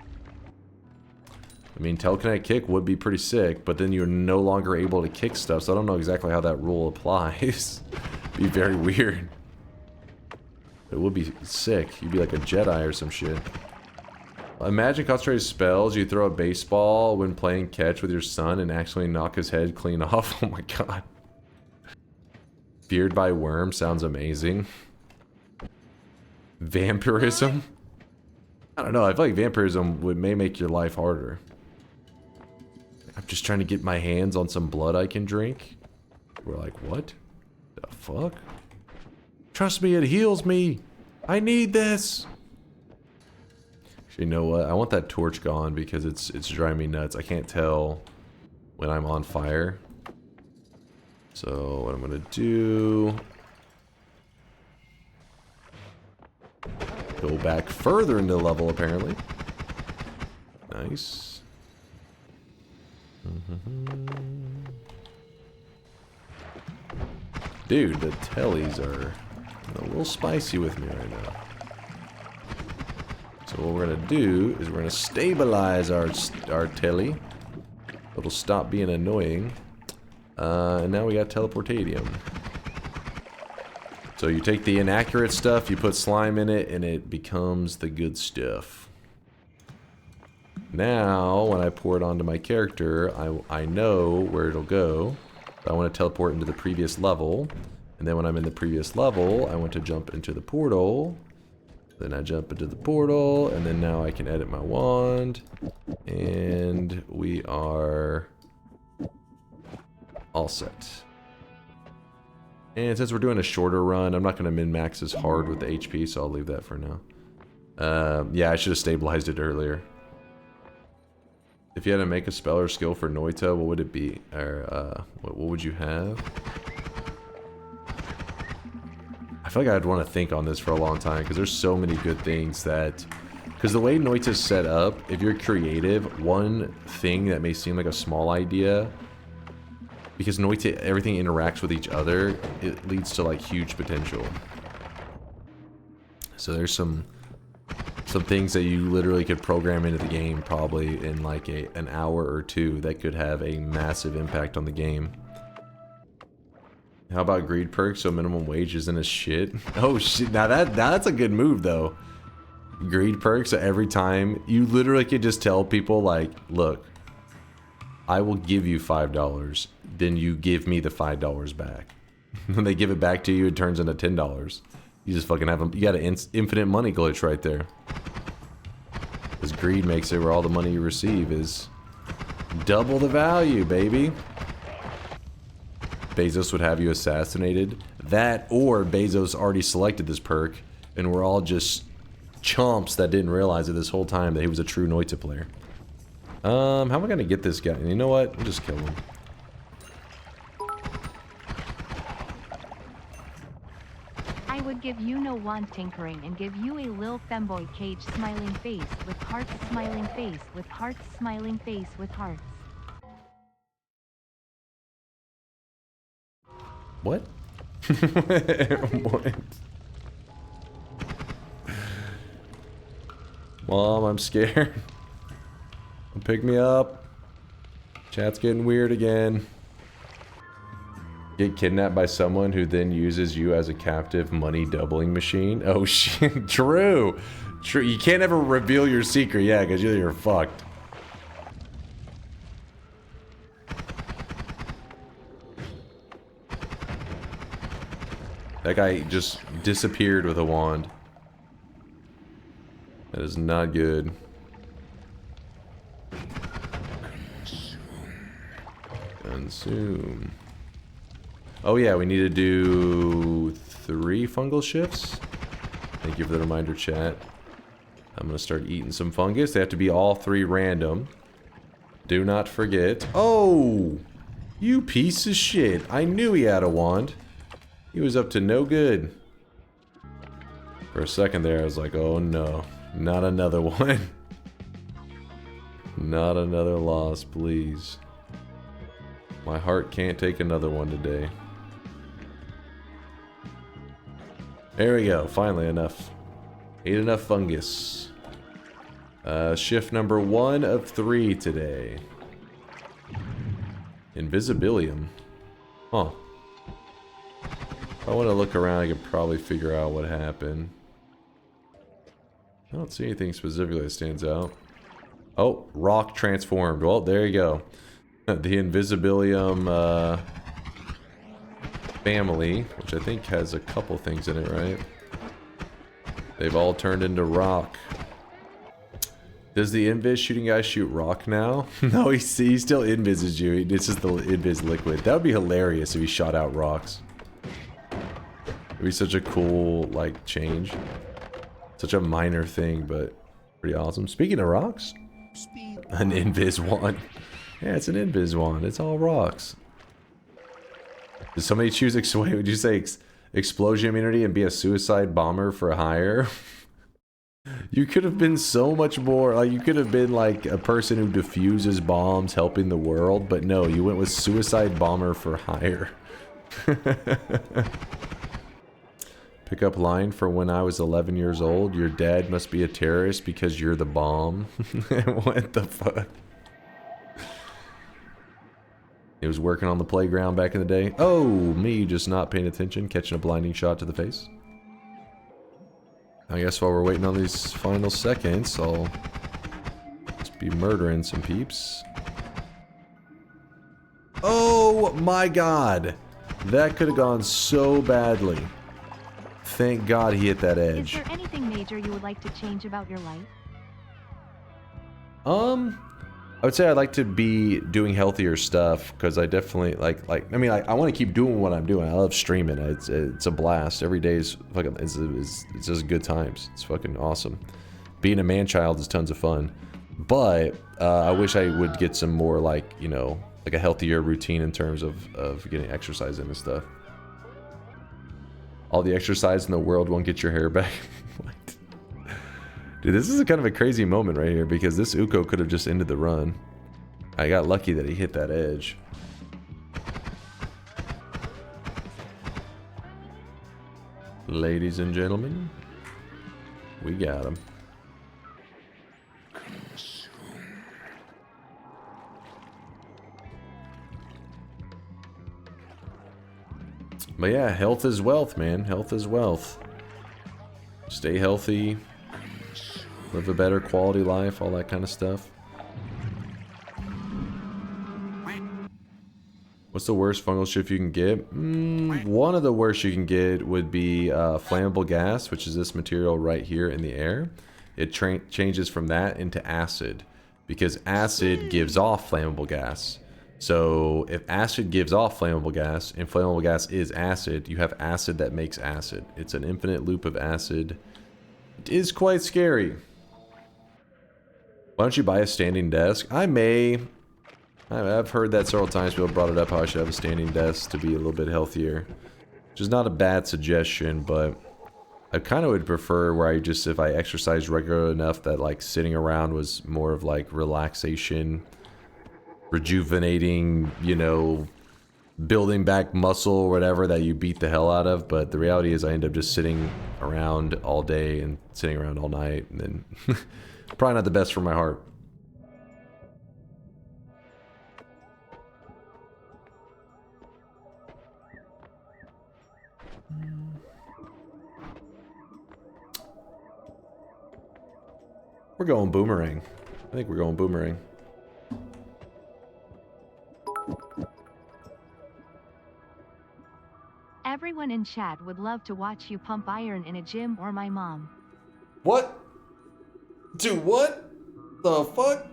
I mean, telekinetic kick would be pretty sick, but then you're no longer able to kick stuff, so I don't know exactly how that rule applies. Be very weird. It would be sick. You'd be like a Jedi or some shit. Imagine concentrated spells. You throw a baseball when playing catch with your son and actually knock his head clean off. Oh my god. Feared by worm sounds amazing. Vampirism? I don't know. I feel like vampirism may make your life harder. I'm just trying to get my hands on some blood I can drink. We're like, what the fuck? Trust me, it heals me. I need this. You know what? I want that torch gone because it's driving me nuts. I can't tell when I'm on fire. So what I'm gonna do... Go back further into the level, apparently. Nice. Dude, the tellies are a little spicy with me right now. So what we're gonna do is we're gonna stabilize our telly. It'll stop being annoying. And now we got teleportadium. So you take the inaccurate stuff, you put slime in it, and it becomes the good stuff. Now, when I pour it onto my character, I know where it'll go. I want to teleport into the previous level. And then when I'm in the previous level, I want to jump into the portal. Then I jump into the portal, and then now I can edit my wand. And we are all set. And since we're doing a shorter run, I'm not going to min-max as hard with the HP, so I'll leave that for now. Yeah, I should have stabilized it earlier. If you had to make a spell or skill for Noita, what would it be? Or, what would you have? I feel like I'd want to think on this for a long time, because there's so many good things that... Because the way Noita's set up, if you're creative, one thing that may seem like a small idea... Because Noita, everything interacts with each other, it leads to like huge potential. So there's some things that you literally could program into the game probably in like an hour or two that could have a massive impact on the game. How about greed perks so minimum wage isn't a shit? Oh shit, now that's a good move though. Greed perks, so every time you literally could just tell people like, look, I will give you $5, then you give me the $5 back. When they give it back to you, it turns into $10. You just fucking have them. You got an infinite money glitch right there. Because greed makes it where all the money you receive is double the value, baby. Bezos would have you assassinated. That or Bezos already selected this perk, and we're all just chumps that didn't realize it this whole time that he was a true Noita player. How am I gonna get this guy? And you know what? I'll just kill him. I would give you no wand tinkering and give you a lil femboy cage smiling face with hearts smiling face with hearts smiling face with hearts. What? What? Mom, I'm scared. Pick me up. Chat's getting weird again. Get kidnapped by someone who then uses you as a captive money doubling machine. Oh shit, true. True, you can't ever reveal your secret, yeah, because you're fucked. That guy just disappeared with a wand. That is not good. Consume. Oh yeah, we need to do 3 fungal shifts. Thank you for the reminder, chat. I'm gonna start eating some fungus. They have to be all 3 random. Do not forget. Oh! You piece of shit. I knew he had a wand. He was up to no good. For a second there, I was like, oh no. Not another one. Not another loss, please. My heart can't take another one today. There we go. Finally, enough. Ate enough fungus. Shift number 1 of 3 today. Invisibilium. Huh. If I want to look around, I could probably figure out what happened. I don't see anything specifically that stands out. Oh, rock transformed. Well, there you go. The Invisibilium family, which I think has a couple things in it, right? They've all turned into rock. Does the Invis shooting guy shoot rock now? No, he still Invises you. It's just the Invis liquid. That would be hilarious if he shot out rocks. It'd be such a cool, like, change. Such a minor thing, but Pretty awesome. Speaking of rocks, an invis wand. Yeah, it's an invis wand. It's all rocks. Did somebody choose would you say explosion immunity and be a suicide bomber for hire? You could have been so much more, like you could have been like a person who diffuses bombs helping the world, but no, you went with suicide bomber for hire. Pick up line for when I was 11 years old. Your dad must be a terrorist because you're the bomb. What the fuck? He was working on the playground back in the day. Oh, me just not paying attention, catching a blinding shot to the face. I guess while we're waiting on these final seconds, I'll just be murdering some peeps. Oh my god! That could have gone so badly. Thank God he hit that edge. Is there anything major you would like to change about your life? I would say I'd like to be doing healthier stuff because I definitely I mean I want to keep doing what I'm doing. I love streaming. It's a blast. Every day is fucking it's just good times. It's fucking awesome. Being a man child is tons of fun, but I wish I would get some more like, you know, like a healthier routine in terms of getting exercise in and stuff. All the exercise in the world won't get your hair back. What? Dude, this is a kind of a crazy moment right here because this Uko could have just ended the run. I got lucky that he hit that edge. Ladies and gentlemen, we got him. But yeah, health is wealth, man. Health is wealth. Stay healthy. Live a better quality life, all that kind of stuff. What's the worst fungal shift you can get? One of the worst you can get would be flammable gas, which is this material right here in the air. It changes from that into acid, because acid gives off flammable gas. So if acid gives off flammable gas, and flammable gas is acid, you have acid that makes acid. It's an infinite loop of acid. It is quite scary. Why don't you buy a standing desk? I may. I've heard that several times. People brought it up how I should have a standing desk to be a little bit healthier. Which is not a bad suggestion, but I kind of would prefer where I just, if I exercise regular enough that like sitting around was more of like relaxation, rejuvenating, you know, building back muscle or whatever that you beat the hell out of. But the reality is I end up just sitting around all day and sitting around all night, and then probably not the best for my heart. We're going boomerang. I think we're going boomerang. Everyone in chat would love to watch you pump iron in a gym or my mom. What? Dude, what the fuck?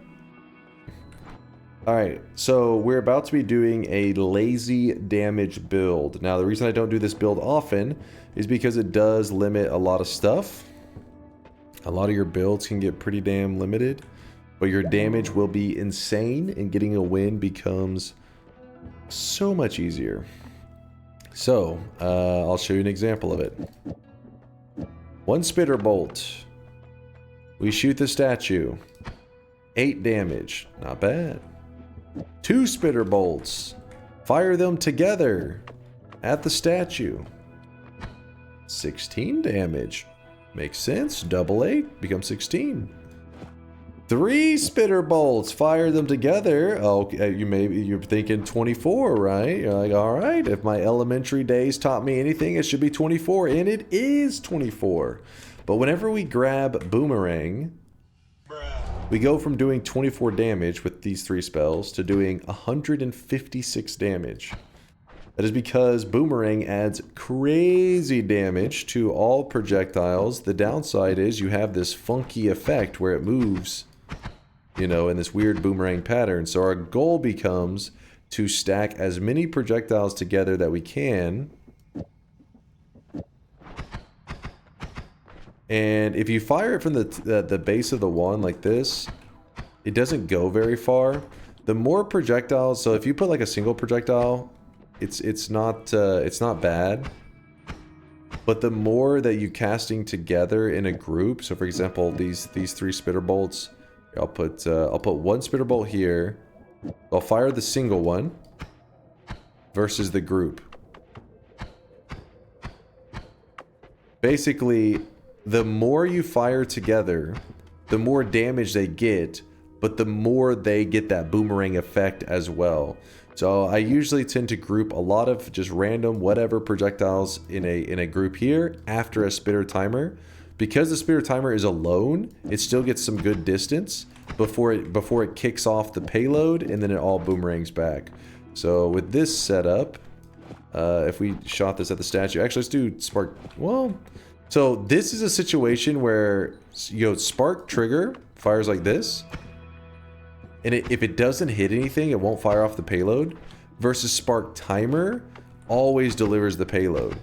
Alright, so we're about to be doing a lazy damage build. Now, the reason I don't do this build often is because it does limit a lot of stuff. A lot of your builds can get pretty damn limited, but your damage will be insane, and getting a win becomes so much easier. So, I'll show you an example of it. One spitter bolt. We shoot the statue. 8 damage. Not bad. 2 spitter bolts. Fire them together at the statue. 16 damage. Makes sense. Double 8 becomes 16. 3 spitter bolts. Fire them together. Oh, you're thinking 24, right? You're like, all right. If my elementary days taught me anything, it should be 24, and it is 24. But whenever we grab boomerang, we go from doing 24 damage with these 3 spells to doing 156 damage. That is because boomerang adds crazy damage to all projectiles. The downside is you have this funky effect where it moves, you know, in this weird boomerang pattern. So our goal becomes to stack as many projectiles together that we can And if you fire it from the base of the wand like this, it doesn't go very far. The more projectiles, so if you put like a single projectile, it's not bad. But the more that you casting together in a group, so for example, these 3 spitter bolts, I'll put 1 spitter bolt here. I'll fire the single one versus the group. Basically, the more you fire together, the more damage they get, but the more they get that boomerang effect as well. So I usually tend to group a lot of just random whatever projectiles in a group here after a spitter timer. Because the spitter timer is alone, it still gets some good distance before it kicks off the payload, and then it all boomerangs back. So with this setup, if we shot this at the statue, actually let's do spark. Well, so this is a situation where, you know, spark trigger fires like this, and if it doesn't hit anything, it won't fire off the payload. Versus spark timer always delivers the payload.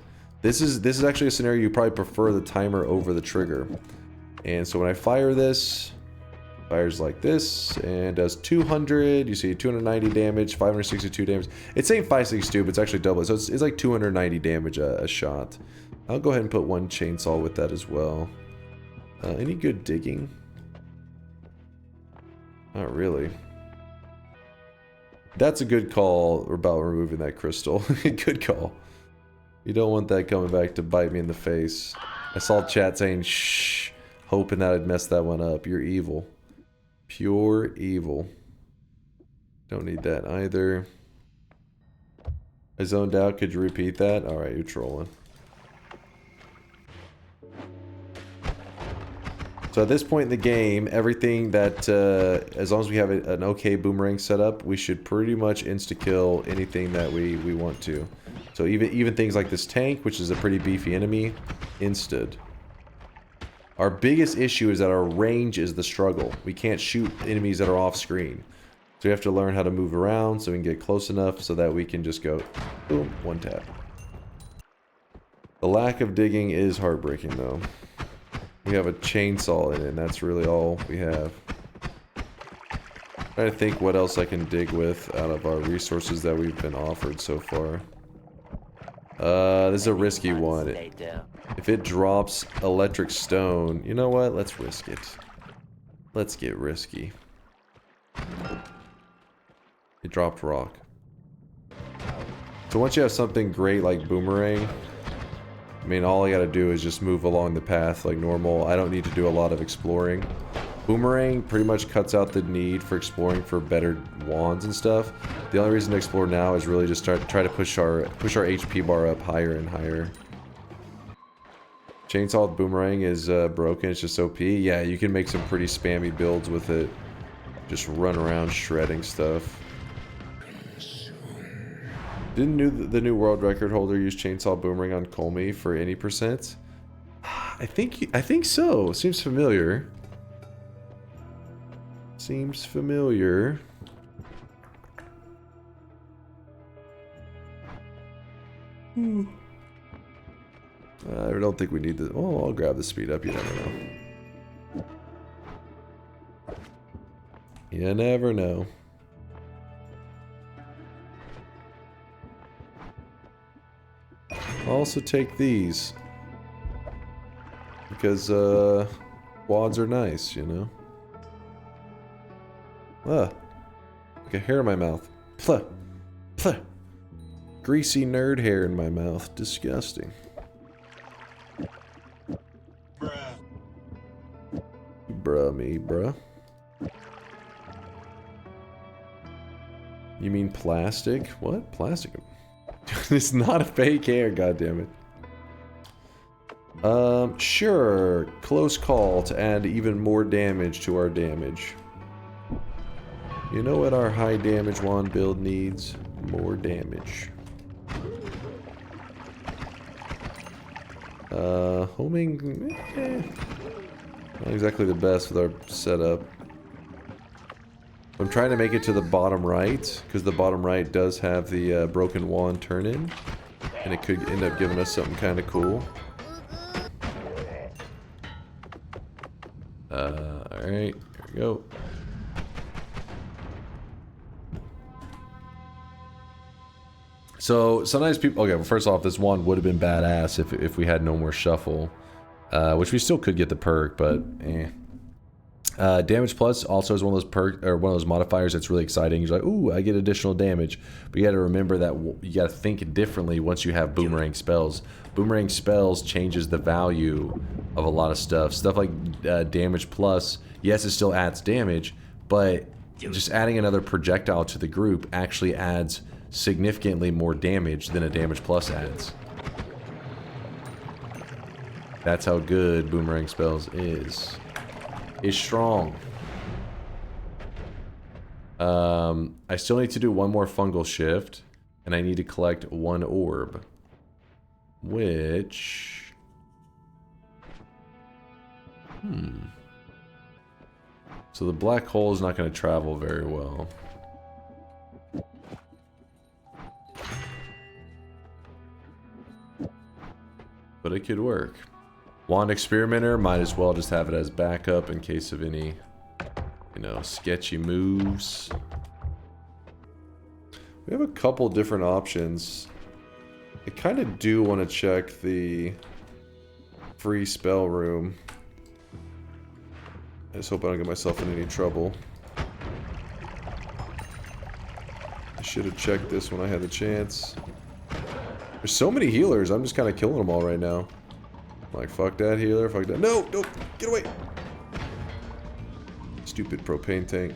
This is actually a scenario you probably prefer the timer over the trigger. And so when I fire this, it fires like this and does 200. You see 290 damage, 562 damage. It's saying 562, but it's actually double. So it's like 290 damage a shot. I'll go ahead and put 1 chainsaw with that as well. Any good digging? Not really. That's a good call about removing that crystal. Good call. You don't want that coming back to bite me in the face. I saw chat saying shh, hoping that I'd mess that one up. You're evil. Pure evil. Don't need that either. I zoned out. Could you repeat that? Alright, you're trolling. So at this point in the game, everything that, as long as we have an okay boomerang setup, we should pretty much insta-kill anything that we want to. So even things like this tank, which is a pretty beefy enemy, insta'd. Our biggest issue is that our range is the struggle. We can't shoot enemies that are off screen. So we have to learn how to move around so we can get close enough so that we can just go, boom, 1 tap. The lack of digging is heartbreaking though. We have a chainsaw in it, and that's really all we have. Trying to think what else I can dig with out of our resources that we've been offered so far. This is a risky one. If it drops electric stone, you know what? Let's risk it. Let's get risky. It dropped rock. So once you have something great like boomerang, I mean, all I gotta do is just move along the path like normal. I don't need to do a lot of exploring. Boomerang pretty much cuts out the need for exploring for better wands and stuff. The only reason to explore now is really just try to push our HP bar up higher and higher. Chainsaw with boomerang is broken. It's just OP. Yeah, you can make some pretty spammy builds with it. Just run around shredding stuff. Didn't the new world record holder use chainsaw boomerang on Kolmi for any percent? I think so. Seems familiar. Seems familiar. I don't think we need the. Oh, I'll grab the speed up. You never know. You never know. I'll also take these. Because, quads are nice, you know? Like a hair in my mouth. Pluh. Pluh. Greasy nerd hair in my mouth. Disgusting. Bruh me, bruh. You mean plastic? What? Plastic? It's not a fake hair, goddammit. Sure. Close call to add even more damage to our damage. You know what our high damage wand build needs? More damage. Homing... not exactly the best with our setup. I'm trying to make it to the bottom right, because the bottom right does have the broken wand turn in, and it could end up giving us something kind of cool. Alright, here we go. So sometimes people, okay, well, first off, this wand would have been badass if we had no more shuffle, which we still could get the perk, but eh. Damage plus also is one of those perk or one of those modifiers that's really exciting. You're like, ooh, I get additional damage, but you got to remember that you got to think differently once you have boomerang spells. Boomerang spells changes the value of a lot of stuff. Stuff like damage plus, yes, it still adds damage, but just adding another projectile to the group actually adds significantly more damage than a damage plus adds. That's how good boomerang spells is strong. I still need to do one more fungal shift, and I need to collect one orb, which so the black hole is not going to travel very well. But it could work. Wand Experimenter, might as well just have it as backup in case of any, you know, sketchy moves. We have a couple different options. I kind of do want to check the free spell room. I just hope I don't get myself in any trouble. I should have checked this when I had the chance. There's so many healers, I'm just kind of killing them all right now. Like, fuck that healer, fuck that. No, no, get away. Stupid propane tank.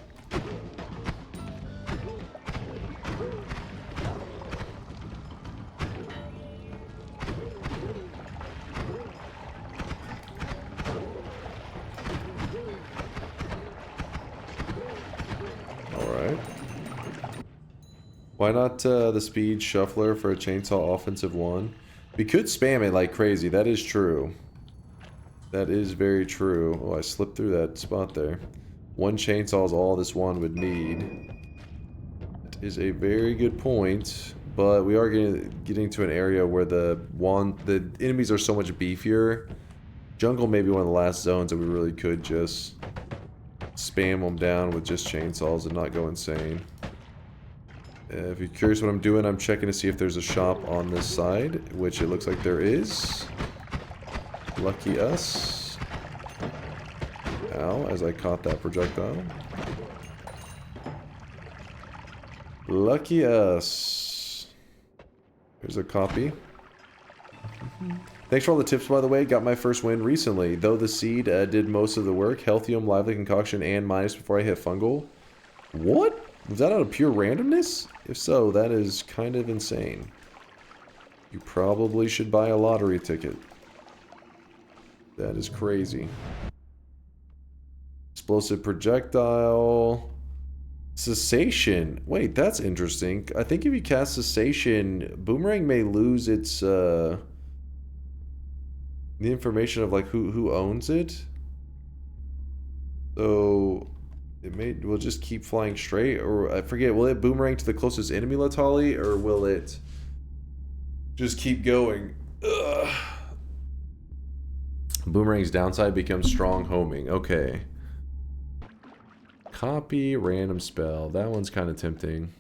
Alright. Why not the speed shuffler for a chainsaw offensive one? We could spam it like crazy, that is true. That is very true. Oh, I slipped through that spot there. One chainsaw is all this one would need. It is a very good point, but we are getting to an area where the enemies are so much beefier. Jungle may be one of the last zones that we really could just spam them down with just chainsaws and not go insane. If you're curious what I'm doing, I'm checking to see if there's a shop on this side, which it looks like there is. Lucky us. Ow, as I caught that projectile. Lucky us. Here's a copy. Thanks for all the tips, by the way. Got my first win recently. Though the seed did most of the work. Healthium, lively concoction, and minus before I hit fungal. What? Was that out of pure randomness? If so, that is kind of insane. You probably should buy a lottery ticket. That is crazy. Explosive projectile. Cessation. Wait, that's interesting. I think if you cast Cessation, Boomerang may lose its, the information of, like, who owns it. So it will just keep flying straight, or I forget, will it boomerang to the closest enemy, Latali, or will it just keep going? Ugh. Boomerang's downside becomes strong homing. Okay. Copy random spell. That one's kind of tempting.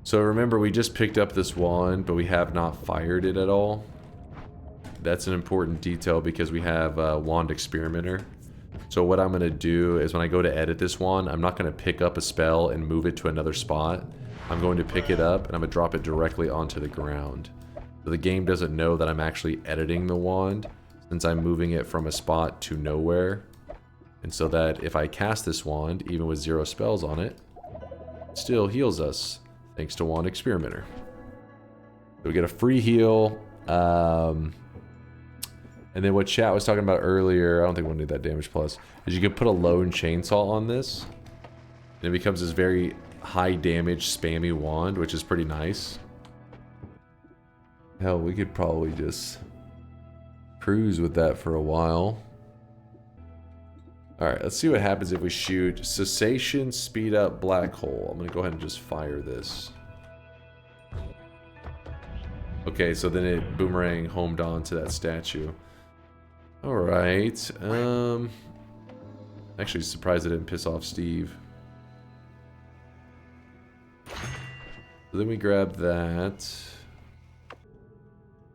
So remember, we just picked up this wand, but we have not fired it at all. That's an important detail because we have Wand Experimenter. So what I'm going to do is when I go to edit this wand, I'm not going to pick up a spell and move it to another spot. I'm going to pick it up and I'm going to drop it directly onto the ground. So the game doesn't know that I'm actually editing the wand since I'm moving it from a spot to nowhere. And so that if I cast this wand, even with 0 spells on it, it still heals us thanks to Wand Experimenter. So we get a free heal. And then what chat was talking about earlier, I don't think we'll need that damage plus, is you can put a lone chainsaw on this. And it becomes this very high damage spammy wand, which is pretty nice. Hell, we could probably just cruise with that for a while. Alright, let's see what happens if we shoot Cessation, Speed Up, Black Hole. I'm going to go ahead and just fire this. Okay, so then it boomerang homed on to that statue. Alright. Actually surprised it didn't piss off Steve. So then we grab that.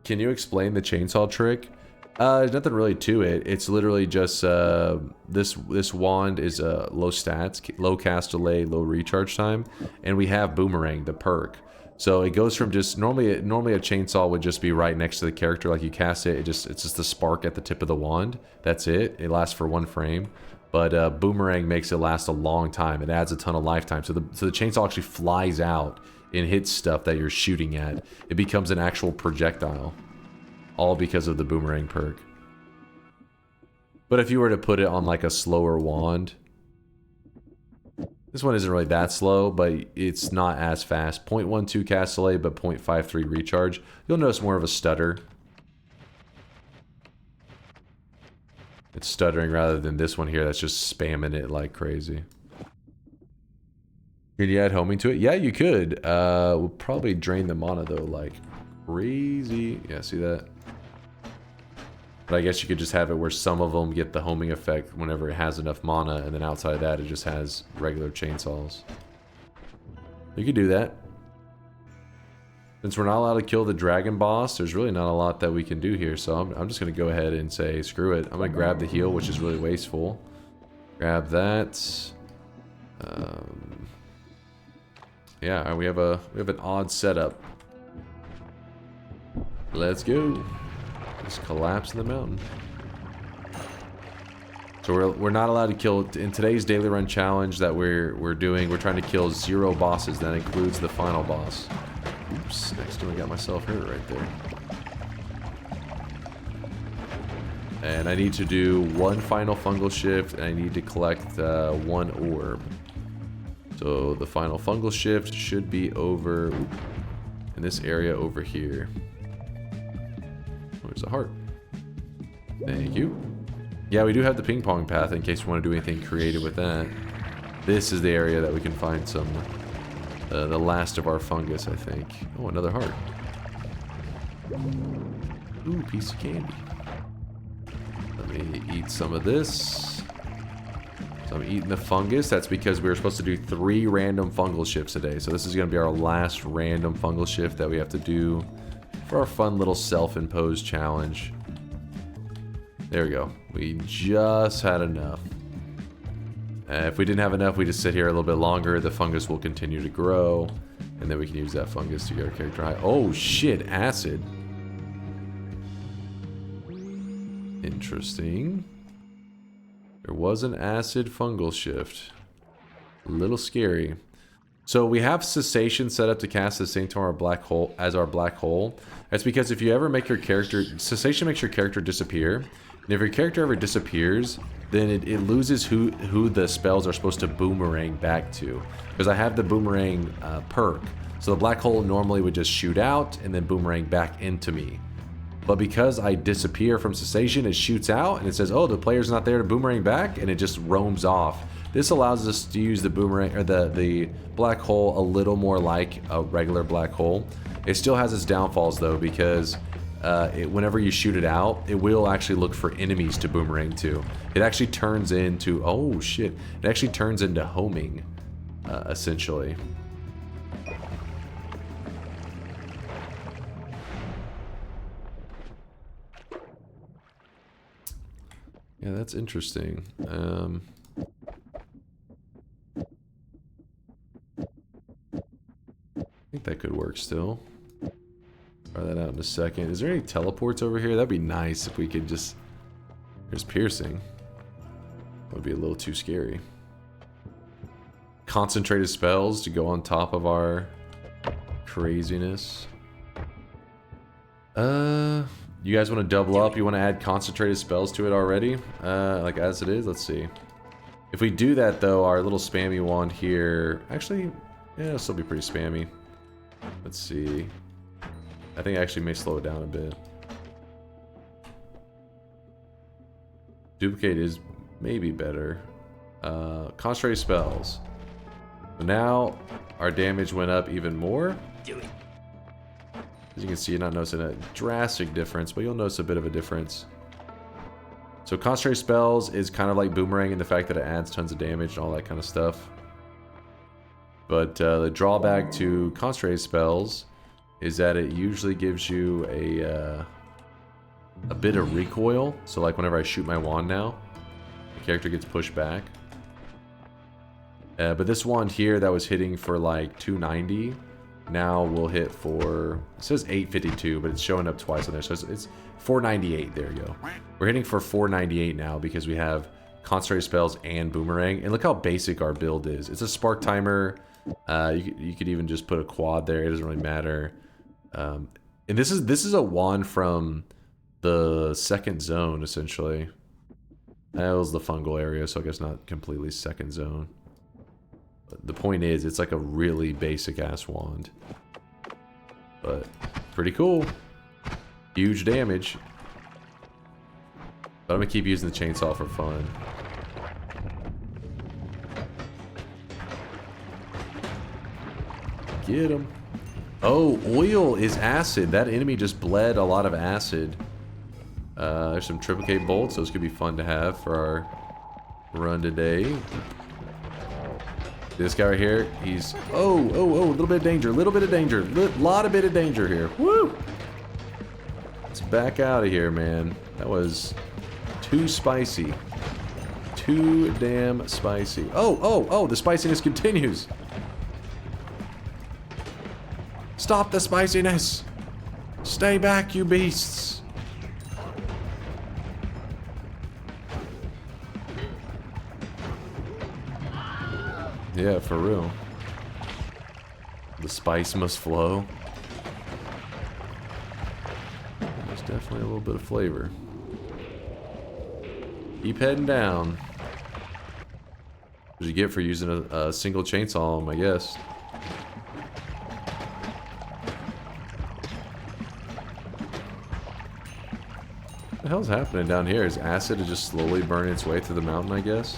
Can you explain the chainsaw trick? There's nothing really to it. It's literally just this wand is low stats, low cast delay, low recharge time, and we have boomerang, the perk. So it goes from just normally a chainsaw would just be right next to the character, like you cast it, it's just the spark at the tip of the wand. That's it. It lasts for 1 frame. But boomerang makes it last a long time. It adds a ton of lifetime. So the chainsaw actually flies out and hits stuff that you're shooting at. It becomes an actual projectile. All because of the boomerang perk. But if you were to put it on like a slower wand, this one isn't really that slow, but it's not as fast. 0.12 cast delay, but 0.53 recharge. You'll notice more of a stutter. It's stuttering rather than this one here that's just spamming it like crazy. Can you add homing to it? Yeah, you could. We'll probably drain the mana though like crazy. Yeah, see that? But I guess you could just have it where some of them get the homing effect whenever it has enough mana, and then outside of that it just has regular chainsaws. You could do that. Since we're not allowed to kill the dragon boss, there's really not a lot that we can do here, so I'm just going to go ahead and say screw it. I'm going to grab the heal, which is really wasteful. Grab that. Yeah, we have an odd setup. Let's go. Just collapse in the mountain. So we're not allowed to kill in today's daily run challenge that we're doing. We're trying to kill 0 bosses. That includes the final boss. Oops! Accidentally got myself hurt right there. And I need to do 1 final fungal shift, and I need to collect 1 orb. So the final fungal shift should be over in this area over here. There's a heart. Thank you. Yeah, we do have the ping pong path in case we want to do anything creative with that. This is the area that we can find some, the last of our fungus, I think. Oh, another heart. Ooh, piece of candy. Let me eat some of this. So I'm eating the fungus. That's because we were supposed to do 3 random fungal shifts today. So this is going to be our last random fungal shift that we have to do for our fun little self-imposed challenge. There we go. We just had enough. If we didn't have enough, we just sit here a little bit longer. The fungus will continue to grow, and then we can use that fungus to get our character high. Oh shit, acid. Interesting. There was an acid fungal shift. A little scary. So we have cessation set up to cast at the same time our black hole as our black hole. That's because if you ever make your character, cessation makes your character disappear. And if your character ever disappears, then it loses who the spells are supposed to boomerang back to. Because I have the boomerang perk. So the black hole normally would just shoot out and then boomerang back into me. But because I disappear from cessation, it shoots out and it says, oh, the player's not there to boomerang back, and it just roams off. This allows us to use the boomerang or the black hole a little more like a regular black hole. It still has its downfalls though, because whenever you shoot it out, it will actually look for enemies to boomerang to. It actually turns into, oh shit, it actually turns into homing, essentially. Yeah, that's interesting. I think that could work still. Try that out in a second. Is there any teleports over here? That'd be nice if we could just... There's piercing. That would be a little too scary. Concentrated spells to go on top of our craziness. You guys want to double up? You want to add concentrated spells to it already? Like as it is? Let's see. If we do that though, our little spammy wand here... Actually, yeah, it'll still be pretty spammy. Let's see. I think I actually may slow it down a bit. Duplicate is maybe better. Concentrated spells. So now our damage went up even more. As you can see, you're not noticing a drastic difference, but you'll notice a bit of a difference. So concentrate spells is kind of like boomerang in the fact that it adds tons of damage and all that kind of stuff. But the drawback to concentrate spells is that it usually gives you a bit of recoil. So like whenever I shoot my wand now, the character gets pushed back. But this wand here that was hitting for like 290 now will hit for, it says 852, but it's showing up twice on there, so it's 498. There you go. We're hitting for 498 now because we have concentrated spells and boomerang. And look how basic our build is. It's a spark timer. You could even just put a quad there. It doesn't really matter. And this is a wand from the second zone essentially. That was the fungal area, so I guess not completely second zone. The point is, it's like a really basic ass wand. But pretty cool. Huge damage. But I'm gonna keep using the chainsaw for fun. Get him. Oh, oil is acid. That enemy just bled a lot of acid. There's some triplicate bolts. Those could be fun to have for our run today. This guy right here, he's... Oh, a little bit of danger. Lot of bit of danger here. Woo! Let's back out of here, man. That was too spicy. Too damn spicy. Oh, the spiciness continues. Stop the spiciness. Stay back, you beasts. Yeah, for real. The spice must flow. There's definitely a little bit of flavor. Keep heading down. What you get for using a single chainsaw on 'em, I guess. What the hell's happening down here? Is acid just slowly burning its way through the mountain, I guess?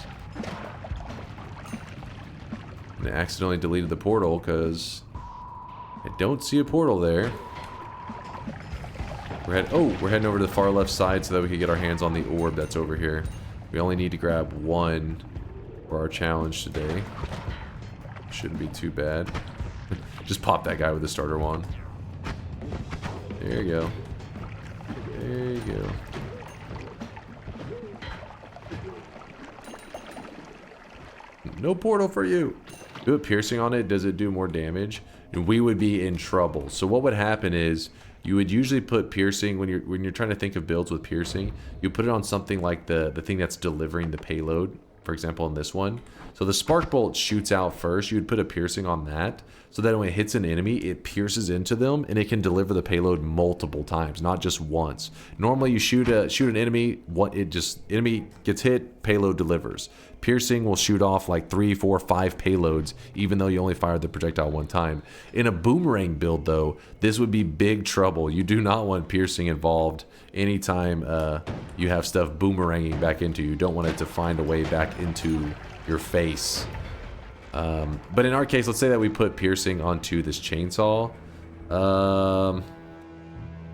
I accidentally deleted the portal because I don't see a portal there. We're heading over to the far left side so that we can get our hands on the orb that's over here. We only need to grab one for our challenge today. Shouldn't be too bad. Just pop that guy with the starter wand. There you go. There you go. No portal for you. Do a piercing on it, does it do more damage? And we would be in trouble. So what would happen is you would usually put piercing when you're trying to think of builds with piercing, you put it on something like the thing that's delivering the payload, for example in this one. So the spark bolt shoots out first, you would put a piercing on that so that when it hits an enemy, it pierces into them and it can deliver the payload multiple times, not just once. Normally you shoot an enemy, enemy gets hit, payload delivers. Piercing will shoot off like 3, 4, 5 payloads, even though you only fired the projectile one time. In a boomerang build, though, this would be big trouble. You do not want piercing involved anytime you have stuff boomeranging back into you. You don't want it to find a way back into your face. But in our case, let's say that we put piercing onto this chainsaw.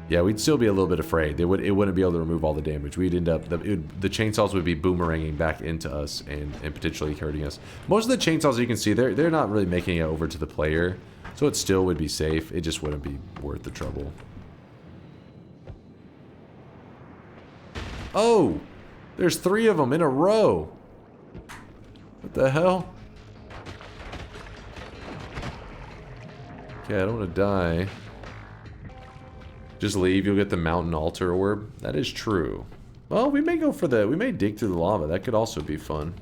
Yeah, we'd still be a little bit afraid. It wouldn't be able to remove all the damage. We'd end up... The chainsaws would be boomeranging back into us and potentially hurting us. Most of the chainsaws you can see, they're not really making it over to the player. So it still would be safe. It just wouldn't be worth the trouble. Oh! There's 3 of them in a row! What the hell? Okay, I don't want to die. Just leave, you'll get the mountain altar orb. That is true. Well, we may go for we may dig through the lava. That could also be fun.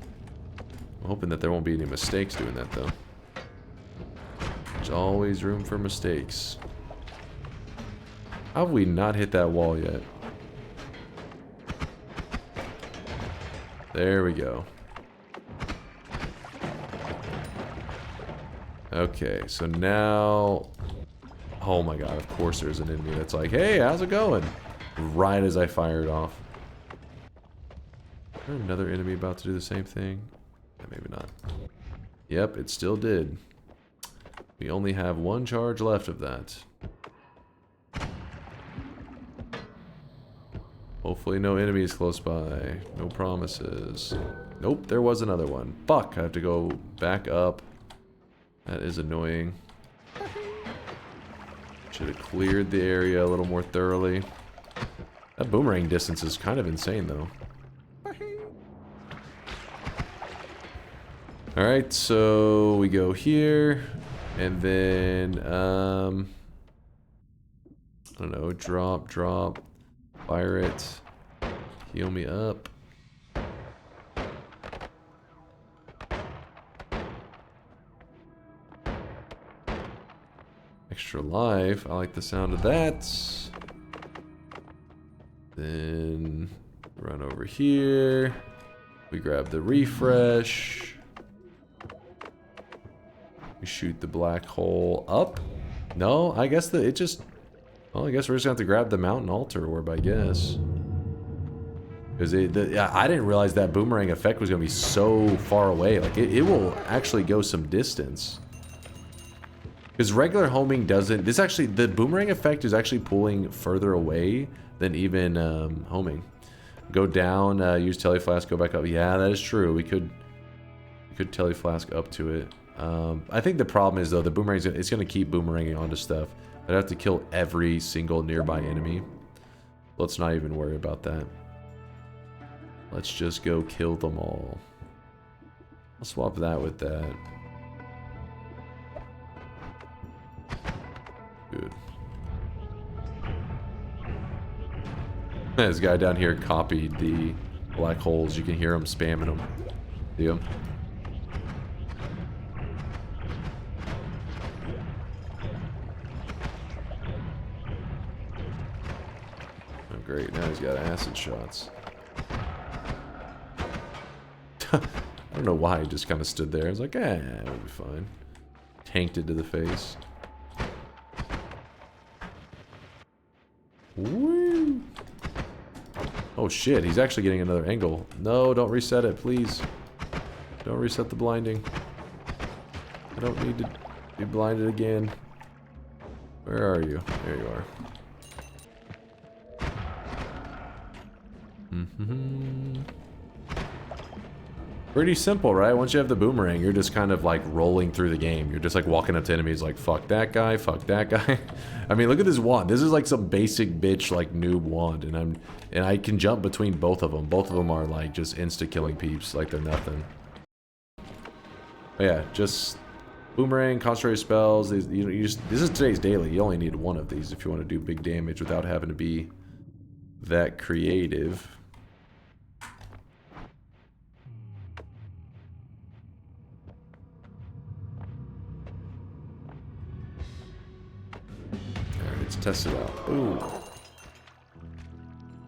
I'm hoping that there won't be any mistakes doing that, though. There's always room for mistakes. How have we not hit that wall yet? There we go. Okay, so now... Oh my god, of course there's an enemy that's like, hey, how's it going? Right as I fired off. Is there another enemy about to do the same thing? Yeah, maybe not. Yep, it still did. We only have 1 charge left of that. Hopefully no enemies close by. No promises. Nope, there was another one. Fuck, I have to go back up. That is annoying. Should have cleared the area a little more thoroughly. That boomerang distance is kind of insane, though. Alright, so we go here. And then, I don't know, drop. Fire it. Heal me up. Extra life. I like the sound of that. Then run over here. We grab the refresh. We shoot the black hole up. No, I guess that it just... Well, I guess we're just gonna have to grab the mountain altar orb, I guess. Because I didn't realize that boomerang effect was gonna be so far away. Like, it will actually go some distance. Because regular homing doesn't... This actually... The boomerang effect is actually pulling further away than even homing. Go down, use teleflask, go back up. Yeah, that is true. We could teleflask up to it. I think the problem is, though, the boomerang it's going to keep boomeranging onto stuff. I'd have to kill every single nearby enemy. Let's not even worry about that. Let's just go kill them all. I'll swap that with that. Good. This guy down here copied the black holes. You can hear him spamming them. See him? Oh, great. Now he's got acid shots. I don't know why he just kind of stood there. I was like, we'll be fine. Tanked it to the face. Woo! Oh shit, he's actually getting another angle. No, don't reset it, please. Don't reset the blinding. I don't need to be blinded again. Where are you? There you are. Pretty simple, right? Once you have the boomerang, you're just kind of like rolling through the game. You're just like walking up to enemies like, fuck that guy, fuck that guy. I mean, look at this wand. This is like some basic bitch like noob wand, and I can jump between both of them. Both of them are like just insta killing peeps like they're nothing. But yeah, just boomerang, concentrated spells. These, this is today's daily. You only need one of these if you want to do big damage without having to be that creative. Let's test it out. Boom.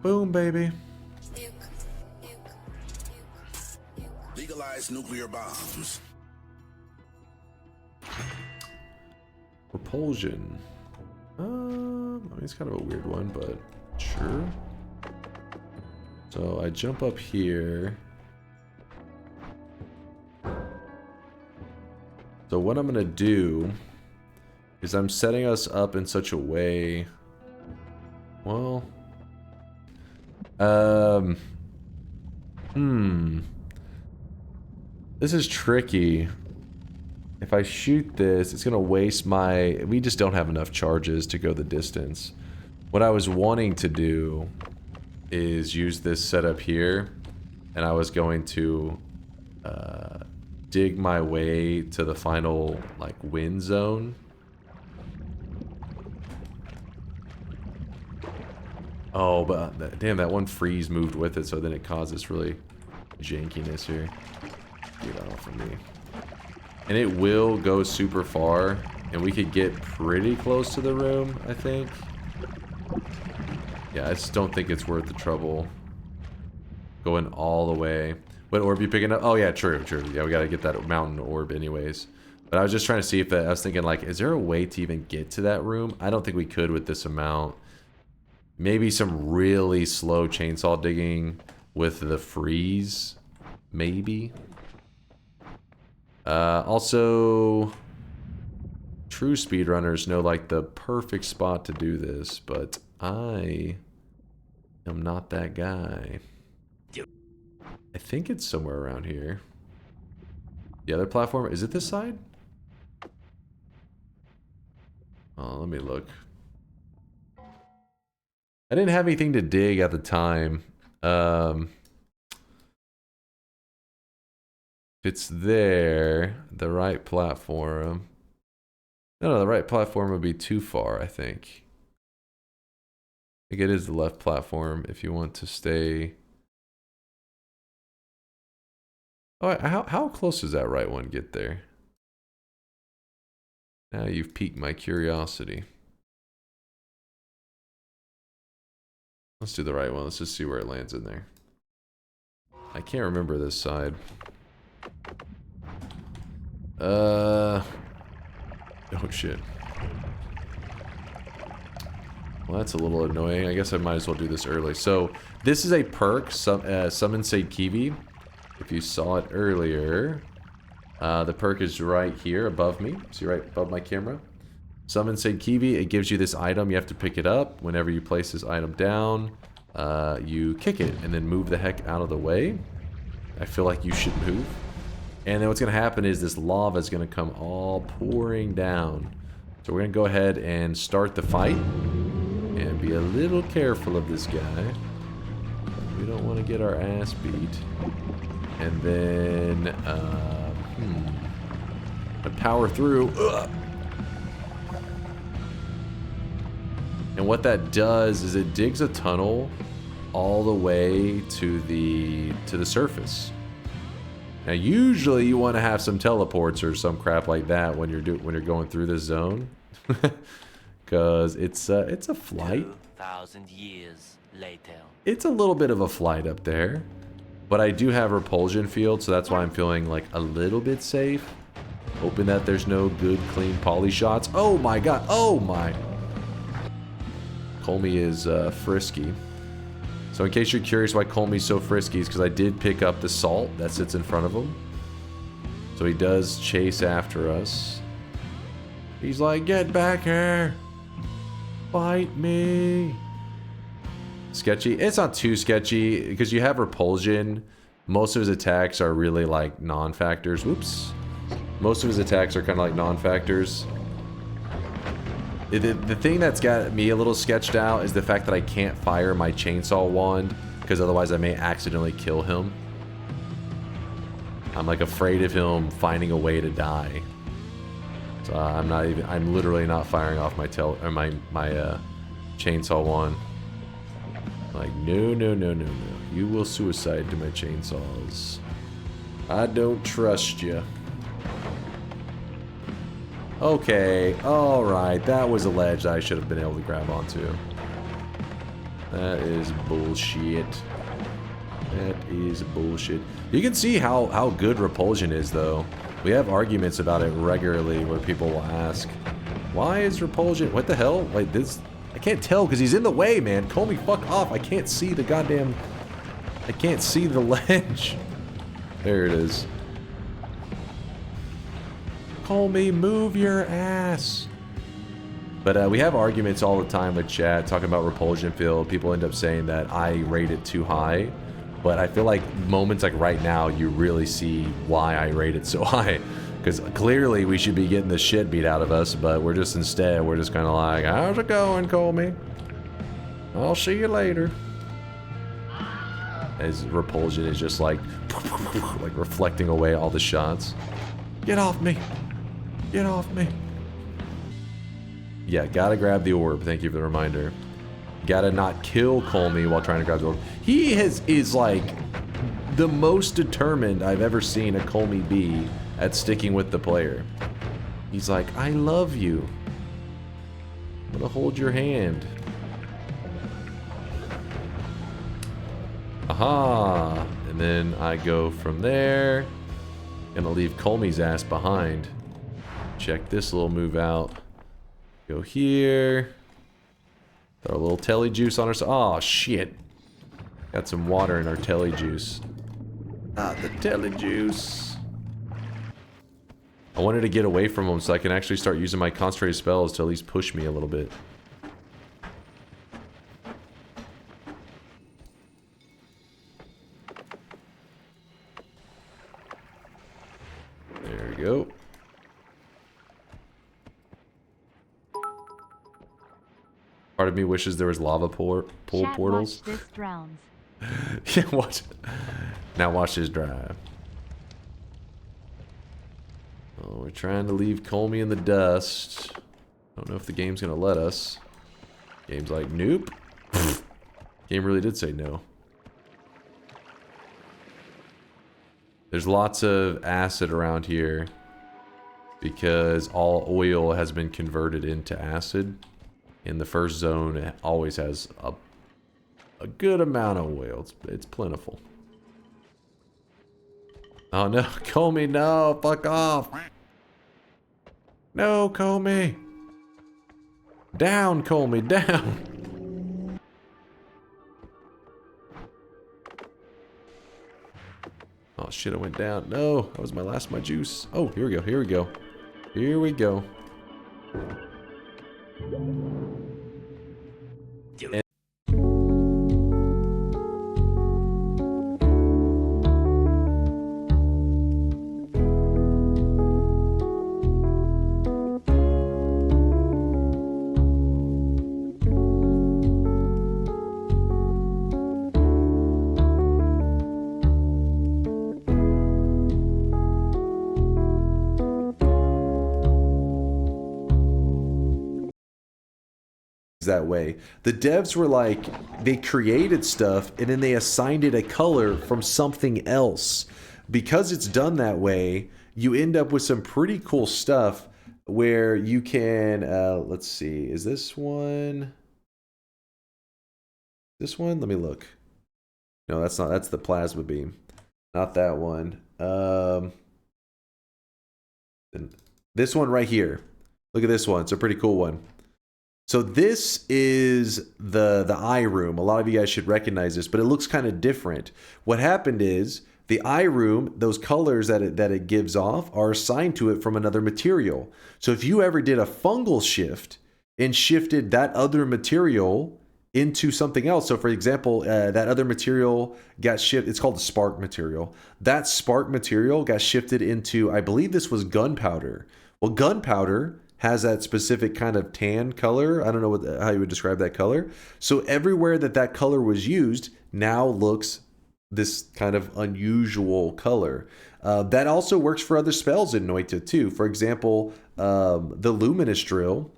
Boom, baby. Legalize nuclear bombs. Propulsion. I mean, it's kind of a weird one, but sure. So I jump up here. So what I'm gonna do is I'm setting us up in such a way. Well, this is tricky. If I shoot this, it's gonna waste my... We just don't have enough charges to go the distance. What I was wanting to do is use this setup here, and I was going to dig my way to the final like wind zone. Oh, but damn, that one freeze moved with it, so then it caused this really jankiness here. Get off of me. And it will go super far, and we could get pretty close to the room, I think. Yeah, I just don't think it's worth the trouble going all the way. What orb you picking up? Oh yeah, true. Yeah, we gotta get that mountain orb anyways. But I was just trying to see if I was thinking like, is there a way to even get to that room? I don't think we could with this amount. Maybe some really slow chainsaw digging with the freeze. Maybe. Also, true speedrunners know like the perfect spot to do this, but I I'm not that guy. I think it's somewhere around here. The other platform, is it this side? Oh, let me look. I didn't have anything to dig at the time. It's there, the right platform. No, the right platform would be too far, I think. I think it is the left platform if you want to stay. Oh, how close does that right one get there? Now you've piqued my curiosity. Let's do the right one. Let's just see where it lands in there. I can't remember this side. Oh shit. Well, that's a little annoying. I guess I might as well do this early. So, this is a perk, Summon Said Kiwi. If you saw it earlier, the perk is right here above me. See right above my camera? Summon Said Kiwi, it gives you this item. You have to pick it up. Whenever you place this item down, you kick it and then move the heck out of the way. I feel like you should move. And then what's going to happen is this lava is going to come all pouring down. So we're going to go ahead and start the fight. And be a little careful of this guy. We don't want to get our ass beat. And then, power through. Ugh. And what that does is it digs a tunnel all the way to the surface. Now, usually you want to have some teleports or some crap like that when you're going through this zone, because it's a flight. 2,000 years later. It's a little bit of a flight up there, but I do have repulsion field, so that's why I'm feeling like a little bit safe. Hoping that there's no good, clean poly shots. Oh my god! Oh my! Kolmi is frisky. So in case you're curious why Kolmi's so frisky, is because I did pick up the salt that sits in front of him. So he does chase after us. He's like, get back here! Fight me! Sketchy. It's not too sketchy, because you have repulsion. Most of his attacks are really like non-factors. Whoops. Most of his attacks are kind of like non-factors. The thing that's got me a little sketched out is the fact that I can't fire my chainsaw wand, because otherwise I may accidentally kill him. I'm like afraid of him finding a way to die. So I'm literally not firing off my chainsaw wand. Like, no. You will suicide to my chainsaws. I don't trust you. Okay, alright, that was a ledge that I should have been able to grab onto. That is bullshit. That is bullshit. You can see how good repulsion is, though. We have arguments about it regularly where people will ask, why is repulsion... What the hell? Like, this... I can't tell because he's in the way, man. Kolmi, fuck off. I can't see the goddamn... I can't see the ledge. There it is. Kolmi, move your ass. But we have arguments all the time with chat talking about repulsion field. People end up saying that I rate it too high. But I feel like moments like right now, you really see why I rate it so high. Because clearly we should be getting the shit beat out of us, but we're just kind of like, how's it going, Kolmi? I'll see you later. As repulsion is just like reflecting away all the shots. Get off me. Get off me. Yeah, gotta grab the orb. Thank you for the reminder. Gotta not kill Kolmi while trying to grab the orb. He is like the most determined I've ever seen a Kolmi be at sticking with the player. He's like, I love you. I'm gonna hold your hand. Aha! And then I go from there. Gonna leave Kolmi's ass behind. Check this little move out. Go here. Throw a little telly juice on her. Oh shit! Got some water in our telly juice. Ah, the telly juice. I wanted to get away from him so I can actually start using my concentrated spells to at least push me a little bit. go. Part of me wishes there was lava pool Chat, portals. watch this drowns. Yeah, watch. Now watch this drive. Oh, we're trying to leave Kolmi in the dust. Don't know if the game's gonna let us. Game's like, nope. Game really did say no. There's lots of acid around here because all oil has been converted into acid. In the first zone, it always has a good amount of oil. It's plentiful. Oh no, Kolmi, no, fuck off. No, Kolmi. Down, Kolmi, down. Oh shit, I went down. No, that was my last of my juice. Oh, here we go, here we go. Here we go. That way. The devs were like, they created stuff and then they assigned it a color from something else. Because it's done that way, you end up with some pretty cool stuff where you can, let's see, is this one? This one? Let me look. No, that's not, that's the plasma beam. Not that one. This one right here. Look at this one. It's a pretty cool one. So this is the eye room. A lot of you guys should recognize this, but it looks kind of different. What happened is the eye room, those colors that it gives off are assigned to it from another material. So if you ever did a fungal shift and shifted that other material into something else. So for example, that other material got shifted. It's called the spark material. That spark material got shifted into, I believe this was gunpowder. Well, gunpowder has that specific kind of tan color. I don't know how you would describe that color. So everywhere that color was used now looks this kind of unusual color. That also works for other spells in Noita too. For example, the Luminous Drill.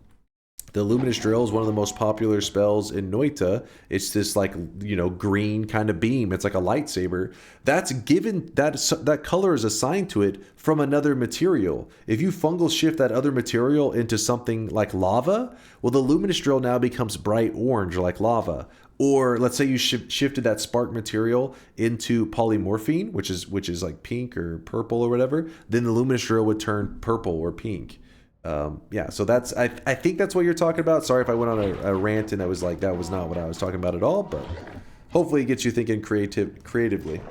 The Luminous Drill is one of the most popular spells in Noita. It's this like, you know, green kind of beam. It's like a lightsaber. That's given, that color is assigned to it from another material. If you fungal shift that other material into something like lava, well, the Luminous Drill now becomes bright orange like lava. Or let's say you shifted that spark material into polymorphine, which is like pink or purple or whatever, then the Luminous Drill would turn purple or pink. Yeah, so that's, I think that's what you're talking about. Sorry if I went on a rant and that was not what I was talking about at all, but hopefully it gets you thinking creatively.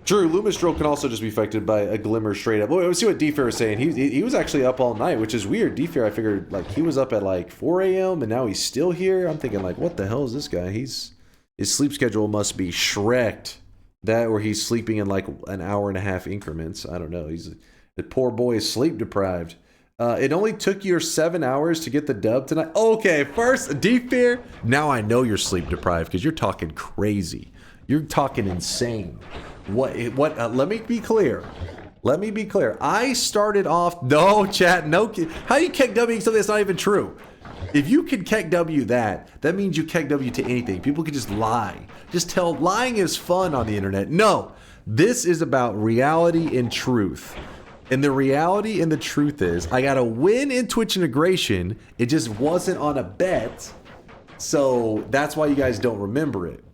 True, Luminous Drill can also just be affected by a glimmer straight up. Well, let's see what D-Fair is saying. He was actually up all night, which is weird. D-Fair, I figured like he was up at like 4 a.m. and now he's still here. I'm thinking like, what the hell is this guy? His sleep schedule must be shreked. That or he's sleeping in like an hour and a half increments. I don't know. The poor boy is sleep deprived. It only took you 7 hours to get the dub tonight. Okay, first, D-Fear, now I know you're sleep deprived because you're talking crazy. You're talking insane. What, let me be clear. Let me be clear. I started off, no chat, no, how you keck W something that's not even true? If you can keck W that means you keck W to anything. People can just lie. Just tell, lying is fun on the internet. No, this is about reality and truth. And the reality and the truth is, I got a win in Twitch integration. It just wasn't on a bet. So that's why you guys don't remember it.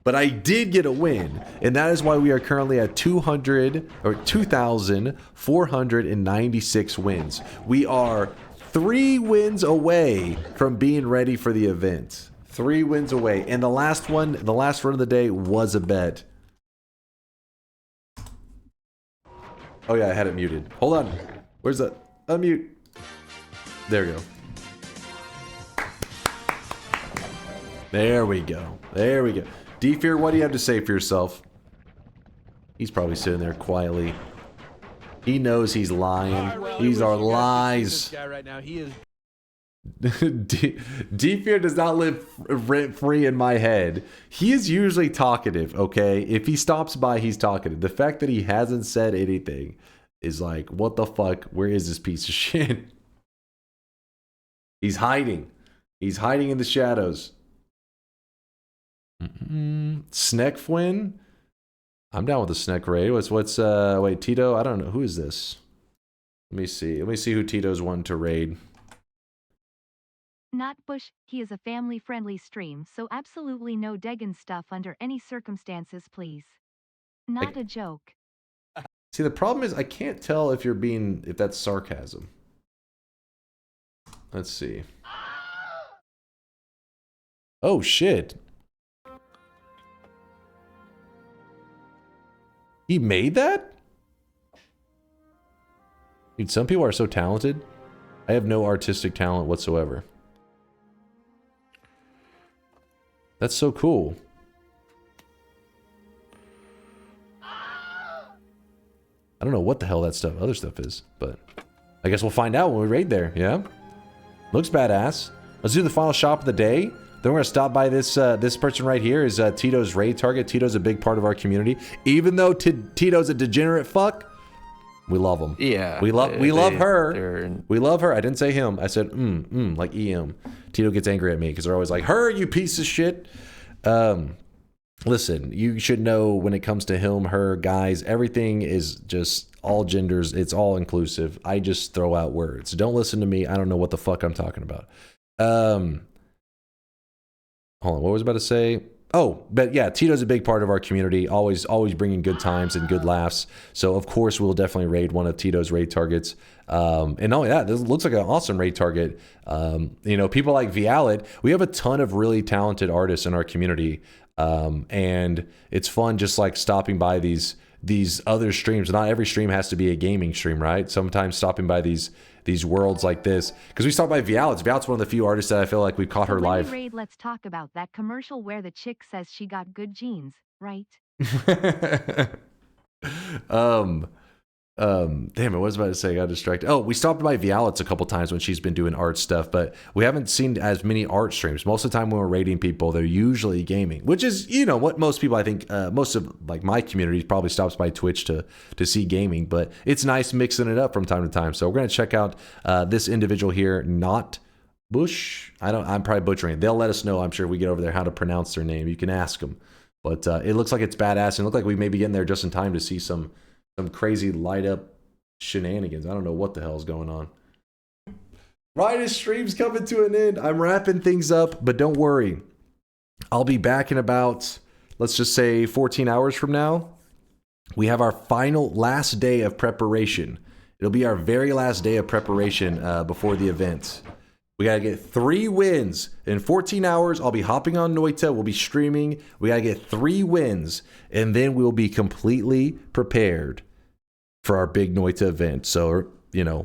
But I did get a win. And that is why we are currently at 2,496 wins. We are 3 wins away from being ready for the event. 3 wins away. And the last one, the last run of the day was a bet. Oh yeah, I had it muted. Hold on. Where's that? Unmute. There we go. There we go. There we go. D-Fear, what do you have to say for yourself? He's probably sitting there quietly He knows he's lying. Really These are wish you guys could see lies. this guy right now. He is D-Fear does not live rent-free in my head. He is usually talkative, okay? If he stops by, he's talkative. The fact that he hasn't said anything is like, what the fuck? Where is this piece of shit? He's hiding. He's hiding in the shadows. Snekfwin? I'm down with the Snek raid. Wait, Tito? I don't know. Who is this? Let me see. Let me see who Tito's one to raid. Not Bush, he is a family-friendly stream, so absolutely no Degan stuff under any circumstances, please. Not a joke. See, the problem is I can't tell if that's sarcasm. Let's see. Oh, shit. He made that? Dude, some people are so talented. I have no artistic talent whatsoever. That's so cool. I don't know what the hell that other stuff is, but I guess we'll find out when we raid there, yeah? Looks badass. Let's do the final shop of the day. Then we're gonna stop by this this person right here is Tito's raid target. Tito's a big part of our community. Even though Tito's a degenerate fuck, we love him. Yeah. We love her. We love her. I didn't say him. I said like EM. Tito gets angry at me because they're always like, her, you piece of shit. Listen, you should know when it comes to him, her, guys, everything is just all genders. It's all inclusive. I just throw out words. Don't listen to me. I don't know what the fuck I'm talking about. Hold on, what was I about to say? Oh, but yeah, Tito's a big part of our community, always bringing good times and good laughs. So, of course, we'll definitely raid one of Tito's raid targets. And not only that, this looks like an awesome raid target. You know, people like Vialet, we have a ton of really talented artists in our community. And it's fun just like stopping by these other streams. Not every stream has to be a gaming stream, right? Sometimes stopping by these worlds like this, because we stopped by Vialet's. Vialet's one of the few artists that I feel like we've caught her live. Raid, let's talk about that commercial where the chick says she got good genes, right? Damn it, what was I about to say? I got distracted. Oh, we stopped by Vialet's a couple times when she's been doing art stuff, but we haven't seen as many art streams. Most of the time when we're raiding people, they're usually gaming, which is, you know, what most people, I think, most of like my community probably stops by Twitch to see gaming, but it's nice mixing it up from time to time. So we're going to check out this individual here, Not Bush. I'm probably butchering it. They'll let us know, I'm sure, if we get over there, how to pronounce their name. You can ask them, but it looks like it's badass, and it looks like we may be getting there just in time to see some crazy light up shenanigans. I don't know what the hell is going on. Right as stream's coming to an end, I'm wrapping things up, but don't worry. I'll be back in about, let's just say 14 hours from now. We have our last day of preparation. It'll be our very last day of preparation before the event. We got to get 3 wins. In 14 hours, I'll be hopping on Noita. We'll be streaming. We got to get 3 wins, and then we'll be completely prepared for our big Noita event. So, you know,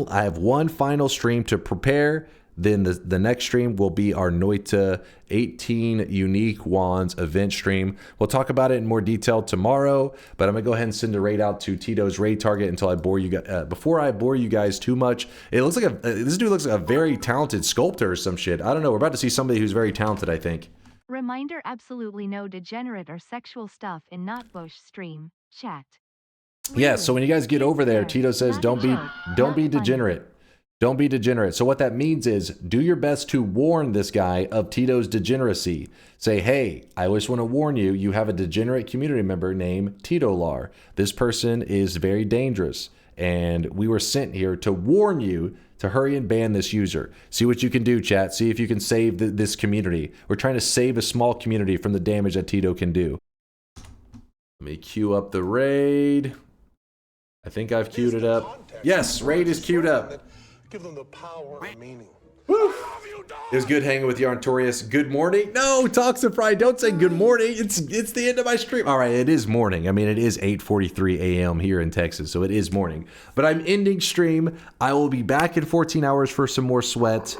I have one final stream to prepare. Then the next stream will be our Noita 18 Unique Wands event stream. We'll talk about it in more detail tomorrow, but I'm going to go ahead and send a raid out to Tito's raid target until I bore you guys. Before I bore you guys too much, it looks like this dude looks like a very talented sculptor or some shit. I don't know. We're about to see somebody who's very talented, I think. Reminder, absolutely no degenerate or sexual stuff in Not Bush stream. Chat. Yeah, so when you guys get over there, Tito says don't be degenerate. Don't be degenerate. So what that means is do your best to warn this guy of Tito's degeneracy. Say, hey, I just want to warn you, you have a degenerate community member named Titolar. This person is very dangerous, and we were sent here to warn you to hurry and ban this user. See what you can do, chat. See if you can save this community. We're trying to save a small community from the damage that Tito can do. Let me queue up the raid. I think I've queued it up. Yes, raid is queued up. Give them the power and meaning. Woo. It was good hanging with you, Artorius. Good morning. No, Toxic Fry, don't say good morning. It's the end of my stream. All right, it is morning. I mean, it is 8:43 a.m. here in Texas, so it is morning. But I'm ending stream. I will be back in 14 hours for some more sweat.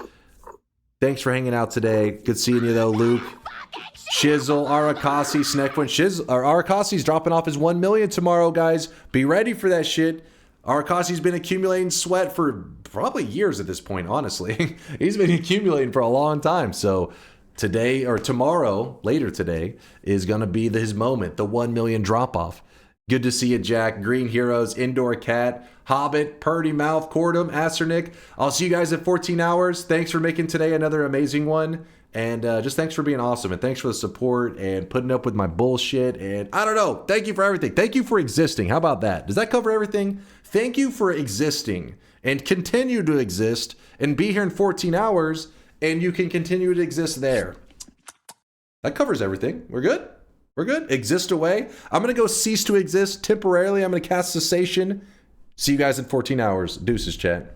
Thanks for hanging out today. Good seeing you, though, Luke. Shizzle, Arakasi, Snekfin. Arakasi's dropping off his 1 million tomorrow, guys. Be ready for that shit. Arakasi's been accumulating sweat for probably years at this point, honestly. He's been accumulating for a long time. So today or tomorrow, later today, is going to be his moment, the 1 million drop-off. Good to see you, Jack. Green Heroes, Indoor Cat, Hobbit, Purdy Mouth, Cordum, Acernic. I'll see you guys at 14 hours. Thanks for making today another amazing one. And just thanks for being awesome. And thanks for the support and putting up with my bullshit. And I don't know. Thank you for everything. Thank you for existing. How about that? Does that cover everything? Thank you for existing and continue to exist and be here in 14 hours. And you can continue to exist there. That covers everything. We're good? We're good? Exist away. I'm going to go cease to exist temporarily. I'm going to cast cessation. See you guys in 14 hours. Deuces, chat.